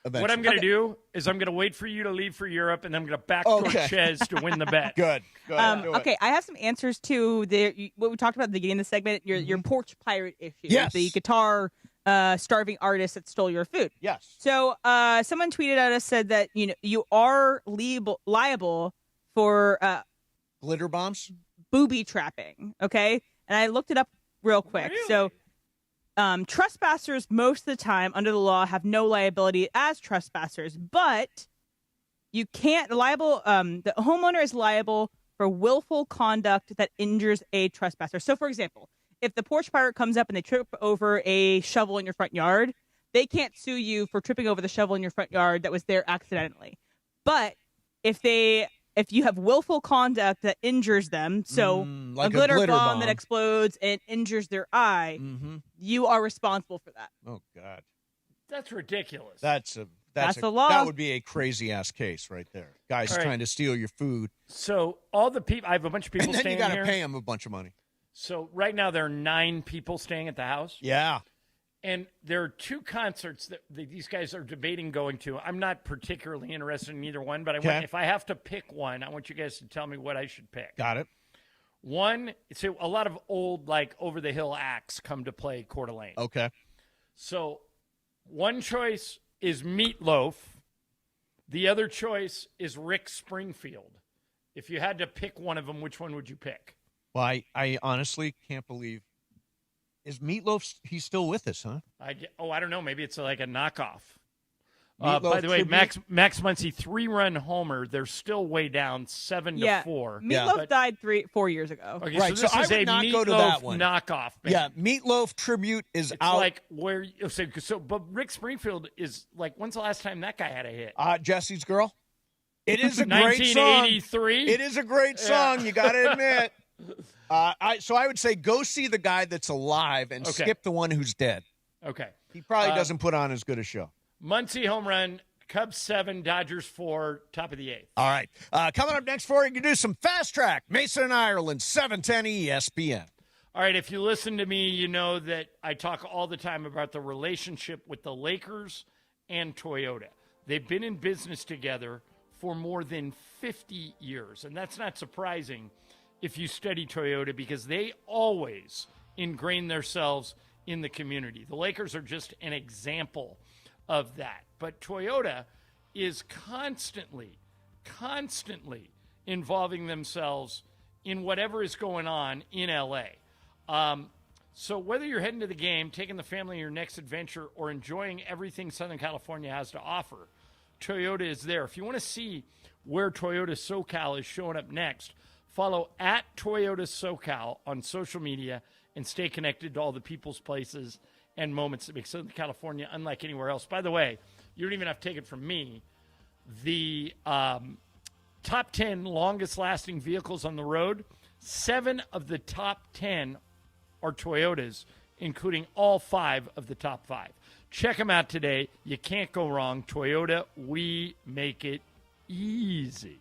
eventually. What I'm going to do is I'm going to wait for you to leave for Europe, and then I'm going to backdoor Ches to win the bet. Good. Okay, I have some answers to what we talked about at the beginning of the segment, your porch pirate issue. Yes. The guitar starving artist that stole your food. Yes. So someone tweeted at us, said that you are liable for glitter bombs, booby trapping. Okay, and I looked it up real quick. Really? So trespassers most of the time under the law have no liability as trespassers, but you can't liable. The homeowner is liable for willful conduct that injures a trespasser. So, for example, if the porch pirate comes up and they trip over a shovel in your front yard, they can't sue you for tripping over the shovel in your front yard that was there accidentally. But if you have willful conduct that injures them, so like a glitter bomb that explodes and injures their eye, you are responsible for that. Oh, God. That's ridiculous. That's the law. That would be a crazy-ass case right there. Guys trying to steal your food. So all the people – I have a bunch of people and then staying you got here. to pay them a bunch of money. So right now there are 9 people staying at the house. Yeah. And there are 2 concerts that these guys are debating going to. I'm not particularly interested in either one, but if I have to pick one, I want you guys to tell me what I should pick. Got it. One, so a lot of old, over-the-hill acts come to play Coeur d'Alene. Okay. So one choice is Meatloaf. The other choice is Rick Springfield. If you had to pick one of them, which one would you pick? Well, I honestly can't believe. Is Meatloaf, he's still with us, huh? I don't know. Maybe it's like a knockoff. Meatloaf By the way, tribute? Max Muncy, 3-run homer. They're still way down 7-4. Meatloaf died 4 years ago. Okay, right, so this I is would a not Meatloaf go to that one. knockoff band. Yeah, Meatloaf tribute is It's out. like where but Rick Springfield is like, when's the last time that guy had a hit? Jesse's Girl. It is a great song. 1983. It is a great song. You got to admit. So I would say go see the guy that's alive and skip the one who's dead. Okay. He probably doesn't put on as good a show. Muncy home run, Cubs 7, Dodgers 4, top of the 8th. All right. Coming up next for you, can do some fast track. Mason and Ireland, 710 ESPN. All right, if you listen to me, you know that I talk all the time about the relationship with the Lakers and Toyota. They've been in business together for more than 50 years, and that's not surprising if you study Toyota because they always ingrain themselves in the community. The Lakers are just an example of that. But Toyota is constantly involving themselves in whatever is going on in L.A. So whether you're heading to the game, taking the family on your next adventure, or enjoying everything Southern California has to offer, Toyota is there. If you want to see where Toyota SoCal is showing up next, follow at Toyota SoCal on social media and stay connected to all the people's places and moments that make Southern California unlike anywhere else. By the way, you don't even have to take it from me. The top 10 longest-lasting vehicles on the road, 7 of the top 10 are Toyotas, including all 5 of the top 5. Check them out today. You can't go wrong. Toyota, we make it easy.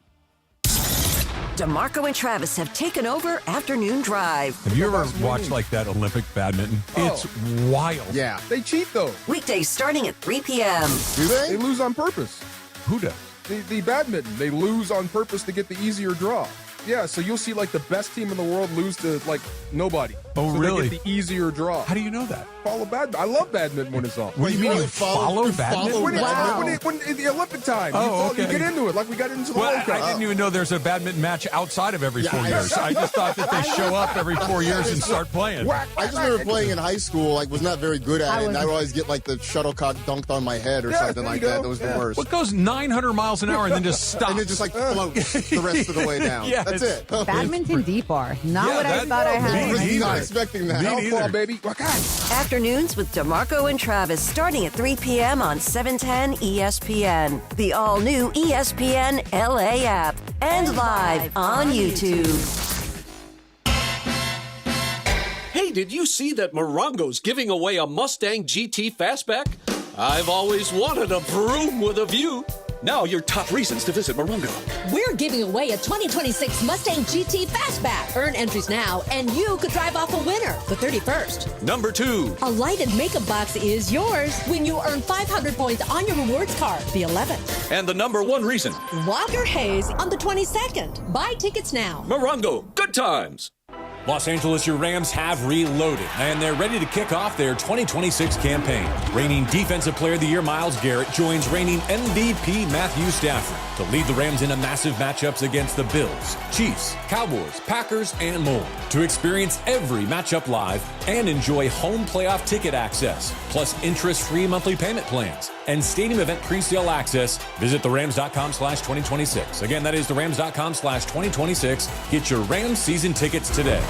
DeMarco and Travis have taken over Afternoon Drive. Have you ever watched like that Olympic badminton? It's wild. Yeah, they cheat though. Weekdays starting at 3 p.m. Do they? They lose on purpose. Who does? the badminton. They lose on purpose to get the easier draw. Yeah, so you'll see like the best team in the world lose to like nobody. Oh, so really? They get the easier draw. How do you know that? Follow badminton. I love badminton when it's on. What do you mean you follow badminton? When the Olympic time, okay. You get into it like we got into the World World Cup. I didn't even know there's a badminton match outside of every 4 years. I just thought that they show up every 4 years and start playing. I just remember playing in high school, like was not very good at it, and I would always get like the shuttlecock dunked on my head or something like that. That was the worst. What goes 900 miles an hour and then just stops? And it just like floats the rest of the way down. Yeah, that's it. Badminton deep bar. Not what I thought I had. I was not expecting that. Outlaw, baby. Afternoons with DeMarco and Travis starting at 3 p.m. on 710 ESPN. The all-new ESPN LA app. And live on YouTube. Hey, did you see that Morongo's giving away a Mustang GT Fastback? I've always wanted a vroom with a view. Now your top reasons to visit Morongo. We're giving away a 2026 Mustang GT Fastback. Earn entries now, and you could drive off a winner the 31st. Number 2. A lighted makeup box is yours when you earn 500 points on your rewards card the 11th. And the number 1 reason. Walker Hayes on the 22nd. Buy tickets now. Morongo, good times. Los Angeles, your Rams have reloaded, and they're ready to kick off their 2026 campaign. Reigning Defensive Player of the Year Myles Garrett joins reigning MVP Matthew Stafford to lead the Rams into massive matchups against the Bills, Chiefs, Cowboys, Packers, and more. To experience every matchup live and enjoy home playoff ticket access, plus interest-free monthly payment plans and stadium event presale access, visit therams.com/2026. Again, that is therams.com/2026. Get your Rams season tickets today.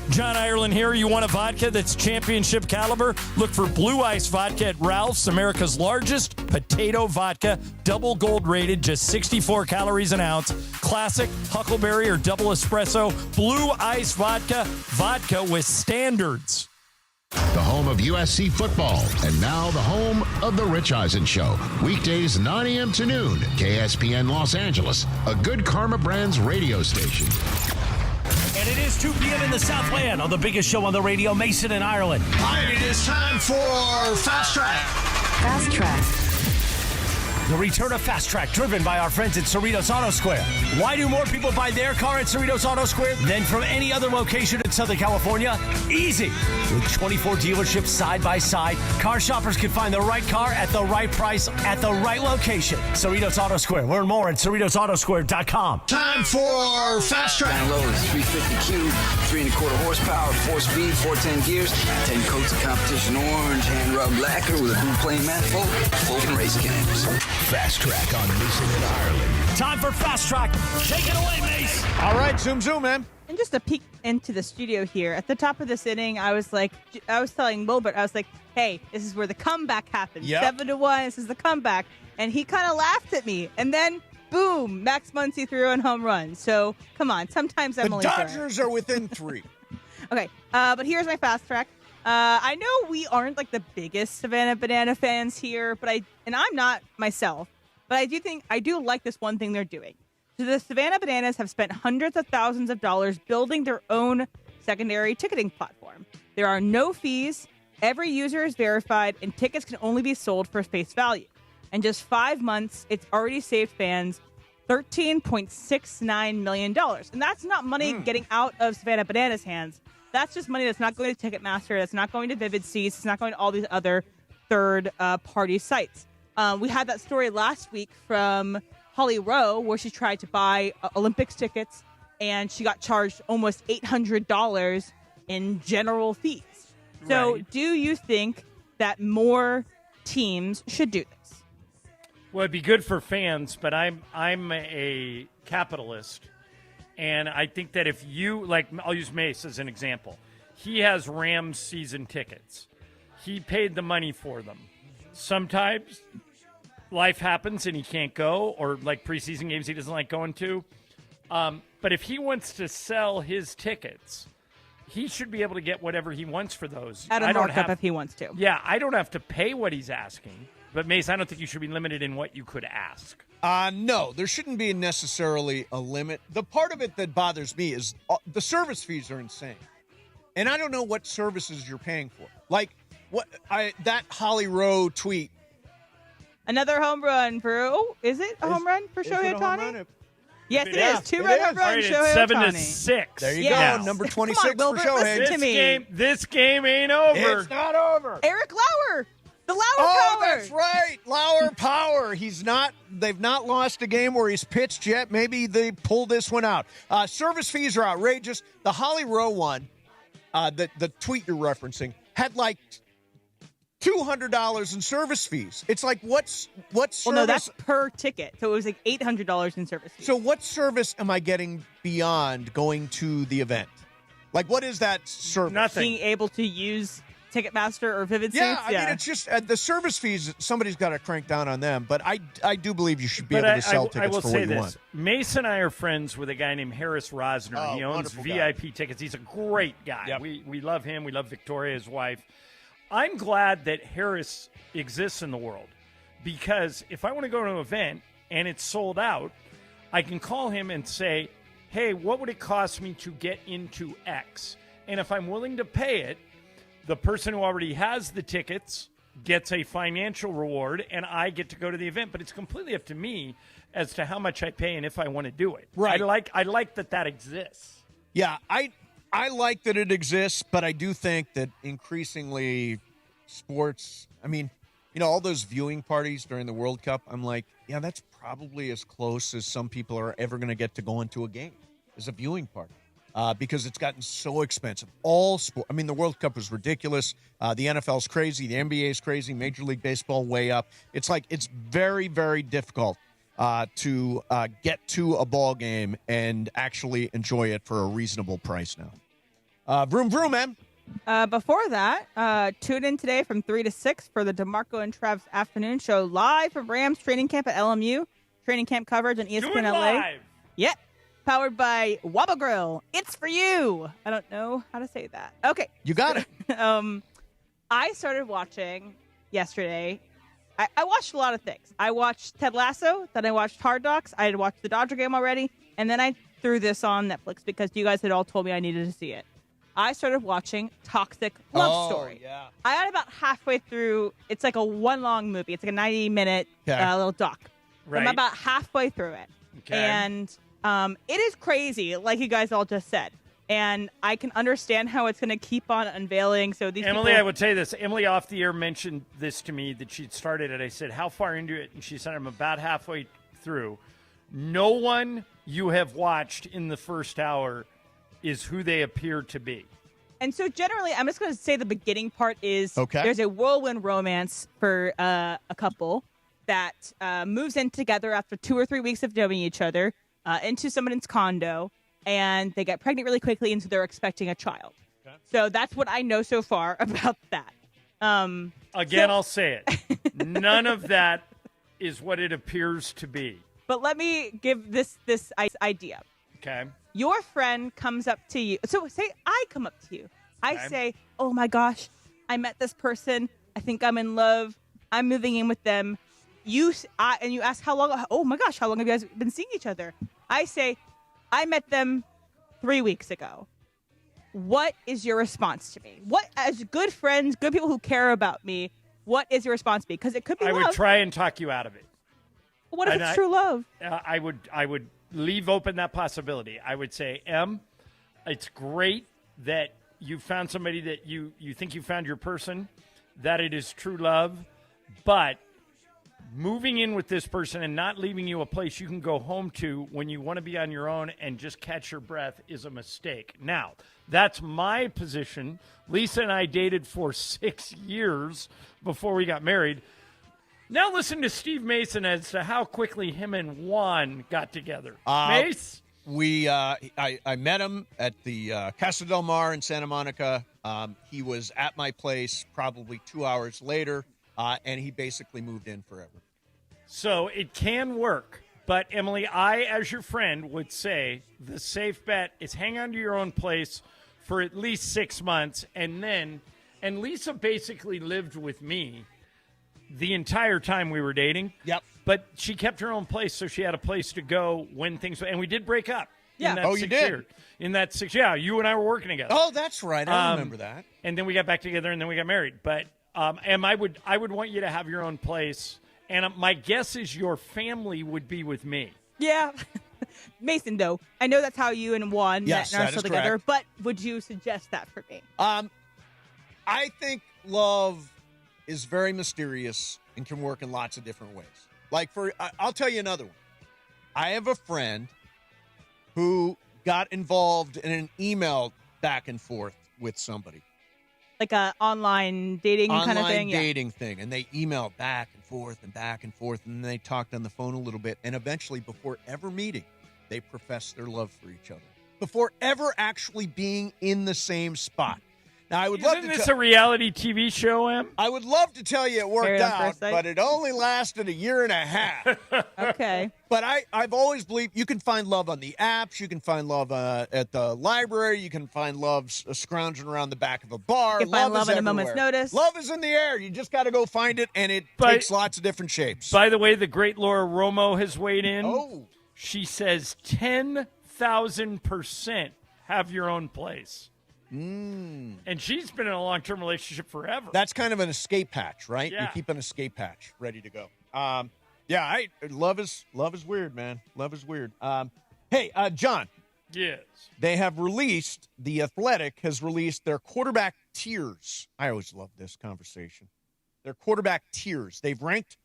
John Ireland here. You want a vodka that's championship caliber? Look for Blue Ice Vodka at Ralph's, America's largest potato vodka. Double gold rated, just 64 calories an ounce. Classic, Huckleberry, or double espresso. Blue Ice Vodka. Vodka with standards. The home of USC football, and now the home of The Rich Eisen Show. Weekdays 9 a.m. to noon, KSPN Los Angeles, a Good Karma Brands radio station. And it is 2 p.m. in the Southland on the biggest show on the radio, Mason in Ireland. And it is time for Fast Track. Fast Track. The return of Fast Track, driven by our friends at Cerritos Auto Square. Why do more people buy their car at Cerritos Auto Square than from any other location in Southern California? Easy. With 24 dealerships side by side, car shoppers can find the right car at the right price at the right location. Cerritos Auto Square. Learn more at CerritosAutoSquare.com. Time for Fast Track. Down low is 350Q, 3 1/4 horsepower, 4-speed, 410 gears, 10 coats of competition orange, hand rubbed lacquer with a blue plain manifold, full race cams. Fast Track on Mason in Ireland. Time for Fast Track. Take it away, Mace. All right, zoom, man. And just a peek into the studio here. At the top of this inning, I was telling Wilbert, I was like, hey, this is where the comeback happens. Yep. 7-1, this is the comeback. And he kind of laughed at me. And then, boom, Max Muncy threw a home run. So, come on, sometimes I'm the only Dodgers are within 3. Okay, but here's my Fast Track. I know we aren't like the biggest Savannah Banana fans here, and I'm not myself, but I do like this one thing they're doing. So the Savannah Bananas have spent hundreds of thousands of dollars building their own secondary ticketing platform. There are no fees, every user is verified, and tickets can only be sold for face value. In just 5 months, it's already saved fans $13.69 million. And that's not money getting out of Savannah Bananas' hands. That's just money that's not going to Ticketmaster, that's not going to Vivid Seats, it's not going to all these other third-party sites. We had that story last week from Holly Rowe where she tried to buy Olympics tickets and she got charged almost $800 in general fees. So do you think that more teams should do this? Well, it'd be good for fans, but I'm a capitalist. And I think that if you, like, I'll use Mace as an example. He has Rams season tickets. He paid the money for them. Sometimes life happens and he can't go, or like preseason games he doesn't like going to. But if he wants to sell his tickets, he should be able to get whatever he wants for those. At a markup if he wants to. Yeah, I don't have to pay what he's asking. But, Mace, I don't think you should be limited in what you could ask. No, there shouldn't be necessarily a limit. The part of it that bothers me is the service fees are insane. And I don't know what services you're paying for. Like, that Holly Rowe tweet Another home run for, is it a home run for Shohei Ohtani? Yes, it is. 2-run home run, Shohei Ohtani. 7-6. There you go. Number 26 Come on, for Shohei. Listen to me. This game ain't over. It's not over. Eric Lauer. The Lauer power. That's right. Lauer power. They've not lost a game where he's pitched yet. Maybe they pull this one out. Service fees are outrageous. The Holly Rowe one, the tweet you're referencing, had like $200 in service fees. It's like, what service? Well, no, that's per ticket. So it was like $800 in service fees. So what service am I getting beyond going to the event? Like, what is that service? Nothing. Being able to use Ticketmaster or Vivid Seats. I mean, it's just the service fees. Somebody's got to crank down on them. But I do believe you should be able to sell tickets for what you want. Mason and I are friends with a guy named Harris Rosner. Oh, he owns VIP tickets. He's a great guy. Yep. We love him. We love Victoria, his wife. I'm glad that Harris exists in the world, because if I want to go to an event and it's sold out, I can call him and say, hey, what would it cost me to get into X? And if I'm willing to pay it, the person who already has the tickets gets a financial reward, and I get to go to the event. But it's completely up to me as to how much I pay and if I want to do it. Right. I like that exists. Yeah, I like that it exists, but I do think that increasingly sports, I mean, all those viewing parties during the World Cup, I'm like, yeah, that's probably as close as some people are ever going to get to going to a game, as a viewing party. Because it's gotten so expensive. All sport. I mean, the World Cup was ridiculous. The NFL's crazy. The NBA's crazy. Major League Baseball way up. It's like it's very, very difficult to get to a ball game and actually enjoy it for a reasonable price now. Vroom, vroom, man. Before that, tune in today from 3 to 6 for the DeMarco and Trav's afternoon show live from Rams training camp at LMU. Training camp coverage on ESPN LA. Live. Yep. Powered by Wabba Grill. It's for you. I don't know how to say that. Okay. You got it. I started watching yesterday. I watched a lot of things. I watched Ted Lasso. Then I watched Hard Knocks. I had watched the Dodger game already. And then I threw this on Netflix because you guys had all told me I needed to see it. I started watching Toxic Love Story. Yeah. I got about halfway through. It's like a one long movie. It's like a 90-minute little doc. Right. I'm about halfway through it. Okay. And it is crazy, like you guys all just said. And I can understand how it's going to keep on unveiling. So these Emily, people... I would say this. Emily off the air mentioned this to me, that she'd started it. I said, how far into it? And she said, I'm about halfway through. No one you have watched in the first hour is who they appear to be. And so generally, I'm just going to say the beginning part is there's a whirlwind romance for a couple that moves in together after 2 or 3 weeks of knowing each other into someone's condo, and they get pregnant really quickly, and so they're expecting a child. Okay. So that's what I know so far about that. I'll say it. None of that is what it appears to be. But let me give this idea. Okay. Your friend comes up to you. So say I come up to you. I say, oh my gosh, I met this person. I think I'm in love. I'm moving in with them. And you ask how long. Oh my gosh, how long have you guys been seeing each other? I say, I met them 3 weeks ago. What is your response to me? What, as good friends, good people who care about me, what is your response to me? Because it could be I love. would try and talk you out of it. What if it's true love? I would leave open that possibility. I would say, Em, it's great that you found somebody that you think you found your person, that it is true love, but moving in with this person and not leaving you a place you can go home to when you want to be on your own and just catch your breath is a mistake. Now, that's my position. Lisa and I dated for 6 years before we got married. Now listen to Steve Mason as to how quickly him and Juan got together. Mace? I met him at the Casa del Mar in Santa Monica. He was at my place probably 2 hours later, and he basically moved in forever. So it can work. But, Emily, I, as your friend, would say the safe bet is hang on to your own place for at least 6 months. And Lisa basically lived with me the entire time we were dating. Yep. But she kept her own place, so she had a place to go when things... And we did break up. Yeah. You did? In that 6 years. Yeah, you and I were working together. Oh, that's right. I remember that. And then we got back together, and then we got married. But, Em, I would want you to have your own place. And my guess is your family would be with me. Yeah. Mason, though, I know that's how you and Juan met and are still together, correct. but would you suggest that for me? I think love is very mysterious and can work in lots of different ways. Like, I'll tell you another one. I have a friend who got involved in an email back and forth with somebody. Like a online dating kind of thing? Online dating thing. And they emailed back and forth, and then they talked on the phone a little bit. And eventually, before ever meeting, they professed their love for each other. Before ever actually being in the same spot. Now, I would love to. Isn't this a reality TV show, Em? I would love to tell you it worked out, but it only lasted a year and a half. Okay. But I've always believed you can find love on the apps. You can find love at the library. You can find love scrounging around the back of a bar. You can find love at a moment's notice. Love is in the air. You just got to go find it, and it takes lots of different shapes. By the way, the great Laura Romo has weighed in. Oh. She says 10,000% have your own place. And she's been in a long-term relationship forever. That's kind of an escape hatch, right? Yeah. You keep an escape hatch ready to go. Love is weird, man. Love is weird. Hey, John. Yes. They have released, The Athletic has released their quarterback tiers. I always love this conversation. Their quarterback tiers. They've ranked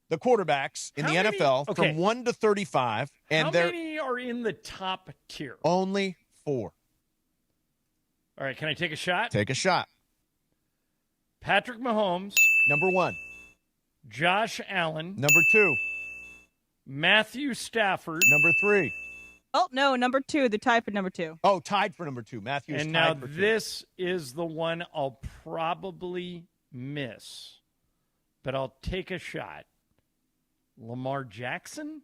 the quarterbacks in the NFL from 1 to 35. And how many are in the top tier? Only 4. All right, can I take a shot? Take a shot. Patrick Mahomes. Number 1. Josh Allen. Number 2. Matthew Stafford. Number 3. Oh, no, number 2. They're tied for number 2. Oh, tied for number 2. Matthew's and tied now for 2. This is the one I'll probably miss, but I'll take a shot. Lamar Jackson?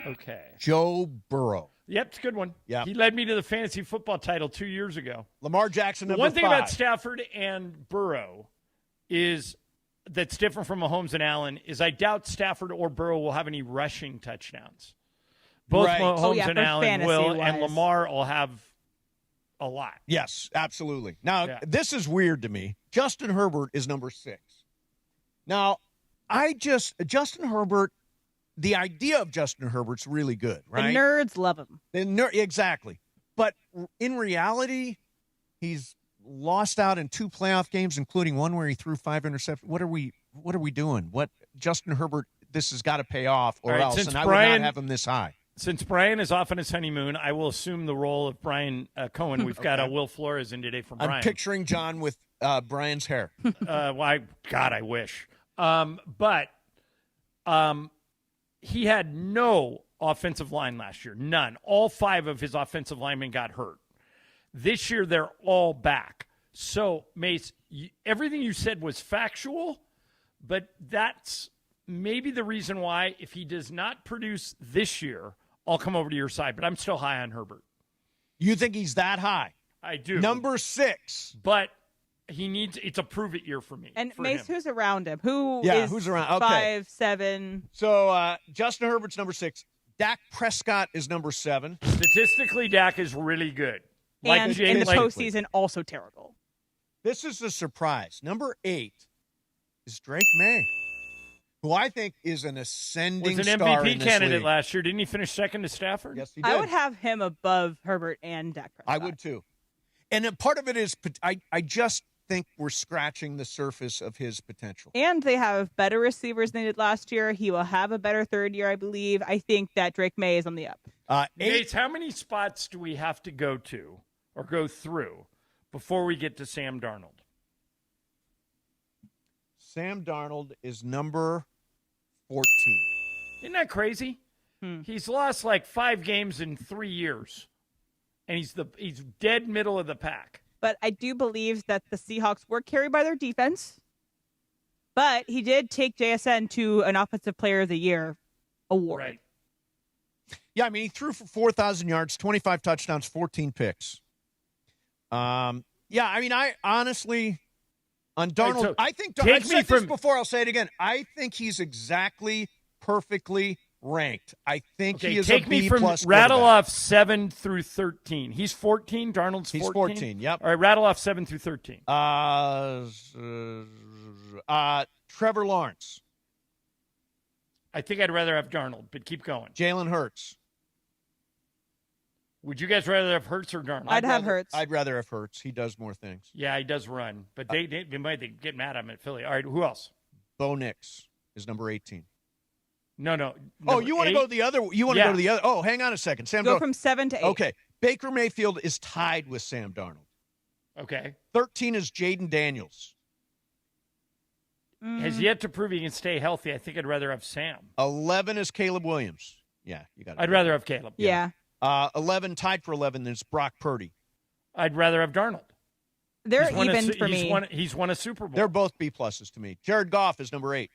Okay. Joe Burrow. Yep, it's a good one. Yeah, he led me to the fantasy football title 2 years ago. Lamar Jackson, number 5. One thing about Stafford and Burrow is that's different from Mahomes and Allen is I doubt Stafford or Burrow will have any rushing touchdowns. Both Mahomes and Allen will, and Lamar will have a lot. Yes, absolutely. Now, this is weird to me. Justin Herbert is number 6. Now, Justin Herbert, the idea of Justin Herbert's really good, right? The nerds love him. Exactly. But in reality, he's lost out in 2 playoff games, including one where he threw 5 interceptions. What are we doing? Justin Herbert, this has got to pay off or else, and I would not have him this high. Since Brian is off on his honeymoon, I will assume the role of Brian Cohen. We've got Will Flores in today for Brian. I'm picturing John with Brian's hair. I wish. But he had no offensive line last year. None. All 5 of his offensive linemen got hurt. This year, they're all back. So, Mace, everything you said was factual, but that's maybe the reason why if he does not produce this year, I'll come over to your side. But I'm still high on Herbert. You think he's that high? I do. Number 6. But it's a prove-it year for me. And Mace, who's around him? Who's around? Okay. 5, 7? So Justin Herbert's number 6. Dak Prescott is number 7. Statistically, Dak is really good. And in the postseason, also terrible. This is a surprise. Number 8 is Drake May, who I think is an ascending was an star MVP in this candidate league. last year. Didn't he finish second to Stafford? Yes, he did. I would have him above Herbert and Dak Prescott. I would too. And part of it is I just think we're scratching the surface of his potential. And they have better receivers than they did last year. He will have a better third year, I believe. I think that Drake May is on the up. Nate, how many spots do we have to go to or go through before we get to Sam Darnold? Sam Darnold is number 14. Isn't that crazy? He's lost like 5 games in 3 years, and he's dead middle of the pack. But I do believe that the Seahawks were carried by their defense. But he did take JSN to an Offensive Player of the Year award. Right. Yeah, I mean, he threw for 4,000 yards, 25 touchdowns, 14 picks. I mean, I honestly, on Darnold, so I think, I've said this before, I'll say it again. I think he's exactly perfectly ranked. I think he is take a me B+ from rattle off 7 through 13. He's 14. Darnold's 14. He's 14, yep. All right, rattle off 7 through 13. Trevor Lawrence. I think I'd rather have Darnold, but keep going. Jalen Hurts. Would you guys rather have Hurts or Darnold? I'd have Hurts. I'd rather have Hurts. He does more things. Yeah, he does run, but they might get mad at him at Philly. All right, who else? Bo Nix is number 18. No. Oh, you want to go the other? You want to go to the other? Oh, hang on a second. Go from 7 to 8. Okay, Baker Mayfield is tied with Sam Darnold. Okay. 13 is Jaden Daniels. Has yet to prove he can stay healthy. I think I'd rather have Sam. 11 is Caleb Williams. Yeah, you got it. I'd rather have Caleb. Yeah. 11, tied for 11, is Brock Purdy. I'd rather have Darnold. They're even for me. He's won a Super Bowl. They're both B pluses to me. Jared Goff is number 8.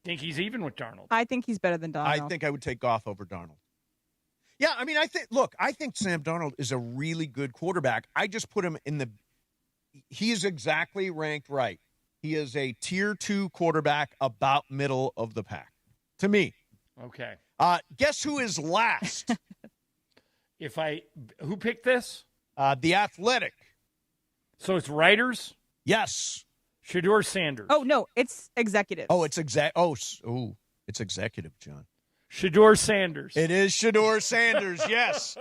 Think he's even with Darnold. I think he's better than Darnold. I think I would take Goff over Darnold. Yeah, I mean, I think Sam Darnold is a really good quarterback. I just put him in he is exactly ranked right. He is a tier 2 quarterback, about middle of the pack to me. Okay. Guess who is last? Who picked this? The Athletic. So it's writers? Yes. Shedeur Sanders. Oh, no, it's executive. Oh, it's it's executive, John. Shedeur Sanders. It is Shedeur Sanders, yes.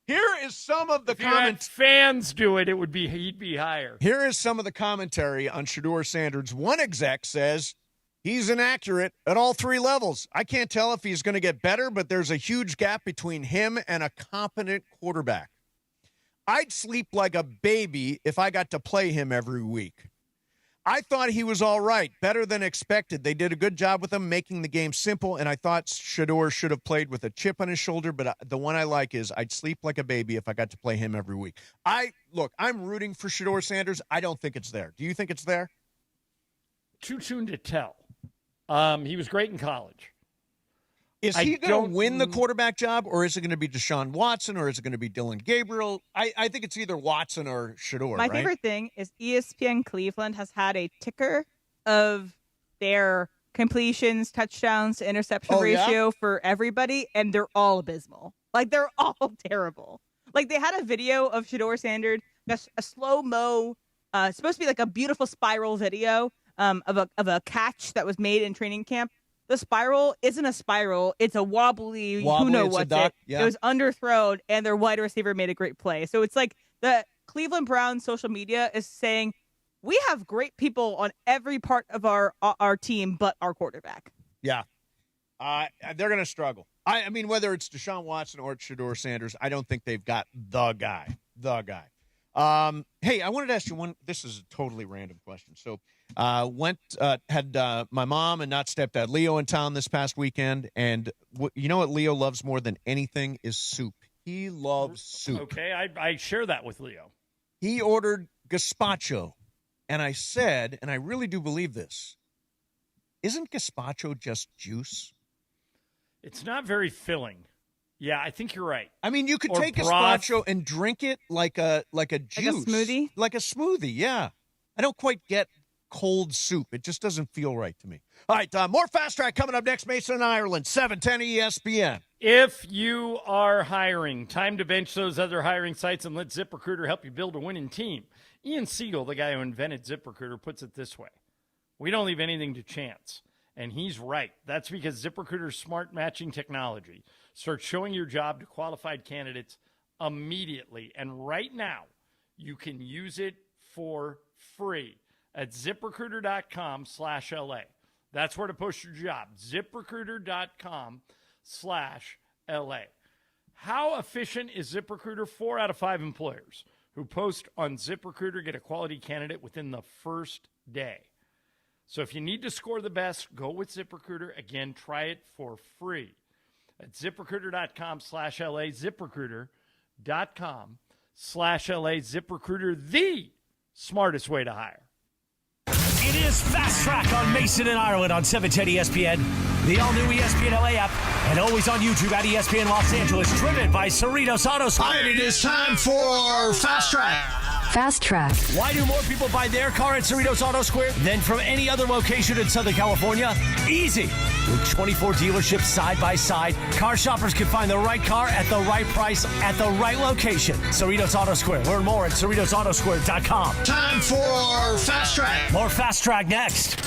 Here is some of the comments. Fans do it, he'd be higher. Here is some of the commentary on Shedeur Sanders. One exec says he's inaccurate at all 3 levels. I can't tell if he's going to get better, but there's a huge gap between him and a competent quarterback. I'd sleep like a baby if I got to play him every week. I thought he was all right, better than expected. They did a good job with him, making the game simple, and I thought Shedeur should have played with a chip on his shoulder, but the one I like is I'd sleep like a baby if I got to play him every week. I'm rooting for Shedeur Sanders. I don't think it's there. Do you think it's there? Too soon to tell. He was great in college. Is he going to win the quarterback job, or is it going to be Deshaun Watson, or is it going to be Dylan Gabriel? I think it's either Watson or Shedeur. My favorite thing is ESPN Cleveland has had a ticker of their completions, touchdowns to interception ratio for everybody, and they're all abysmal. Like, they're all terrible. Like, they had a video of Shedeur Sanders, a slow-mo, supposed to be like a beautiful spiral video of a catch that was made in training camp. The spiral isn't a spiral. It's a wobbly who knows what's it. Yeah. It was underthrown, and their wide receiver made a great play. So it's like the Cleveland Browns social media is saying, we have great people on every part of our team but our quarterback. Yeah. They're going to struggle. I mean, whether it's Deshaun Watson or it's Shedeur Sanders, I don't think they've got the guy. Hey, I wanted to ask you one. This is a totally random question. So, had my mom and not stepdad Leo in town this past weekend, and you know what Leo loves more than anything is soup. He loves soup. Okay, I share that with Leo. He ordered gazpacho, and I said, and I really do believe this, isn't gazpacho just juice? It's not very filling. Yeah, I think you're right. I mean, you could take gazpacho and drink it like a juice. Like a smoothie? Like a smoothie, yeah. I don't quite get cold soup. It just doesn't feel right to me. All right, more Fast Track coming up next. Mason and Ireland, 710 ESPN. If you are hiring, time to bench those other hiring sites and let ZipRecruiter help you build a winning team. Ian Siegel, the guy who invented ZipRecruiter, puts it this way. We don't leave anything to chance. And he's right. That's because ZipRecruiter's smart matching technology starts showing your job to qualified candidates immediately. And right now, you can use it for free at ZipRecruiter.com/LA. That's where to post your job. ZipRecruiter.com/LA. How efficient is ZipRecruiter? 4 out of 5 employers who post on ZipRecruiter get a quality candidate within the first day. So if you need to score the best, go with ZipRecruiter. Again, try it for free at ZipRecruiter.com/LA. ZipRecruiter.com/LA. ZipRecruiter, the smartest way to hire. It is Fast Track on Mason and Ireland on 710 ESPN, the all-new ESPN LA app, and always on YouTube at ESPN Los Angeles, driven by Cerritos Auto Square. All right, it is time for Fast Track. Fast Track. Why do more people buy their car at Cerritos Auto Square than from any other location in Southern California? Easy. With 24 dealerships side by side, car shoppers can find the right car at the right price at the right location. Cerritos Auto Square. Learn more at CerritosAutosquare.com. Time for Fast Track. More Fast Track next.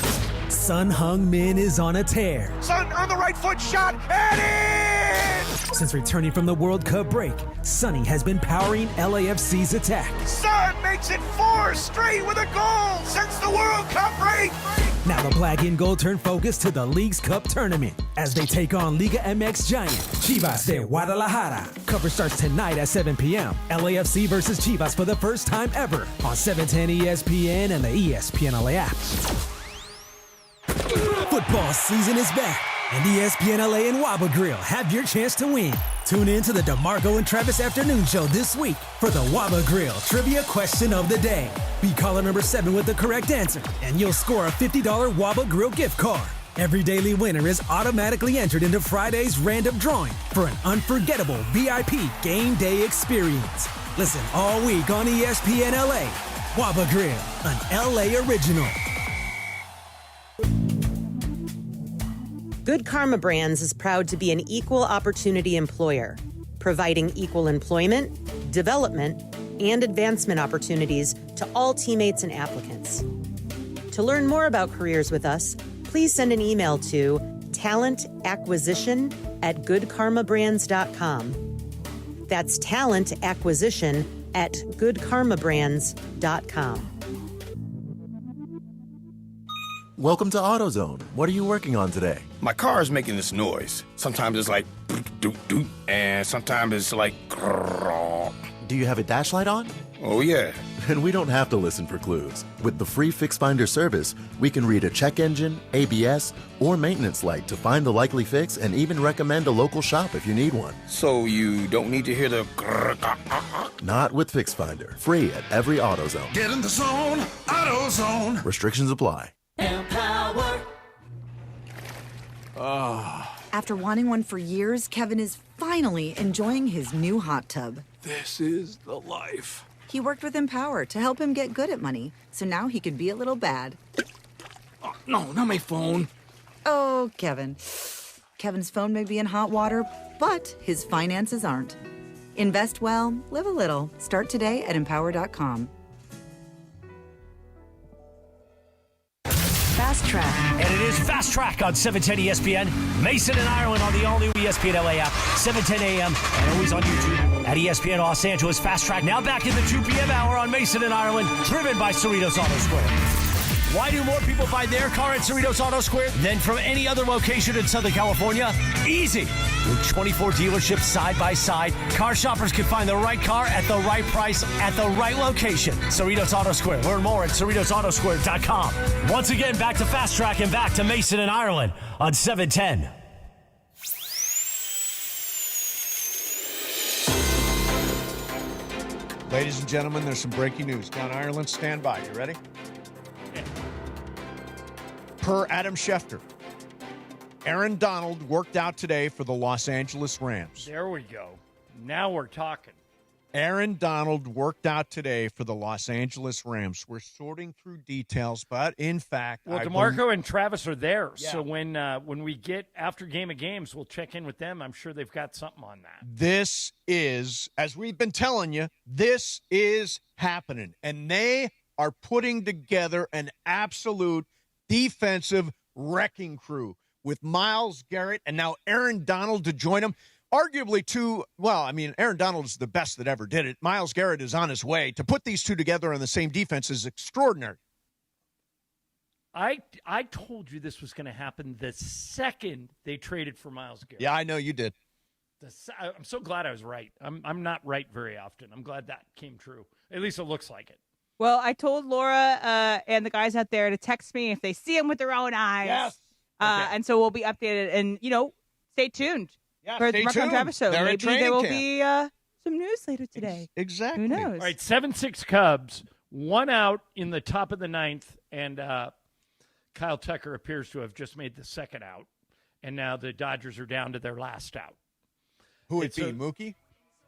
Sun Heung-min is on a tear. Sun on the right foot shot, and in! Since returning from the World Cup break, Sonny has been powering LAFC's attack. Sun makes it 4 straight with a goal since the World Cup break! Now the black and gold turn focus to the League's Cup tournament as they take on Liga MX giant Chivas de Guadalajara. Coverage starts tonight at 7 p.m. LAFC versus Chivas for the first time ever on 710 ESPN and the ESPN LA app. Football season is back, and ESPN LA and Waba Grill have your chance to win. Tune in to the DeMarco and Travis Afternoon Show this week for the Waba Grill Trivia Question of the Day. Be caller number 7 with the correct answer, and you'll score a $50 Waba Grill gift card. Every daily winner is automatically entered into Friday's random drawing for an unforgettable VIP game day experience. Listen all week on ESPN LA. Waba Grill, an LA original. Good Karma Brands is proud to be an equal opportunity employer, providing equal employment, development, and advancement opportunities to all teammates and applicants. To learn more about careers with us, please send an email to talentacquisition@goodkarmabrands.com. That's talentacquisition@goodkarmabrands.com. Welcome to AutoZone. What are you working on today? My car is making this noise. Sometimes it's like doot doot, and sometimes it's like grrr. Do you have a dash light on? Oh yeah. Then we don't have to listen for clues. With the free Fix Finder service, we can read a check engine, ABS, or maintenance light to find the likely fix and even recommend a local shop if you need one. So you don't need to hear the grrr. Not with Fix Finder. Free at every AutoZone. Get in the zone, AutoZone. Restrictions apply. Empower. After wanting one for years, Kevin is finally enjoying his new hot tub. This is the life. He worked with Empower to help him get good at money, so now he could be a little bad. Oh, no, not my phone. Oh, Kevin. Kevin's phone may be in hot water, but his finances aren't. Invest well, live a little. Start today at empower.com. Fast Track. And it is Fast Track on 710 ESPN. Mason and Ireland on the all-new ESPN LA app, 7:10 a.m. and always on YouTube at ESPN Los Angeles. Fast Track now back in the 2 p.m. hour on Mason and Ireland, driven by Cerritos Auto Square. Why do more people buy their car at Cerritos Auto Square than from any other location in Southern California? Easy. With 24 dealerships side by side, car shoppers can find the right car at the right price at the right location. Cerritos Auto Square. Learn more at CerritosAutoSquare.com. Once again, back to Fast Track and back to Mason and Ireland on 710. Ladies and gentlemen, there's some breaking news. John Ireland, stand by. You ready? Per Adam Schefter, Aaron Donald worked out today for the Los Angeles Rams. There we go. Now we're talking. Aaron Donald worked out today for the Los Angeles Rams. We're sorting through details, but in fact... Well, DeMarco and Travis are there, Yeah. so when we get after Game of Games, we'll check in with them. I'm sure they've got something on that. This is, as we've been telling you, this is happening. And they are putting together an absolute defensive wrecking crew with Myles Garrett and now Aaron Donald to join them. Arguably Aaron Donald is the best that ever did it. Myles Garrett is on his way. To put these two together on the same defense is extraordinary. I told you this was going to happen the second they traded for Myles Garrett. Yeah, I know you did. I'm so glad I was right. I'm not right very often. I'm glad that came true. At least it looks like it. Well, I told Laura and the guys out there to text me if they see him with their own eyes. Yes. And so we'll be updated. And, stay tuned for the Marco and Travis show. They're Maybe there will be some news later today. Exactly. Who knows? All right, 7-6 Cubs, 1 out in the top of the 9th, and Kyle Tucker appears to have just made the second out. And now the Dodgers are down to their last out. Who would it be, Mookie?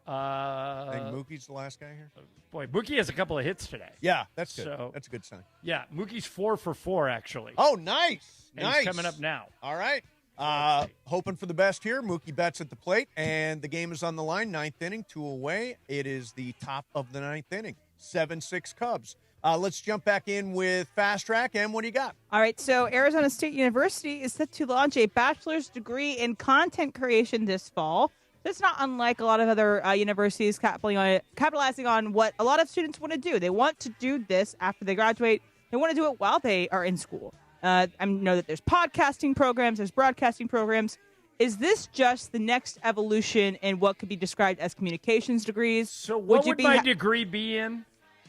I think Mookie's the last guy here? Boy, Mookie has a couple of hits today. Yeah, that's good. So, that's a good sign. Yeah, Mookie's 4 for 4, actually. Oh, nice. And nice. he's coming up now. All right. Hoping for the best here. Mookie Betts at the plate, and the game is on the line. 9th inning, 2 away. It is the top of the 9th inning. 7-6 Cubs. Let's jump back in with Fast Track. Em, what do you got? All right, so Arizona State University is set to launch a bachelor's degree in content creation this fall. That's not unlike a lot of other universities capitalizing on what a lot of students want to do. They want to do this after they graduate. They want to do it while they are in school. I know that there's podcasting programs, there's broadcasting programs. Is this just the next evolution in what could be described as communications degrees? So what would my degree be in?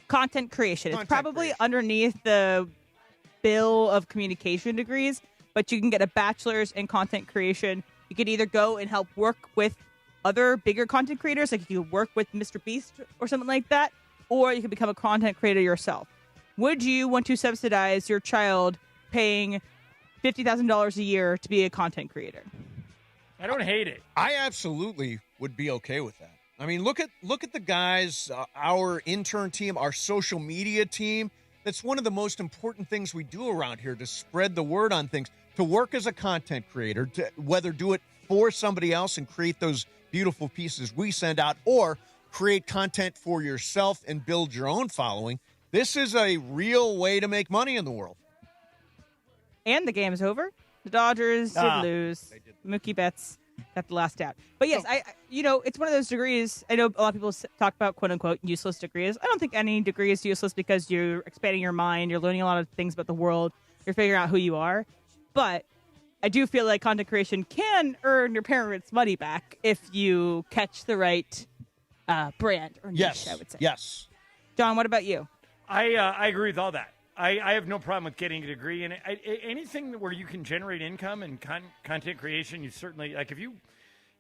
Content creation. It's probably underneath the bill of communication degrees, but you can get a bachelor's in content creation. You could either go and help work with other bigger content creators, like you could work with Mr. Beast or something like that, or you could become a content creator yourself. Would you want to subsidize your child paying $50,000 a year to be a content creator? I don't hate it. I absolutely would be okay with that. I mean, look at the guys, our intern team, our social media team. That's one of the most important things we do around here, to spread the word on things, to work as a content creator, to whether do it for somebody else and create those beautiful pieces we send out, or create content for yourself and build your own following. This is a real way to make money in the world. And the game is over. The Dodgers did lose. Mookie Betts got the last out. But yes, it's one of those degrees. I know a lot of people talk about quote unquote useless degrees. I don't think any degree is useless because you're expanding your mind. You're learning a lot of things about the world. You're figuring out who you are. But I do feel like content creation can earn your parents' money back if you catch the right brand or niche, I would say. Yes. John, what about you? I agree with all that. I have no problem with getting a degree, and anything where you can generate income and content creation, you certainly, like if you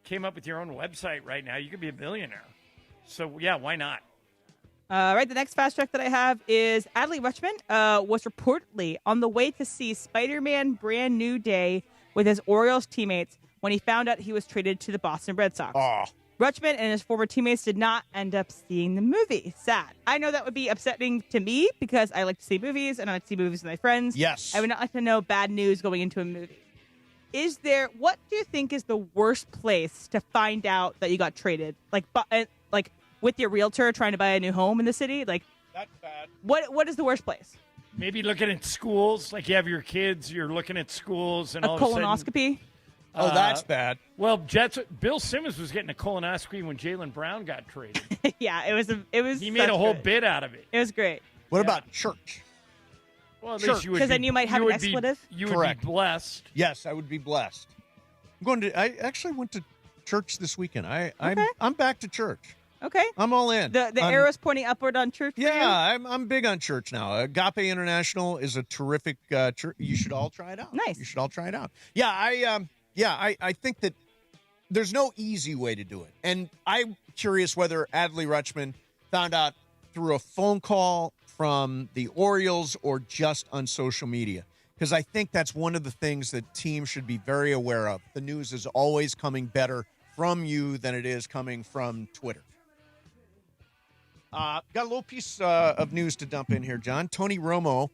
came up with your own website right now, you could be a billionaire. So, yeah, why not? Right, the next fast track that I have is Adley Rutschman was reportedly on the way to see Spider-Man Brand New Day with his Orioles teammates when he found out he was traded to the Boston Red Sox. Oh. Rutschman and his former teammates did not end up seeing the movie. Sad. I know that would be upsetting to me because I like to see movies and I like to see movies with my friends. Yes. I would not like to know bad news going into a movie. What do you think is the worst place to find out that you got traded? Like with your realtor trying to buy a new home in the city? Like, that's bad. What is the worst place? Maybe looking at schools. Like you have your kids, you're looking at schools and a all of a sudden... colonoscopy? Oh, that's bad. Well, Bill Simmons was getting a colonoscopy when Jaylen Brown got traded. Yeah, it was. He made a whole bit out of it. It was great. What about church? Well, at least you would. Because then you might have an expletive. You would be blessed. Yes, I would be blessed. I actually went to church this weekend. I'm back to church. Okay. I'm all in. The arrow's pointing upward on church. Yeah, I'm big on church now. Agape International is a terrific church. You should all try it out. Nice. You should all try it out. Yeah, I think that there's no easy way to do it. And I'm curious whether Adley Rutschman found out through a phone call from the Orioles or just on social media. Because I think that's one of the things that teams should be very aware of. The news is always coming better from you than it is coming from Twitter. Got a little piece of news to dump in here, John. Tony Romo,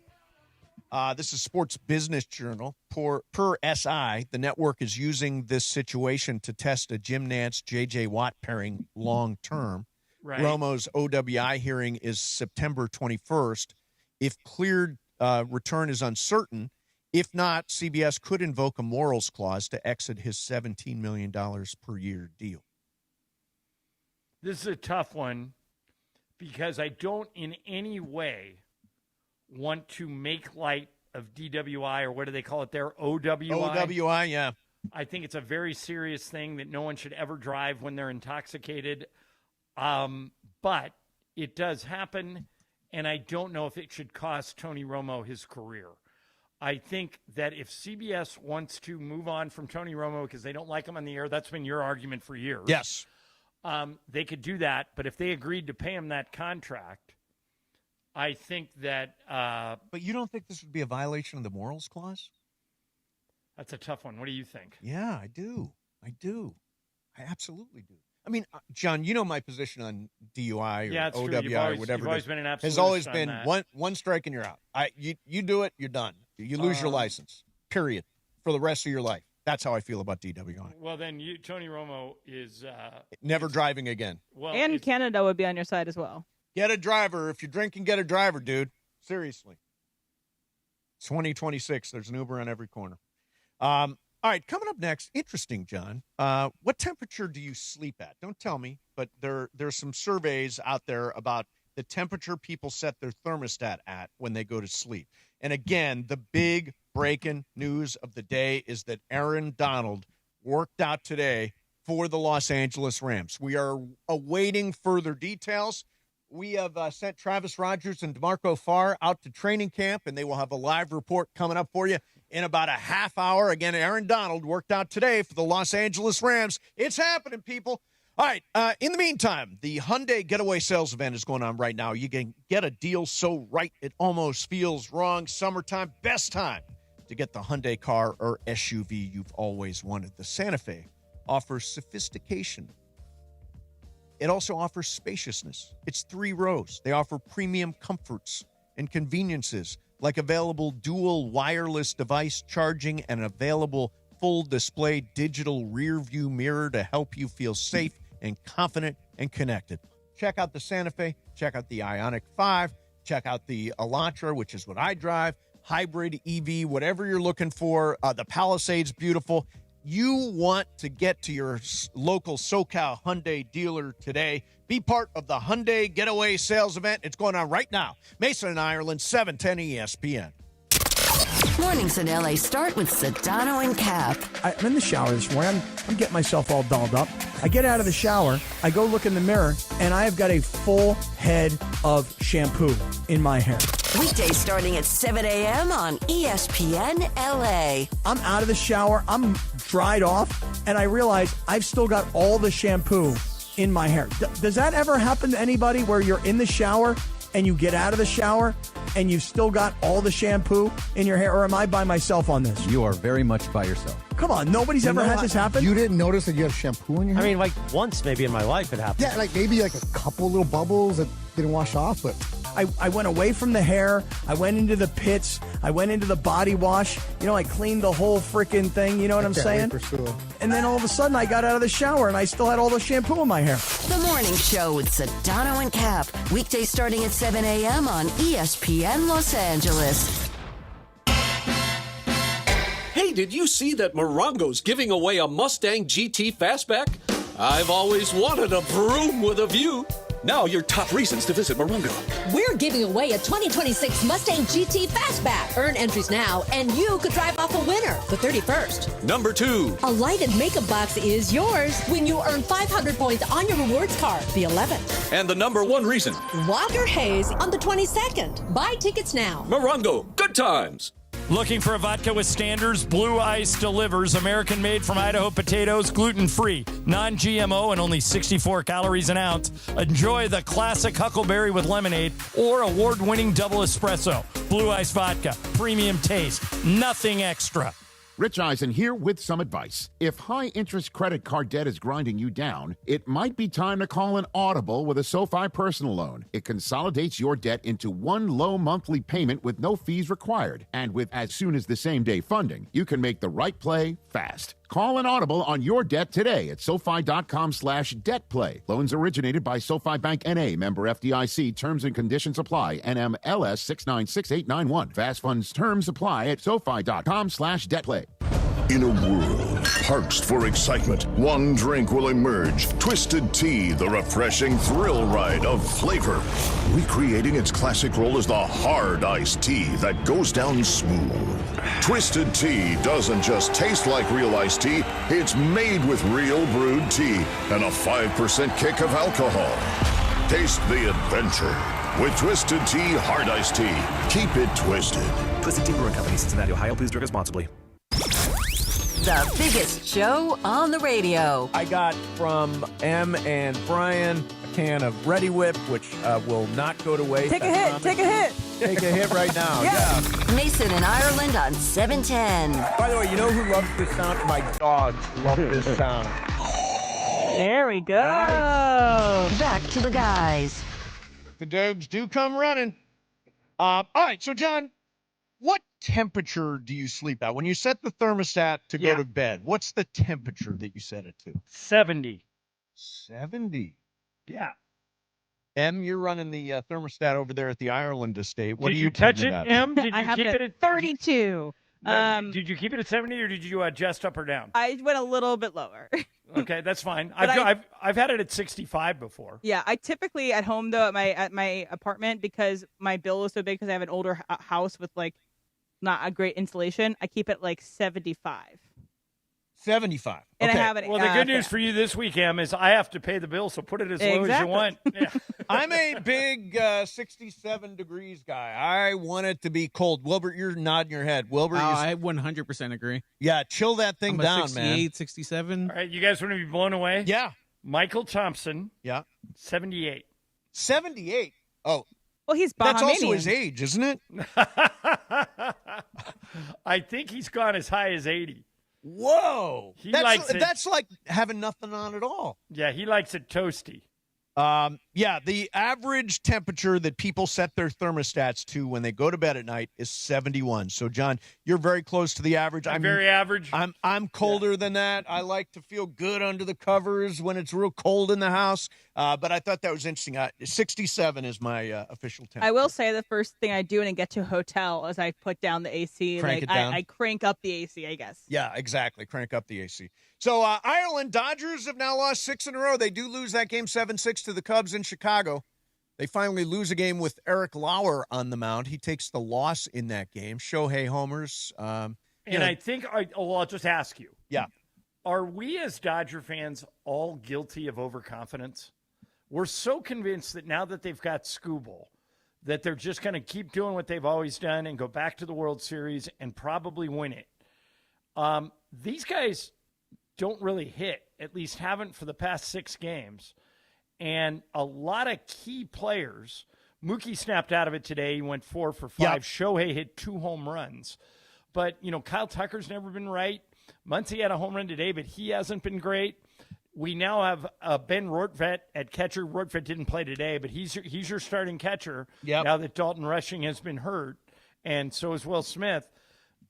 this is Sports Business Journal. Per SI, the network is using this situation to test a Jim Nantz, J.J. Watt pairing long-term. Right. Romo's OWI hearing is September 21st. If cleared, return is uncertain. If not, CBS could invoke a morals clause to exit his $17 million per year deal. This is a tough one because I don't in any way want to make light of DWI, or what do they call it there? OWI? OWI, yeah. I think it's a very serious thing that no one should ever drive when they're intoxicated. But it does happen, and I don't know if it should cost Tony Romo his career. I think that if CBS wants to move on from Tony Romo because they don't like him on the air, that's been your argument for years. Yes. They could do that, but if they agreed to pay him that contract, I think that... but you don't think this would be a violation of the morals clause? That's a tough one. What do you think? Yeah, I do. I absolutely do. I mean, John, you know my position on DUI or OWI or whatever. You've always been an absolutist. Has always been that. one strike and you're out. You do it, you're done. You lose your license, period, for the rest of your life. That's how I feel about DW on it. Well, then Tony Romo is never driving again. Well, and Canada would be on your side as well. Get a driver. If you're drinking, get a driver, dude. Seriously. 2026. There's an Uber on every corner. All right, coming up next, interesting, John. What temperature do you sleep at? Don't tell me, but there's some surveys out there about the temperature people set their thermostat at when they go to sleep. And again, the big breaking news of the day is that Aaron Donald worked out today for the Los Angeles Rams. We are awaiting further details. We have sent Travis Rogers and DeMarco Farr out to training camp, and they will have a live report coming up for you in about a half hour. Again, Aaron Donald worked out today for the Los Angeles Rams. It's happening, people. All right, in the meantime, the Hyundai Getaway Sales Event is going on right now. You can get a deal so right it almost feels wrong. Summertime, best time to get the Hyundai car or SUV you've always wanted. The Santa Fe offers sophistication. It also offers spaciousness. It's 3 rows. They offer premium comforts and conveniences like available dual wireless device charging and available full display digital rear view mirror to help you feel safe and confident and connected. Check out the Santa Fe. Check out the Ioniq 5. Check out the Elantra, which is what I drive. Hybrid, EV, whatever you're looking for. The Palisade's beautiful. You want to get to your local SoCal Hyundai dealer today. Be part of the Hyundai Getaway Sales Event. It's going on right now. Mason and Ireland, 710 ESPN. Mornings in LA start with Sedano and Cap. I'm in the shower this morning. I'm getting myself all dolled up. I get out of the shower, I go look in the mirror, and I have got a full head of shampoo in my hair. Weekdays starting at 7 a.m. on ESPN LA. I'm out of the shower, I'm dried off, and I realize I've still got all the shampoo in my hair. Does that ever happen to anybody where you're in the shower and you get out of the shower and you've still got all the shampoo in your hair, or am I by myself on this? You are very much by yourself. Come on, nobody's ever had this happen? You didn't notice that you have shampoo in your hair? I mean, like once maybe in my life it happened. Yeah, like maybe like a couple little bubbles that didn't wash off, but... I went away from the hair, I went into the pits, I went into the body wash, I cleaned the whole freaking thing, you know what I'm saying? For sure. And then all of a sudden I got out of the shower and I still had all the shampoo in my hair. The Morning Show with Sedano and Cap. Weekdays starting at 7 a.m. on ESPN Los Angeles. Hey, did you see that Morongo's giving away a Mustang GT Fastback? I've always wanted a vroom with a view. Now your top reasons to visit Morongo. We're giving away a 2026 Mustang GT Fastback. Earn entries now, and you could drive off a winner the 31st. Number 2. A lighted makeup box is yours when you earn 500 points on your rewards card the 11th. And the number 1 reason. Wilder Hayes on the 22nd. Buy tickets now. Morongo, good times. Looking for a vodka with standards? Blue Ice delivers. American made from Idaho potatoes, gluten-free, non-GMO, and only 64 calories an ounce. Enjoy the classic Huckleberry with lemonade or award-winning double espresso. Blue Ice vodka, premium taste, nothing extra. Rich Eisen here with some advice. If high-interest credit card debt is grinding you down, it might be time to call an audible with a SoFi personal loan. It consolidates your debt into one low monthly payment with no fees required. And with as soon as the same-day funding, you can make the right play fast. Call an audible on your debt today at SoFi.com/debtplay. Loans originated by SoFi Bank N.A. Member FDIC. Terms and conditions apply. NMLS 696891. Fast funds terms apply at SoFi.com/debtplay. In a world parched for excitement, one drink will emerge. Twisted Tea, the refreshing thrill ride of flavor. Recreating its classic role as the hard iced tea that goes down smooth. Twisted Tea doesn't just taste like real iced tea, it's made with real brewed tea and a 5% kick of alcohol. Taste the adventure with Twisted Tea Hard Iced Tea. Keep it twisted. Twisted Tea Brewing Company, Cincinnati, Ohio. Please drink responsibly. The biggest show on the radio. I got from M and Brian a can of Ready Whip, which will not go to waste. Take a hit. Take a hit. Take a hit right now. Yeah. Mason and Ireland on 710. By the way, you know who loves this sound? My dogs love this sound. There we go. Nice. Back to the guys. The dogs do come running. All right, so John, What temperature do you sleep at? When you set the thermostat to go to bed, what's the temperature that you set it to? 70. 70. Yeah. Em, you're running the thermostat over there at the Ireland estate. What Did do you touch it, Em? Did I you have keep it it at 32. Did you keep it at 70 or did you adjust up or down? I went a little bit lower. Okay, that's fine. But I've had it at 65 before. Yeah, I typically at home though at my apartment, because my bill is so big because I have an older house with like not a great insulation, I keep it like 75. 75. And okay. I have it. Well, the good news for you this week, Em, is I have to pay the bill, so put it as low as you want. Yeah. I'm a big 67 degrees guy. I want it to be cold. Wilbert, you're nodding your head. Wilbur, I 100% agree. Yeah, chill that thing I'm a down, 68, 67. All right, you guys want to be blown away? Yeah. Michael Thompson. Yeah. 78. 78? Oh. Well, he's That's Bahamian. also his age, isn't it? I think he's gone as high as 80. Whoa. Likes it. That's like having nothing on at all. Yeah, he likes it toasty. Yeah, the average temperature that people set their thermostats to when they go to bed at night is 71. So, John, you're very close to the average. I'm very average. I'm colder than that. I like to feel good under the covers when it's real cold in the house. But I thought that was interesting. 67 is my official temperature. I will say the first thing I do when I get to a hotel is I put down the AC. Crank it down? I crank up the AC, I guess. Yeah, exactly. Crank up the AC. So, Ireland Dodgers have now lost 6 in a row. They do lose that game 7-6 to the Cubs in Chicago. They finally lose a game with Eric Lauer on the mound. He takes the loss in that game. Shohei homers. I think, I'll just ask you. Yeah. Are we as Dodger fans all guilty of overconfidence? We're so convinced that now that they've got Skubal, that they're just going to keep doing what they've always done and go back to the World Series and probably win it. These guys don't really hit, at least haven't for the past 6 games. And a lot of key players, Mookie snapped out of it today. He went 4 for 5. Yep. Shohei hit 2 home runs. But, Kyle Tucker's never been right. Muncy had a home run today, but he hasn't been great. We now have Ben Rortvedt at catcher. Rortvedt didn't play today, but he's your starting catcher now that Dalton Rushing has been hurt, and so is Will Smith.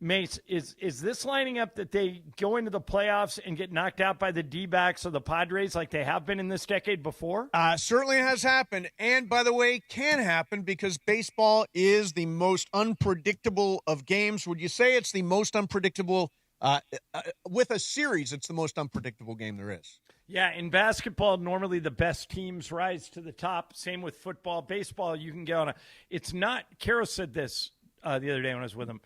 Mace, is this lining up that they go into the playoffs and get knocked out by the D-backs or the Padres like they have been in this decade before? Certainly has happened. And, by the way, can happen because baseball is the most unpredictable of games. Would you say it's the most unpredictable with a series, it's the most unpredictable game there is? Yeah, in basketball, normally the best teams rise to the top. Same with football. Baseball, you can get on it's not, Caro said this the other day when I was with him.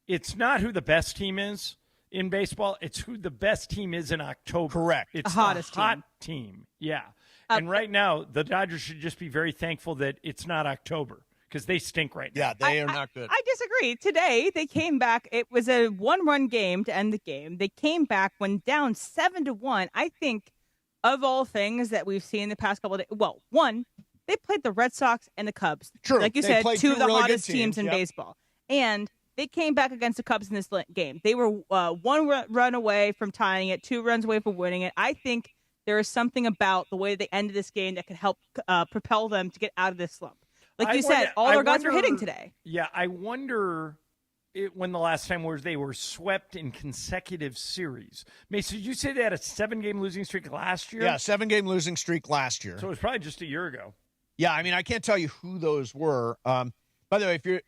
It's not who the best team is in baseball. It's who the best team is in October. Correct. It's the hottest hot team. Yeah. And right now, the Dodgers should just be very thankful that it's not October because they stink right now. Yeah, they are not good. I disagree. Today, they came back. It was a 1-run game to end the game. They came back when down 7-1. I think of all things that we've seen the past couple of days, well, one, they played the Red Sox and the Cubs. True. Like you They said, played two of the really hottest good teams in yep. baseball. And they came back against the Cubs in this game. They were 1 run away from tying it, 2 runs away from winning it. I think there is something about the way they ended this game that could help propel them to get out of this slump. Like you said, all their guys were hitting today. Yeah, I wonder when the last time was they were swept in consecutive series. Mason, did you say they had a 7-game losing streak last year? Yeah, 7-game losing streak last year. So it was probably just a year ago. Yeah, I mean, I can't tell you who those were. By the way, if you're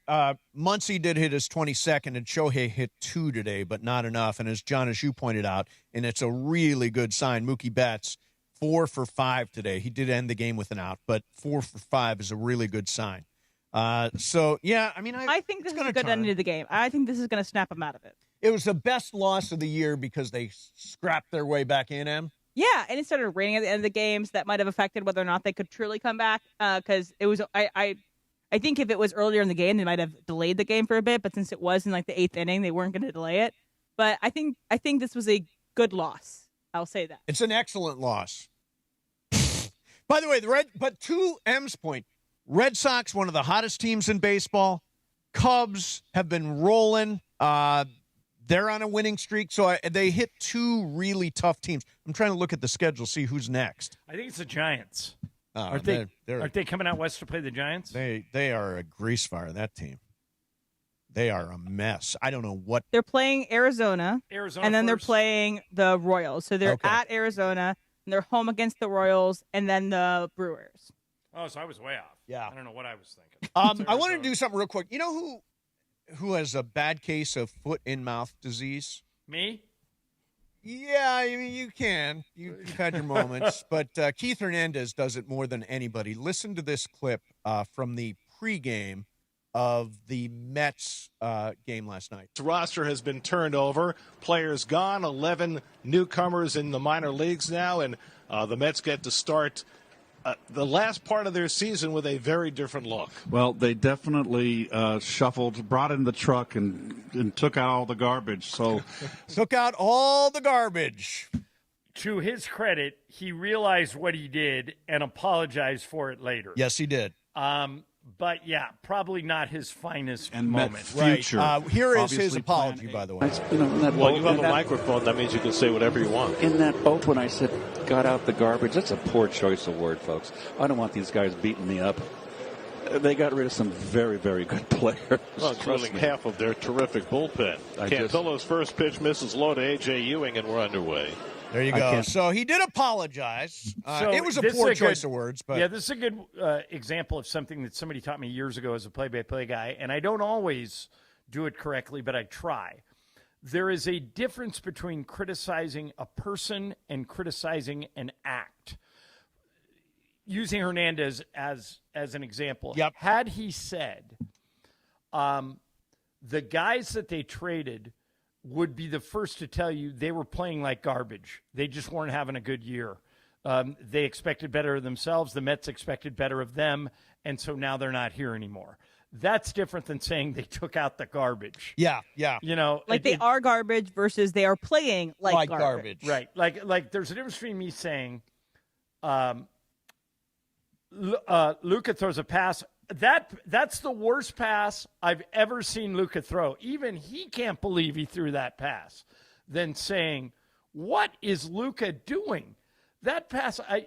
Muncy did hit his 22nd, and Shohei hit 2 today, but not enough. And as John, as you pointed out, and it's a really good sign, Mookie Betts, 4 for 5 today. He did end the game with an out, but 4 for 5 is a really good sign. So, yeah, I mean, I think this is a good ending to the game. I think this is going to snap them out of it. It was the best loss of the year because they scrapped their way back in, Em. Yeah, and it started raining at the end of the games. That might have affected whether or not they could truly come back because it was I think if it was earlier in the game, they might have delayed the game for a bit. But since it was in like the 8th inning, they weren't going to delay it. But I think this was a good loss. I'll say that. It's an excellent loss. By the way, but to M's point, Red Sox, one of the hottest teams in baseball. Cubs have been rolling. They're on a winning streak. So they hit 2 really tough teams. I'm trying to look at the schedule, see who's next. I think it's the Giants. Aren't they coming out west to play the Giants? They are a grease fire, that team. They are a mess. I don't know what. They're playing Arizona, and then they're playing the Royals. So they're at Arizona, and they're home against the Royals, and then the Brewers. Oh, so I was way off. Yeah. I don't know what I was thinking. I wanted to do something real quick. You know who has a bad case of foot and mouth disease? Me? Yeah, I mean, you can. You've had your moments. But Keith Hernandez does it more than anybody. Listen to this clip from the pregame of the Mets game last night. The roster has been turned over. Players gone. 11 newcomers in the minor leagues now. And the Mets get to start the last part of their season with a very different look. Well, they definitely shuffled, brought in the truck, and took out all the garbage. So took out all the garbage. To his credit, he realized what he did and apologized for it later. Yes, he did. But, yeah, probably not his finest and moment. Future. Right. Here is his apology, by the way. Well, you have a microphone. That means you can say whatever you want. In that boat, when I said got out the garbage, that's a poor choice of word, folks. I don't want these guys beating me up. They got rid of some very, very good players. Well, including half of their terrific bullpen. Cantillo's first pitch misses low to A.J. Ewing, and we're underway. There you go. So he did apologize. It was a poor choice of words. But yeah, this is a good example of something that somebody taught me years ago as a play-by-play guy, and I don't always do it correctly, but I try. There is a difference between criticizing a person and criticizing an act. Using Hernandez as an example, had he said the guys that they traded would be the first to tell you they were playing like garbage. They just weren't having a good year. They expected better of themselves. The Mets expected better of them, and so now they're not here anymore. That's different than saying they took out the garbage. Yeah. You know, like they are garbage versus they are playing like garbage. Right. Like there's a difference between me saying Luka throws a pass. That's the worst pass I've ever seen Luka throw. Even he can't believe he threw that pass. Than saying, what is Luka doing? That pass, I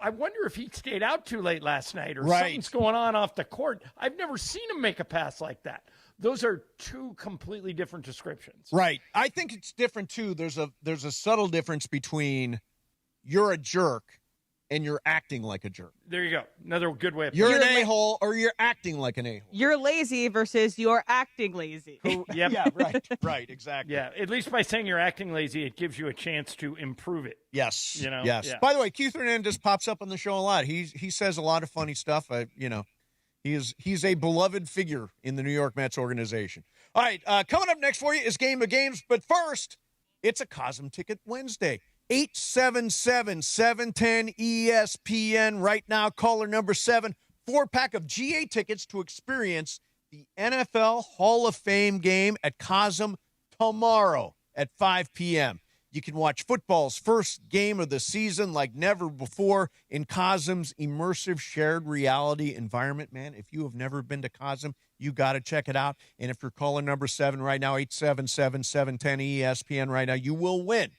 wonder if he stayed out too late last night or something's going on off the court. I've never seen him make a pass like that. Those are two completely different descriptions. Right. I think it's different, too. There's a subtle difference between you're a jerk and you're acting like a jerk. There you go. Another good way of You're an a-hole or you're acting like an a-hole. You're lazy versus you're acting lazy. Yep. Yeah, right, exactly. Yeah, at least by saying you're acting lazy, it gives you a chance to improve it. Yes. You know? Yes. Yeah. By the way, Keith Hernandez pops up on the show a lot. He says a lot of funny stuff. He's a beloved figure in the New York Mets organization. All right, coming up next for you is Game of Games, but first, it's a Cosm Ticket Wednesday. 877-710-ESPN. Right now, caller number 7, 4-pack of GA tickets to experience the NFL Hall of Fame game at Cosm tomorrow at 5 p.m. You can watch football's first game of the season like never before in Cosm's immersive shared reality environment. Man, if you have never been to Cosm, you got to check it out. And if you're calling number 7 right now, 877-710-ESPN right now, you will win.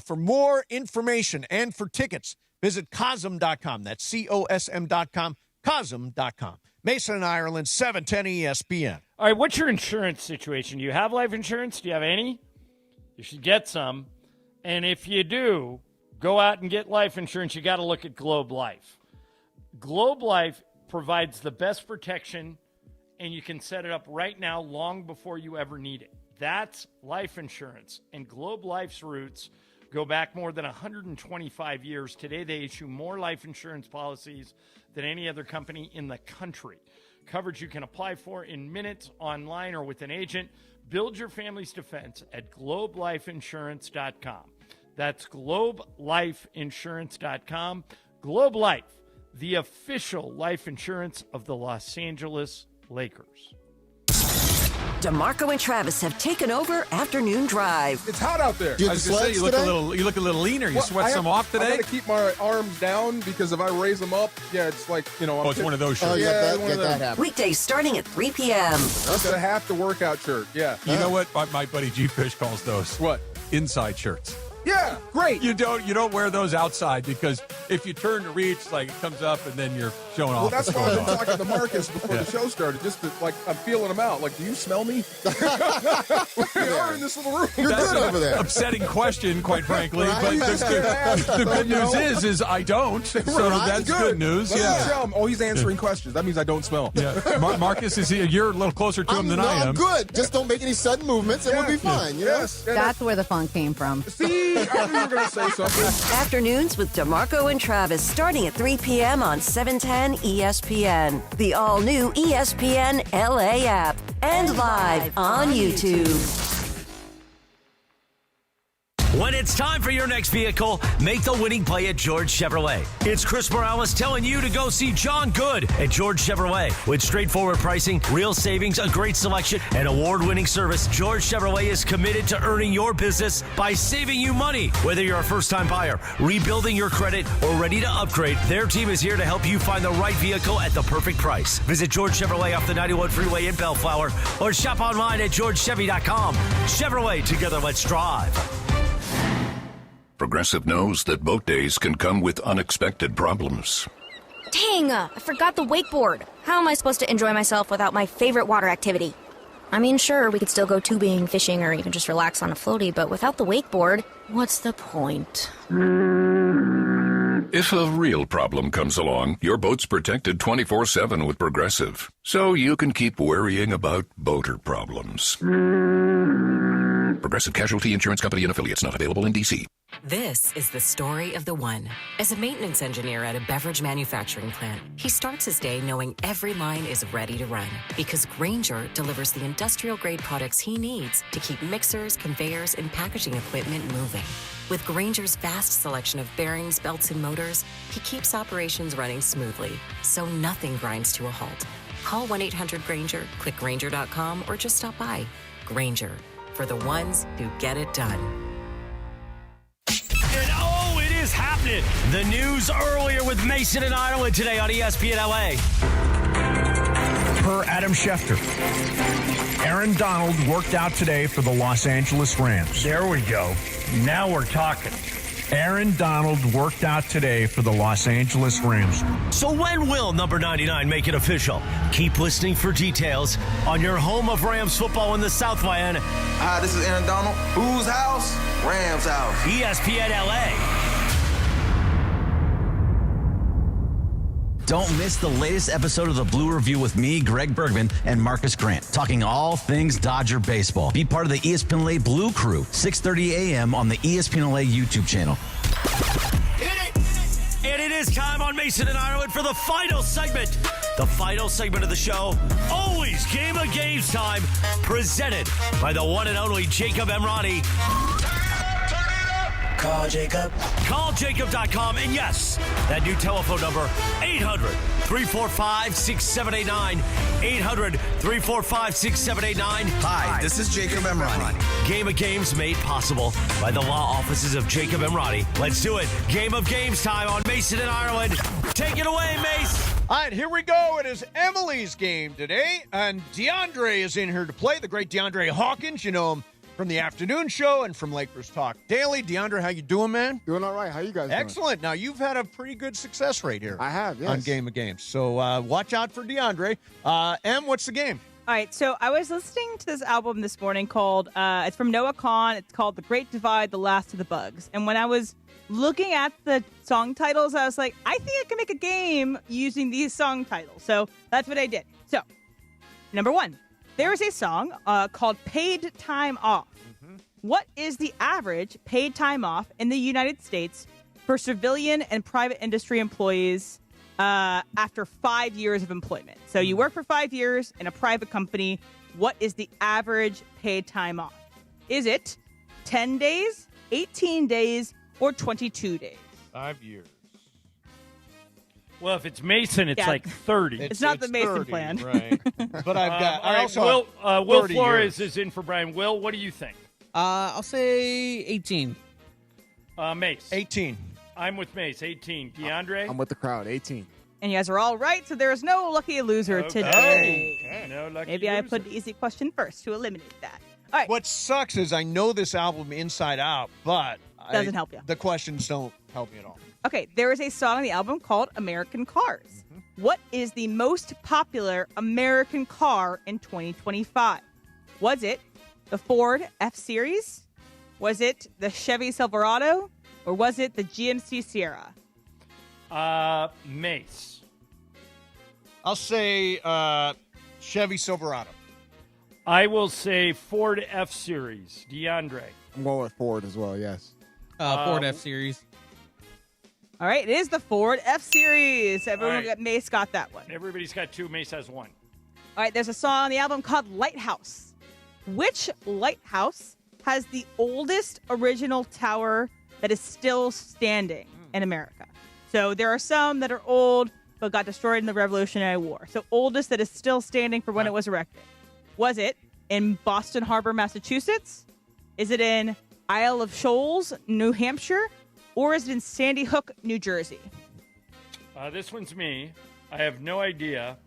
For more information and for tickets, visit Cosm.com. That's COSM.com, Cosm.com. Mason and Ireland, 710 ESPN. All right, what's your insurance situation? Do you have life insurance? Do you have any? You should get some. And if you do, go out and get life insurance. You got to look at Globe Life. Globe Life provides the best protection, and you can set it up right now long before you ever need it. That's life insurance. And Globe Life's roots go back more than 125 years. Today, they issue more life insurance policies than any other company in the country. Coverage you can apply for in minutes, online, or with an agent. Build your family's defense at globelifeinsurance.com. That's globelifeinsurance.com. Globe Life, the official life insurance of the Los Angeles Lakers. DeMarco and Travis have taken over Afternoon Drive. It's hot out there. I was going to say, you look a little leaner. You sweat some off today? I got to keep my arms down because if I raise them up, it's like, it's one of those shirts. Get that happen. Weekdays starting at 3 p.m. That's a half the workout shirt. Yeah. You know what my buddy G-Fish calls those? What? Inside shirts. Yeah, great. You don't wear those outside because if you turn to reach, like it comes up and then your showing Well, off. that's why I've been talking to Marcus before the show started. Just to, I'm feeling him out. Like, do you smell me? We are in this little room. You're That's good an over there. upsetting question, quite frankly. Right? But the good news is I don't. So that's good news. Yeah. Oh, he's answering questions. That means I don't smell. Yeah. Marcus, you're a little closer to him than I am. I'm good. Just don't make any sudden movements and we'll be fine. You know? That's where the funk came from. See, I knew you were going to say something. Afternoons with DeMarco and Travis starting at 3 p.m. on 710 ESPN. The all-new ESPN LA app. And live on YouTube. When it's time for your next vehicle, make the winning play at George Chevrolet. It's Chris Morales telling you to go see John Good at George Chevrolet. With straightforward pricing, real savings, a great selection, and award-winning service, George Chevrolet is committed to earning your business by saving you money. Whether you're a first-time buyer, rebuilding your credit, or ready to upgrade, their team is here to help you find the right vehicle at the perfect price. Visit George Chevrolet off the 91 freeway in Bellflower or shop online at georgechevy.com. Chevrolet, together let's drive. Progressive knows that boat days can come with unexpected problems. Dang, I forgot the wakeboard. How am I supposed to enjoy myself without my favorite water activity? I mean, sure, we could still go tubing, fishing, or even just relax on a floaty, but without the wakeboard, what's the point? If a real problem comes along, your boat's protected 24/7 with Progressive, so you can keep worrying about boater problems. Progressive Casualty Insurance Company and Affiliates, not available in D.C. This is the story of the one. As a maintenance engineer at a beverage manufacturing plant, he starts his day knowing every line is ready to run because Grainger delivers the industrial-grade products he needs to keep mixers, conveyors, and packaging equipment moving. With Grainger's vast selection of bearings, belts, and motors, he keeps operations running smoothly, so nothing grinds to a halt. Call 1-800-GRAINGER, click Grainger.com, or just stop by. Grainger, for the ones who get it done. And oh, it is happening. The news earlier with Mason and Ireland today on ESPN LA. Per Adam Schefter, Aaron Donald worked out today for the Los Angeles Rams. There we go. Now we're talking. Aaron Donald worked out today for the Los Angeles Rams. So when will number 99 make it official? Keep listening for details on your home of Rams football in the South Miami. Hi, this is Aaron Donald. Whose house? Rams house. ESPN LA. Don't miss the latest episode of the Blue Review with me, Greg Bergman, and Marcus Grant, talking all things Dodger baseball. Be part of the ESPN LA Blue Crew, 6:30 a.m. on the ESPN LA YouTube channel. And it is time on Mason and Ireland for the final segment. The final segment of the show, always Game of Games time, presented by the one and only Jacob Emrani. Call Jacob. CallJacob.com. And yes, that new telephone number, 800-345-6789. 800-345-6789. Hi, this is Jacob Emrani. Game of Games made possible by the law offices of Jacob Emrani. Let's do it. Game of Games time on Mason and Ireland. Take it away, Mace. All right, here we go. It is Emily's game today, and DeAndre is in here to play. The great DeAndre Hawkins. You know him from the afternoon show and from Lakers Talk Daily. DeAndre, how you doing, man? Doing all right. How you guys doing? Excellent. Now, you've had a pretty good success rate here. I have, yes. On Game of Games. So watch out for DeAndre. Em, what's the game? All right, so I was listening to this album this morning called, it's from Noah Kahan. It's called The Great Divide, The Last of the Bugs. And when I was looking at the song titles, I was like, I think I can make a game using these song titles. So that's what I did. So, number one, there is a song called Paid Time Off. What is the average paid time off in the United States for civilian and private industry employees after 5 years of employment? So you work for 5 years in a private company. What is the average paid time off? Is it 10 days, 18 days, or 22 days? 5 years. Well, if it's Mason, it's like 30. It's not the Mason 30, plan. Right. But I've got, I also Will have Will 30 Flores years. is in for Brian. Will, what do you think? I'll say 18. Mace. 18. I'm with Mace. 18. DeAndre? I'm with the crowd. 18. And you guys are all right, so there is no lucky loser today. Okay. No lucky Maybe I loser. put the easy question first to eliminate that. All right. What sucks is I know this album inside out, but Doesn't help you. The questions don't help me at all. Okay, there is a song on the album called American Cars. What is the most popular American car in 2025? Was it the Ford F-Series? Was it the Chevy Silverado? Or was it the GMC Sierra? Mace. I'll say Chevy Silverado. I will say Ford F-Series. DeAndre. I'm going with Ford as well, yes. Ford F-Series. All right, it is the Ford F-Series. Everyone right. Mace got that one. Everybody's got 2. Mace has 1. All right, there's a song on the album called Lighthouse. Which lighthouse has the oldest original tower that is still standing in America? So there are some that are old but got destroyed in the Revolutionary War. So oldest that is still standing for when it was erected. Was it in Boston Harbor, Massachusetts? Is it in Isle of Shoals, New Hampshire? Or is it in Sandy Hook, New Jersey? This one's me. I have no idea.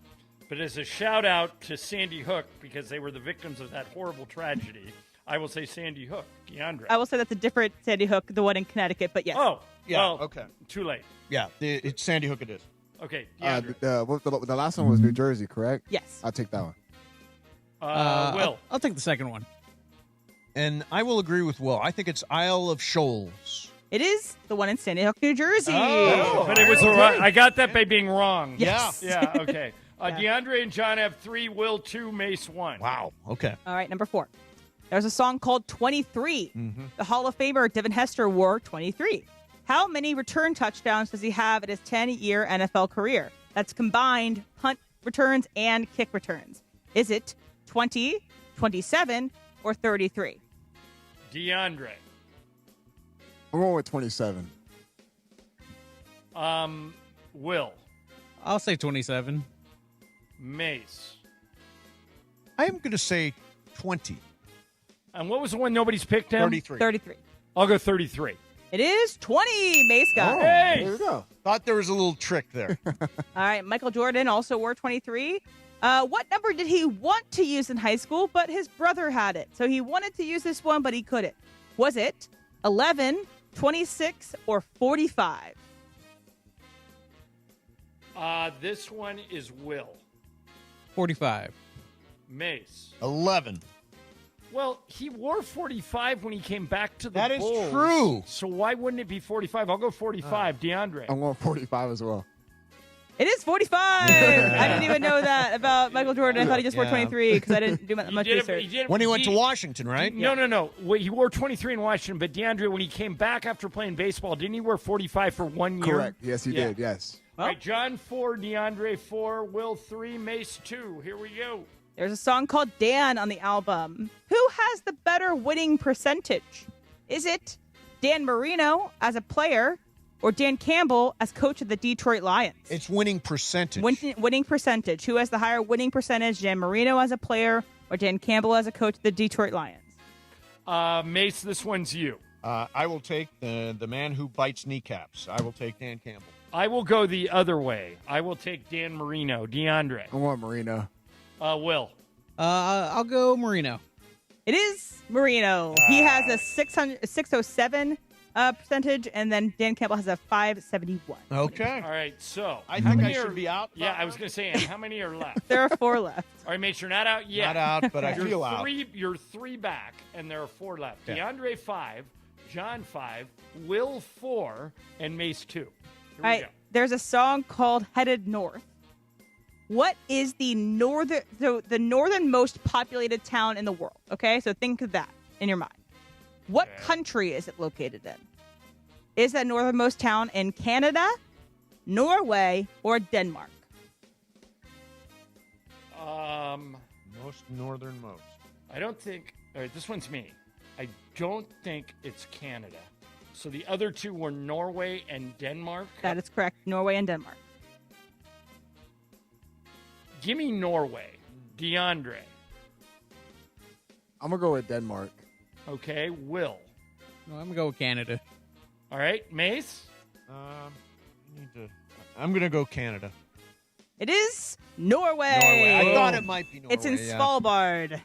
But as a shout out to Sandy Hook, because they were the victims of that horrible tragedy, I will say Sandy Hook. DeAndre. I will say that's a different Sandy Hook, the one in Connecticut, but yes. Oh, Yeah, well, okay. Too late. Yeah, it's Sandy Hook it is. Okay, DeAndre. The last one was New Jersey, correct? Yes. I'll take that one. Will. I'll take the second one. And I will agree with Will. I think it's Isle of Shoals. It is the one in Sandy Hook, New Jersey. Oh, but it was I got that by being wrong. Yes. Yeah, okay. DeAndre and John have 3, Will 2, Mace 1. Wow, okay. All right, number 4. There's a song called 23. The Hall of Famer Devin Hester wore 23. How many return touchdowns does he have in his 10-year NFL career? That's combined punt returns and kick returns. Is it 20, 27, or 33? DeAndre. I'm going with 27. Will. I'll say 27. Mace. I am going to say 20. And what was the one nobody's picked him? 33. 33. I'll go 33. It is 20. Mace got it. Hey! There you go. Thought there was a little trick there. All right, Michael Jordan also wore 23. What number did he want to use in high school, but his brother had it? So he wanted to use this one, but he couldn't. Was it 11, 26, or 45? This one is Will. 45. Mace. 11. Well, he wore 45 when he came back to the That is Bulls. true. So why wouldn't it be 45? I'll go 45. DeAndre. I'm going 45 as well. It is 45. I didn't even know that about Michael Jordan. I thought he just wore 23 because I didn't do much research. When he went to Washington, right? No. Wait, he wore 23 in Washington, but DeAndre, when he came back after playing baseball, didn't he wear 45 for 1 year? Correct. Yes, he did. Yes. All right, John 4, DeAndre 4, Will 3, Mace 2. Here we go. There's a song called Dan on the album. Who has the better winning percentage? Is it Dan Marino as a player or Dan Campbell as coach of the Detroit Lions? It's winning percentage. Winning percentage. Who has the higher winning percentage? Dan Marino as a player or Dan Campbell as a coach of the Detroit Lions? Mace, this one's you. I will take the man who bites kneecaps. I will take Dan Campbell. I will go the other way. I will take Dan Marino. DeAndre. I want Marino. Will. I'll go Marino. It is Marino. He has a 607 percentage, and then Dan Campbell has a 571. Okay. All right, so. I think I should be out. Yeah, I was going to say, and how many are left? There are 4 left. All right, Mace, you're not out yet. Not out, but I You're feel out. You're 3 back, and there are 4 left. Yeah. DeAndre 5, John 5, Will 4, and Mace 2. Here All right, there's a song called Headed North. What is the northernmost populated town in the world? Okay, so think of that in your mind. What country is it located in? Is that northernmost town in Canada, Norway, or Denmark? Most northernmost. I don't think. All right, this one's me. I don't think it's Canada. So the other 2 were Norway and Denmark. That is correct. Norway and Denmark. Give me Norway. DeAndre. I'm going to go with Denmark. Okay, Will. No, I'm going to go with Canada. All right, Mace? I'm going to go Canada. It is Norway. I thought it might be Norway. It's in Svalbard.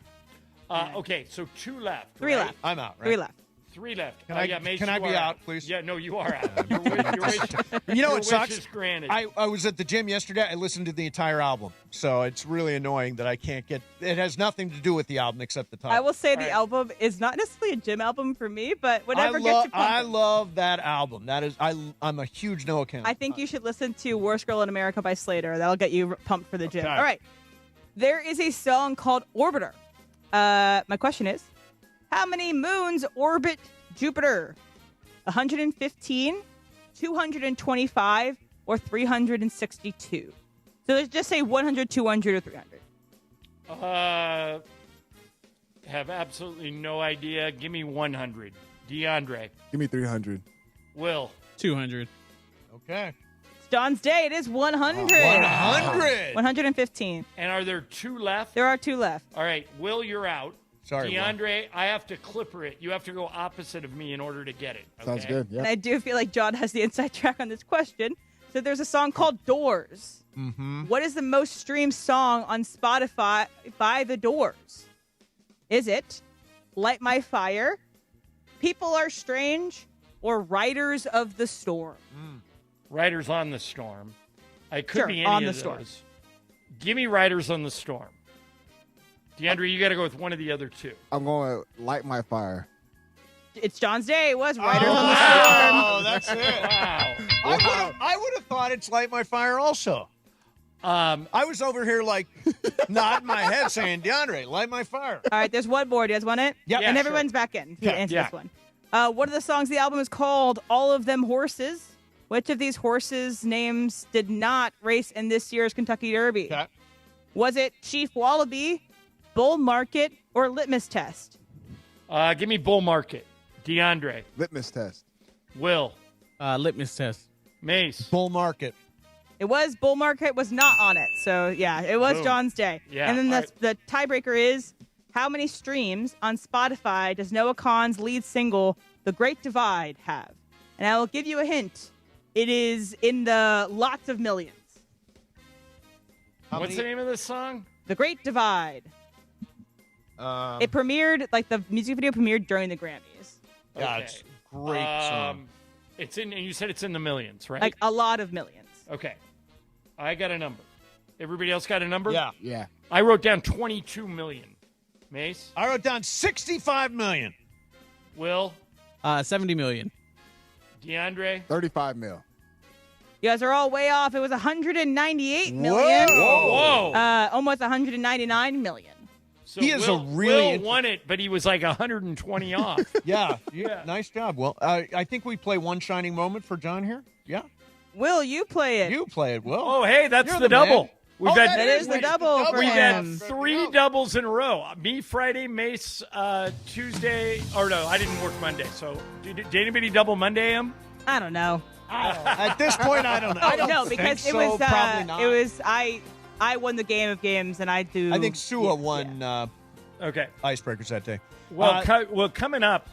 Okay, so 2 left. 3 right? left. I'm out, right? 3 left. 3 left. Can I Mace, be out, please? Yeah, no, you are out. Your wish, You know what your wish sucks? is granted. I was at the gym yesterday. I listened to the entire album, so it's really annoying that I can't get. It has nothing to do with the album except the title. I will say the album is not necessarily a gym album for me, but whatever gets you pumping. I love that album. That is, I'm a huge Noah Kahan. I think you should listen to "Worst Girl in America" by Slater. That'll get you pumped for the gym. All right, there is a song called "Orbiter." My question is, how many moons orbit Jupiter? 115, 225, or 362? So let's just say 100, 200, or 300. Have absolutely no idea. Give me 100. DeAndre. Give me 300. Will. 200. Okay. It's John's day. It is 100. 100. 115. And are there 2 left? There are 2 left. All right. Will, you're out. Sorry, DeAndre, I have to clipper it. You have to go opposite of me in order to get it. Okay? Sounds good. Yeah. And I do feel like John has the inside track on this question. So there's a song called Doors. Mm-hmm. What is the most streamed song on Spotify by The Doors? Is it Light My Fire, People Are Strange, or Riders of the Storm? Riders on the Storm. I could be any on of the Storm. those. Give me Riders on the Storm. DeAndre, you got to go with one of the other 2. I'm going to Light My Fire. It's John's day. It was Riders on the Storm. Oh, that's it. Wow. I would have thought it's Light My Fire also. I was over here like nodding my head saying, DeAndre, light my fire. All right, there's one more. Do you guys want it? Yeah, and sure. everyone's back in to answer yeah. this one. One of the songs of the album is called All of Them Horses. Which of these horses' names did not race in this year's Kentucky Derby? Okay. Was it Chief Wallaby, Bull Market, or Litmus Test? Give me Bull Market. DeAndre. Litmus Test. Will. Litmus test. Mace. Bull Market. It was Bull Market was not on it. So, yeah, it was Boom. John's day. Yeah, And then all right. the tiebreaker is, how many streams on Spotify does Noah Kahan's lead single, The Great Divide, have? And I will give you a hint. It is in the lots of millions. What's the name of this song? The Great Divide. It premiered, like the music video premiered during the Grammys. Yeah, Okay. it's a great song. It's in, and you said it's in the millions, right? Like a lot of millions. Okay. I got a number. Everybody else got a number? Yeah. Yeah. I wrote down 22 million. Mace? I wrote down 65 million. Will? 70 million. DeAndre? 35 mil. You guys are all way off. It was 198 million. Whoa. Almost 199 million. So He is a Will, really Will won it, but he was like 120 off. Yeah. Nice job. Well, I think we play one shining moment for John here. Yeah. Will, you play it. You play it, Will. Oh, hey, that's You're the double. man. We've had, that is the double for We've him. had 3 doubles in a row. Me Friday, Mace Tuesday. Or no, I didn't work Monday. So did anybody double Monday him? I don't know. At this point, I don't know. Oh, no, because think it was so, probably not. it was I won the game of games, and I do. I think Sua won Okay. Icebreakers that day. Well, coming up,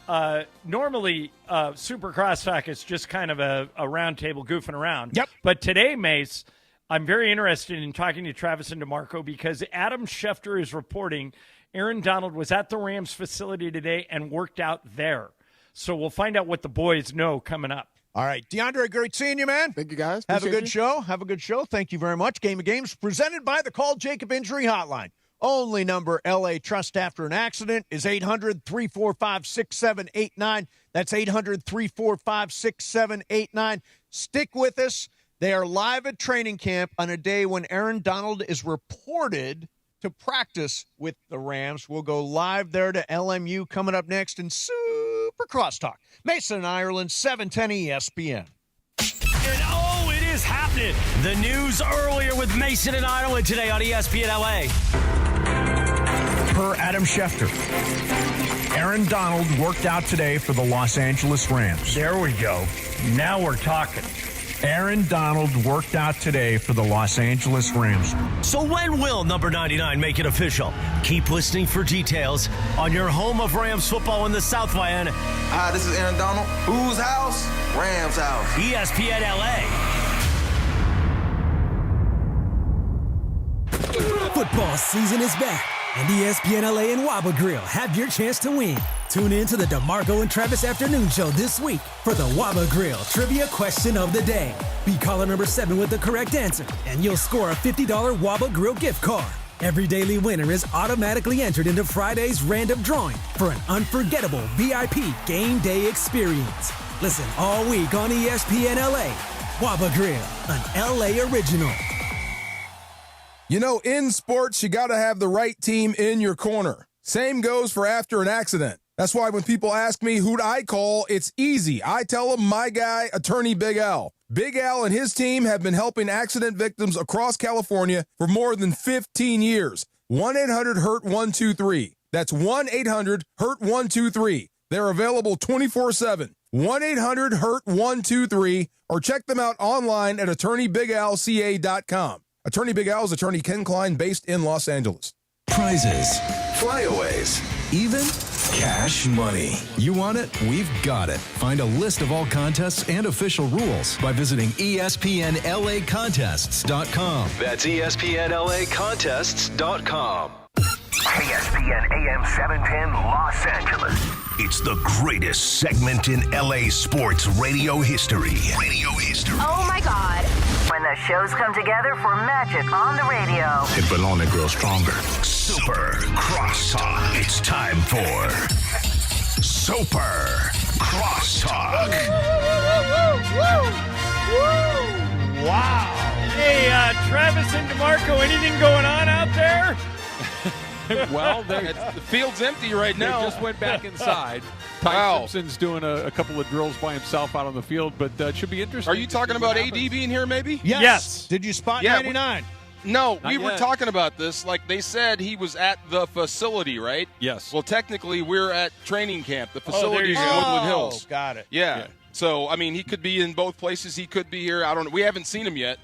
normally Super Crosstalk is just kind of a round table goofing around. Yep. But today, Mace, I'm very interested in talking to Travis and DeMarco because Adam Schefter is reporting Aaron Donald was at the Rams facility today and worked out there. So we'll find out what the boys know coming up. All right. DeAndre, great seeing you, man. Thank you, guys. Have a Appreciate good you. show. Have a good show. Thank you very much. Game of Games presented by the Call Jacob Injury Hotline. Only number LA Trust after an accident is 800-345-6789. That's 800-345-6789. Stick with us. They are live at training camp on a day when Aaron Donald is reported to practice with the Rams. We'll go live there to LMU coming up next in Super Crosstalk. Mason, Ireland, 710 ESPN. And oh, it is happening. The news earlier with Mason and Ireland today on ESPN LA. Per Adam Schefter, Aaron Donald worked out today for the Los Angeles Rams. There we go. Now we're talking. Aaron Donald worked out today for the Los Angeles Rams. So when will number 99 make it official? Keep listening for details on your home of Rams football in the South End. Hi, this is Aaron Donald. Whose house? Rams house. ESPN LA. Football season is back, and ESPN LA and Waba Grill have your chance to win. Tune in to the DeMarco and Travis Afternoon Show this week for the Waba Grill Trivia Question of the Day. Be caller number 7 with the correct answer, and you'll score a $50 Waba Grill gift card. Every daily winner is automatically entered into Friday's random drawing for an unforgettable VIP game day experience. Listen all week on ESPN LA. Waba Grill, an LA original. You know, in sports, you got to have the right team in your corner. Same goes for after an accident. That's why when people ask me who'd I call, it's easy. I tell them my guy, Attorney Big Al. Big Al and his team have been helping accident victims across California for more than 15 years. 1-800-HURT-123. That's 1-800-HURT-123. They're available 24/7. 1-800-HURT-123 or check them out online at attorneybigalca.com. Attorney Big Al is Attorney Ken Klein, based in Los Angeles. Prizes, flyaways, even cash money. You want it? We've got it. Find a list of all contests and official rules by visiting ESPNLAcontests.com. That's ESPNLAcontests.com. ESPN AM 710 Los Angeles. It's the greatest segment in LA sports radio history. Oh my God. When the shows come together for magic on the radio. It will only grow stronger. Super Crosstalk. It's time for Super Crosstalk. Wow. Hey, Travis and DeMarco, anything going on out there? Well, the field's empty right now. They just went back inside. Ty Simpson's doing a couple of drills by himself out on the field, but it should be interesting. Are you talking about AD being here, maybe? Yes. Did you spot 99? No, Not we were yet. talking about this. Like they said, he was at the facility, right? Yes. Well, technically, we're at training camp. The there facility you is in go. Woodland Hills. Got it. Yeah. So, I mean, he could be in both places. He could be here. I don't know. We haven't seen him yet.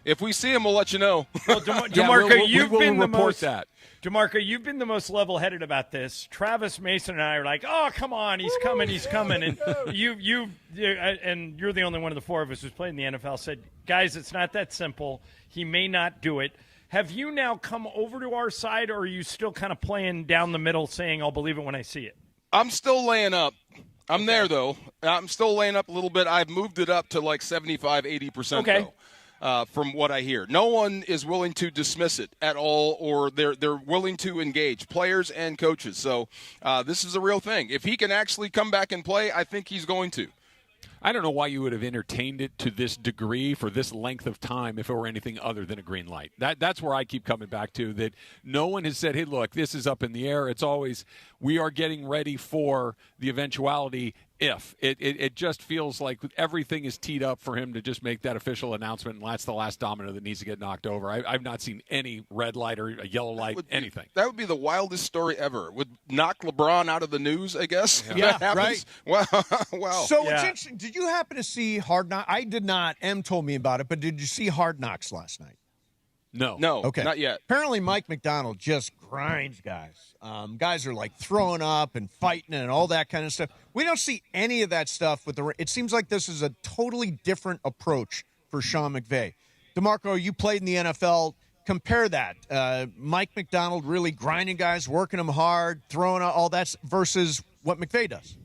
If we see him, we'll let you know. Well, DeMarco, you've been the most that. DeMarco, you've been the most level-headed about this. Travis Mason and I are like, "Oh, come on, he's coming." And you, and you're the only one of the four of us who's played in the NFL. Said, guys, it's not that simple. He may not do it. Have you now come over to our side, or are you still kind of playing down the middle, saying, "I'll believe it when I see it"? I'm still laying up. I'm there, though. I'm still laying up a little bit. I've moved it up to like 75, 80%, though. From what I hear, no one is willing to dismiss it at all, or they're willing to engage, players and coaches. So this is a real thing. If he can actually come back and play, I think he's going to. I don't know why you would have entertained it to this degree for this length of time if it were anything other than a green light. That's where I keep coming back to, that no one has said, hey, look, this is up in the air. It's always we are getting ready for the eventuality if. It just feels like everything is teed up for him to just make that official announcement, and that's the last domino that needs to get knocked over. I've not seen any red light or a yellow light, anything. That would be the wildest story ever. Would knock LeBron out of the news, I guess. Yeah, if that happens. right. Wow. So it's interesting. Did you happen to see Hard Knocks? I did not. Em told me about it, but did you see Hard Knocks last night? No, Okay. not yet. Apparently, Mike McDonald just grinds guys. Guys are like throwing up and fighting and all that kind of stuff. We don't see any of that stuff with the. It seems like this is a totally different approach for Sean McVay. DeMarco, you played in the NFL. Compare that. Mike McDonald really grinding guys, working them hard, throwing out all that versus what McVay does.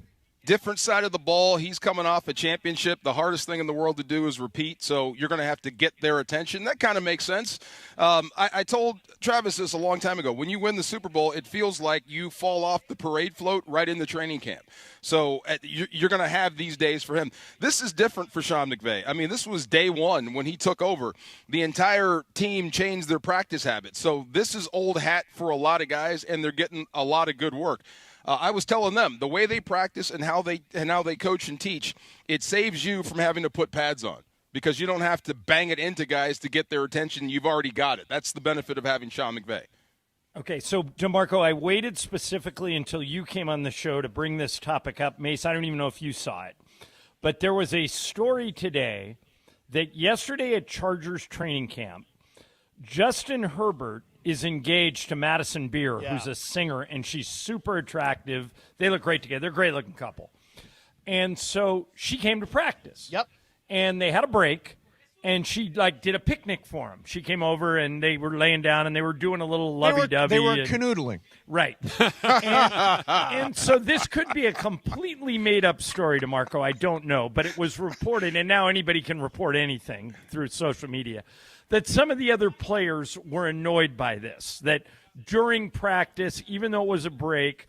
Different side of the ball. He's coming off a championship. The hardest thing in the world to do is repeat, so you're going to have to get their attention. That kind of makes sense. I told Travis this a long time ago. When you win the Super Bowl, it feels like you fall off the parade float right in the training camp. So you're going to have these days for him. This is different for Sean McVay. I mean, this was day one when he took over. The entire team changed their practice habits. So this is old hat for a lot of guys, and they're getting a lot of good work. I was telling them the way they practice and how they coach and teach, it saves you from having to put pads on because you don't have to bang it into guys to get their attention. You've already got it. That's the benefit of having Sean McVay. Okay, so, DeMarco, I waited specifically until you came on the show to bring this topic up. Mace, I don't even know if you saw it, but there was a story today that yesterday at Chargers training camp, Justin Herbert is engaged to Madison Beer, who's a singer, and she's super attractive. They look great together. They're a great-looking couple. And so she came to practice. Yep. And they had a break, and she did a picnic for him. She came over and they were laying down and they were doing a little lovey-dovey. They were canoodling. Right. and so this could be a completely made-up story, DeMarco. I don't know, but it was reported, and now anybody can report anything through social media, that some of the other players were annoyed by this, that during practice, even though it was a break,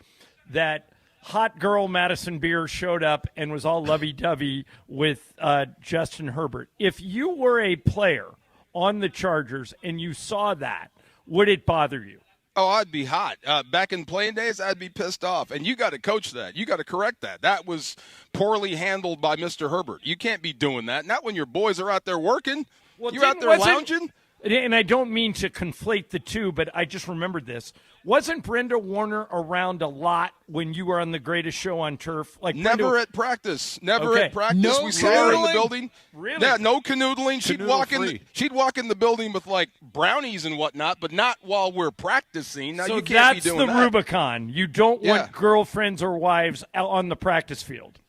that hot girl Madison Beer showed up and was all lovey-dovey with Justin Herbert. If you were a player on the Chargers and you saw that, would it bother you? Oh, I'd be hot. Back in playing days, I'd be pissed off. And you got to coach that. You got to correct that. That was poorly handled by Mr. Herbert. You can't be doing that. Not when your boys are out there working. Well, you're out there lounging. And I don't mean to conflate the two, but I just remembered this. Wasn't Brenda Warner around a lot when you were on the Greatest Show on Turf? Never at practice. Never Okay. at practice. No we saw her in the canoodling? building. Really? Yeah, no canoodling. Canoodle-free. She'd walk in the building with brownies and whatnot, but not while we're practicing. Now So you can't be that's doing the that. Rubicon. You don't want girlfriends or wives out on the practice field.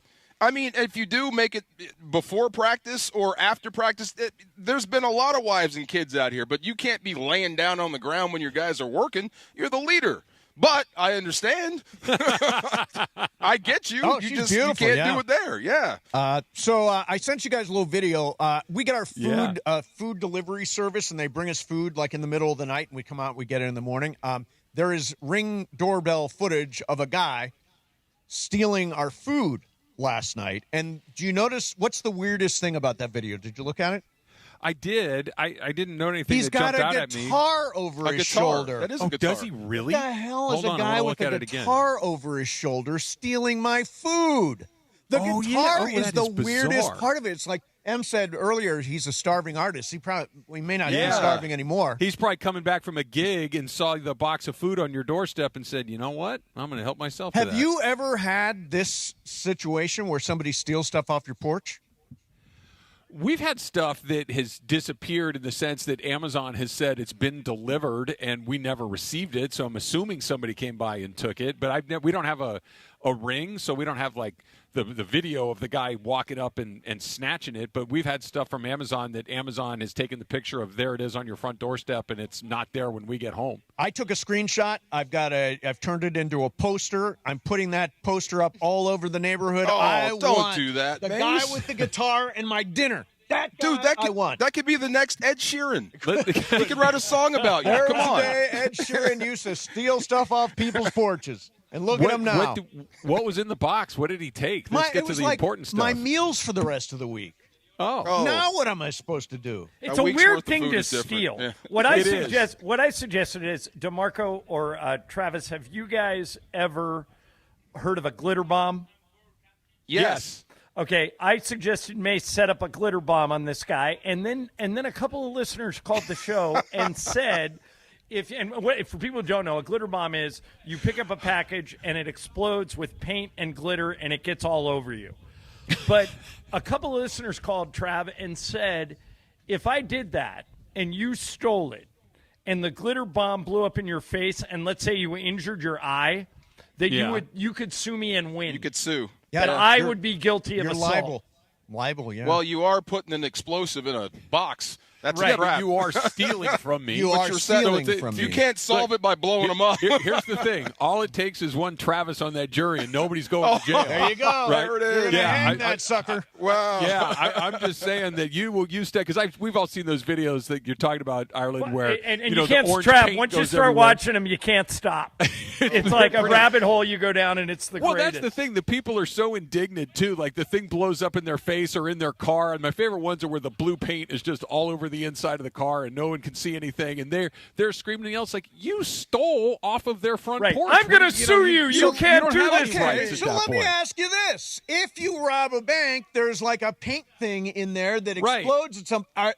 I mean, if you do make it before practice or after practice, there's been a lot of wives and kids out here, but you can't be laying down on the ground when your guys are working. You're the leader. But I understand. I get you. Oh, you she's just beautiful, you can't do it there. Yeah. So I sent you guys a little video. We get our food delivery service, and they bring us food in the middle of the night, and we come out, we get it in the morning. There is Ring doorbell footage of a guy stealing our food last night. And do you notice what's the weirdest thing about that video? Did you look at it? I did. I didn't know anything He's that got jumped out a at me. guitar over his shoulder. That is a guitar. Does he really? What the hell is Hold a on, guy I'll with look a at it again. guitar over his shoulder stealing my food? The guitar is that the is weirdest bizarre. part of it. It's like Em said earlier, he's a starving artist. We may not be starving anymore. He's probably coming back from a gig and saw the box of food on your doorstep and said, you know what? I'm going to help myself to Have that. you ever had this situation where somebody steals stuff off your porch? We've had stuff that has disappeared in the sense that Amazon has said it's been delivered and we never received it. So I'm assuming somebody came by and took it. But we don't have a ring, so we don't have the video of the guy walking up and snatching it. But we've had stuff from Amazon that Amazon has taken the picture of. There it is on your front doorstep, and it's not there when we get home. I took a screenshot. I've turned it into a poster. I'm putting that poster up all over the neighborhood. Oh, don't do that, The Mace. guy with the guitar and my dinner. That guy I want. That could be the next Ed Sheeran. He could write a song about you. Come on. Thursday, Ed Sheeran used to steal stuff off people's porches. And look at him now. What was in the box? What did he take? Let's get to the important stuff. My meals for the rest of the week. Oh. Now what am I supposed to do? It's a weird thing to steal. Yeah. What I suggested is, DeMarco or Travis, have you guys ever heard of a glitter bomb? Yes. Okay, I suggested Mace set up a glitter bomb on this guy, and then a couple of listeners called the show and said, if for people who don't know, a glitter bomb is you pick up a package and it explodes with paint and glitter and it gets all over you. But a couple of listeners called Trav and said, if I did that and you stole it and the glitter bomb blew up in your face and let's say you injured your eye, that you could sue me and win. You could sue. Yeah, but I would be guilty of assault. Liable, yeah. Well, you are putting an explosive in a box. That's right. crap. You are stealing from me. You are stealing from me. You can't solve it by blowing them up. Here's the thing. All it takes is one Travis on that jury, and nobody's going to jail. There you go. Right? There it is. You're going to hang that sucker. Wow. Yeah, I'm just saying that you will use that because we've all seen those videos that you're talking about, Ireland, where and you can't the orange strap. paint Once you goes start everywhere. watching them, you can't stop. It's like a rabbit hole you go down, and it's the Well, greatest. that's the thing. The people are so indignant too. Like the thing blows up in their face or in their car. And my favorite ones are where the blue paint is just all over the inside of the car, and no one can see anything. And they're screaming and yelling like, "You stole off of their front Right. porch." I'm going to sue you. You can't don't do have this. any rights at So that let me point. ask you this. If you rob a bank, there's like a paint thing in there that Right. explodes.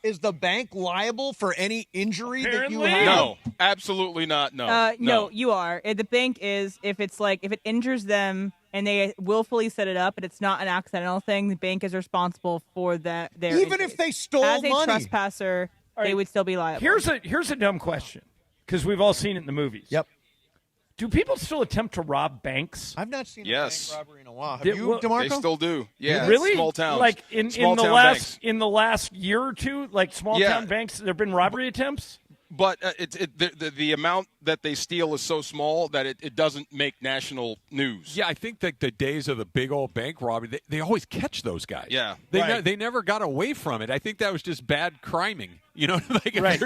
Is the bank liable for any injury that you Apparently. have? No, absolutely not. No. No, you are. The bank is if it injures them and they willfully set it up and it's not an accidental thing, the bank is responsible for that. Even if they stole as a money. trespasser, they would still be liable. Here's a dumb question because we've all seen it in the movies. Yep. Do people still attempt to rob banks? I've not seen Yes. a bank robbery in a while. Have you, DeMarco? They still do. Yeah, Really? Small towns. Like in the last year or two, like small town banks, there have been robbery attempts. But the amount that they steal is so small that it doesn't make national news. Yeah, I think that the days of the big old bank robbery, they always catch those guys. Yeah. They never got away from it. I think that was just bad criming. You know, like if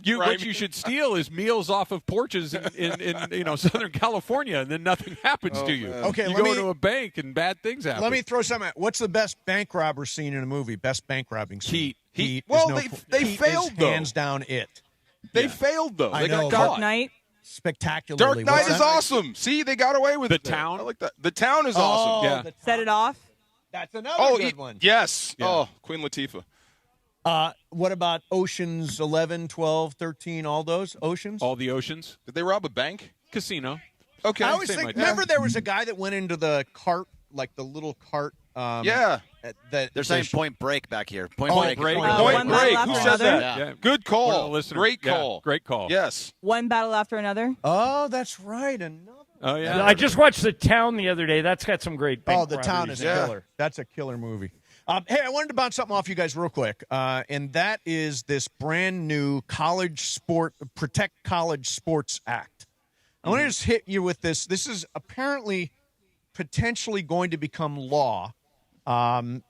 you're gonna, what you should steal is meals off of porches in Southern California, and then nothing happens to you. Man. Okay, you go to a bank and bad things happen. Let me throw something at. What's the best bank robber scene in a movie? Best bank robbing scene? Heat. Well, they Heat failed, is though. hands down it. They failed, though. They got Dark caught. Knight. Spectacularly. Dark Knight is awesome. See, they got away with The it. Town. I like that. The Town is awesome. Yeah. Set it off. That's another good one. Yes. Yeah. Oh, Queen Latifah. What about Oceans 11, 12, 13, all those? Oceans? All the oceans. Did they rob a bank? Casino. Okay. I always think, remember there was a guy that went into the cart, like the little cart. Yeah. They're saying Point Break back here. Point Break. One Point Break. battle Who after said another. that? Yeah. Good call. Listener. Great Yeah, call. great call. Yes. One battle after another. Oh, that's right. Oh, yeah. I just watched The Town the other day. That's got some great bank The Town robberies. is killer. That's a killer movie. Hey, I wanted to bounce something off you guys real quick, and that is this brand new Protect College Sports Act. I want to just hit you with this. This is apparently potentially going to become law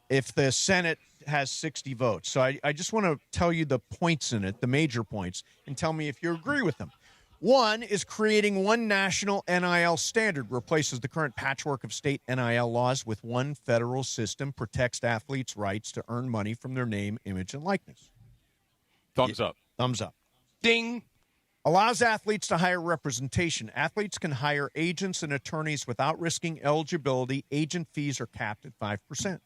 if the Senate has 60 votes. So I just want to tell you the points in it, the major points, and tell me if you agree with them. One is creating one national NIL standard, replaces the current patchwork of state NIL laws with one federal system, protects athletes' rights to earn money from their name, image, and likeness. Thumbs up. Thumbs up. Ding. Allows athletes to hire representation. Athletes can hire agents and attorneys without risking eligibility. Agent fees are capped at 5%.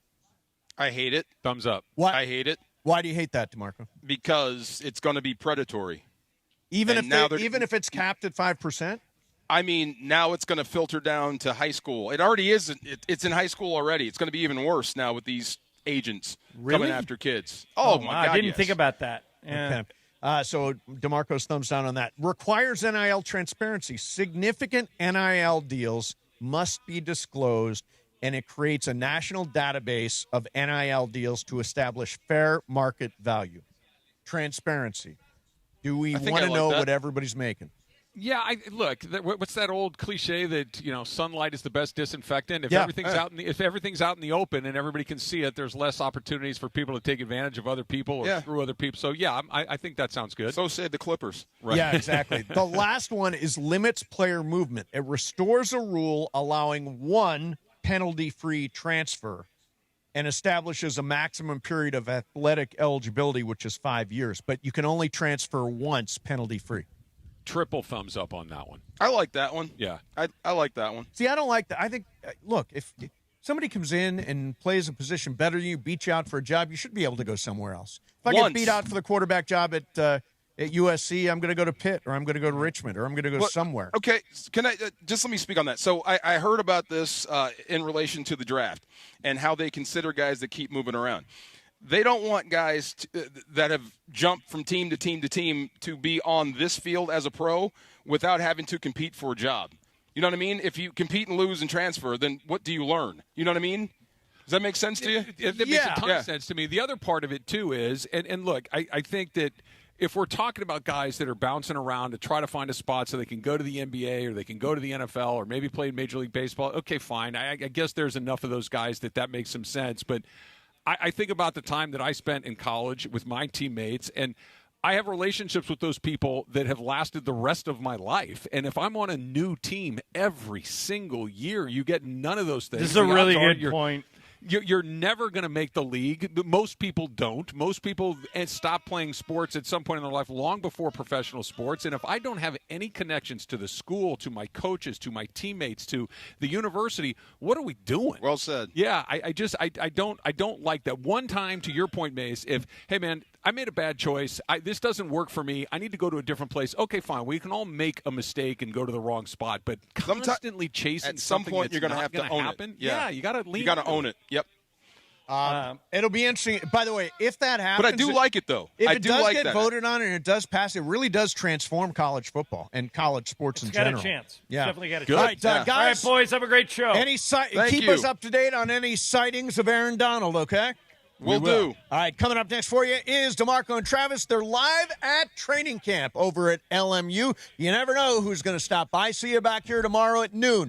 I hate it. Thumbs up. What? I hate it. Why do you hate that, DeMarco? Because it's going to be predatory. Even if it's capped at 5%? I mean, now it's going to filter down to high school. It already is. It's in high school already. It's going to be even worse now with these agents coming after kids. Oh, my God, I didn't think about that. Yeah. Okay. So DeMarco's thumbs down on that. Requires NIL transparency. Significant NIL deals must be disclosed, and it creates a national database of NIL deals to establish fair market value. Transparency. Do we want to know what everybody's making? Yeah, look. What's that old cliche that sunlight is the best disinfectant? If everything's out in the open and everybody can see it, there's less opportunities for people to take advantage of other people or screw other people. So yeah, I think that sounds good. So said the Clippers. Right. Yeah, exactly. The last one is limits player movement. It restores a rule allowing one penalty-free transfer and establishes a maximum period of athletic eligibility, which is 5 years. But you can only transfer once penalty-free. Triple thumbs up on that one. I like that one. Yeah. I like that one. See, I don't like that. I think, look, if somebody comes in and plays a position better than you, beats you out for a job, you should be able to go somewhere else. If I get beat out for the quarterback job at USC, I'm going to go to Pitt, or I'm going to go to Richmond, or I'm going to go somewhere. Okay, can I just let me speak on that? So I heard about this in relation to the draft and how they consider guys that keep moving around. They don't want guys that have jumped from team to team to team to be on this field as a pro without having to compete for a job. You know what I mean? If you compete and lose and transfer, then what do you learn? You know what I mean? Does that make sense to you? It makes a ton of sense to me. The other part of it, too, is, and look, I think that if we're talking about guys that are bouncing around to try to find a spot so they can go to the NBA or they can go to the NFL or maybe play in Major League Baseball, okay, fine. I guess there's enough of those guys that makes some sense. But I think about the time that I spent in college with my teammates, and I have relationships with those people that have lasted the rest of my life. And if I'm on a new team every single year, you get none of those things. This is a really good point. You're never going to make the league. Most people don't. Most people stop playing sports at some point in their life long before professional sports. And if I don't have any connections to the school, to my coaches, to my teammates, to the university, what are we doing? Well said. Yeah, I don't like that. One time, to your point, Mace, if, hey, man, I made a bad choice. This doesn't work for me. I need to go to a different place. Okay, fine. We can all make a mistake and go to the wrong spot, but constantly chasing at some something point that's you're going to not have to gonna own happen. it. Yeah, you got to lean. You got to into own it. Yep. It'll be interesting. By the way, if that happens, But I do like it, though. If I it do does like get that. voted on and it does pass, it really does transform college football and college sports in general. Got a chance. Yeah, Definitely got a All chance. right, guys. All right, boys, have a great show. Keep us up to date on any sightings of Aaron Donald, okay? Will do. All right, coming up next for you is DeMarco and Travis. They're live at training camp over at LMU. You never know who's going to stop by. See you back here tomorrow at noon.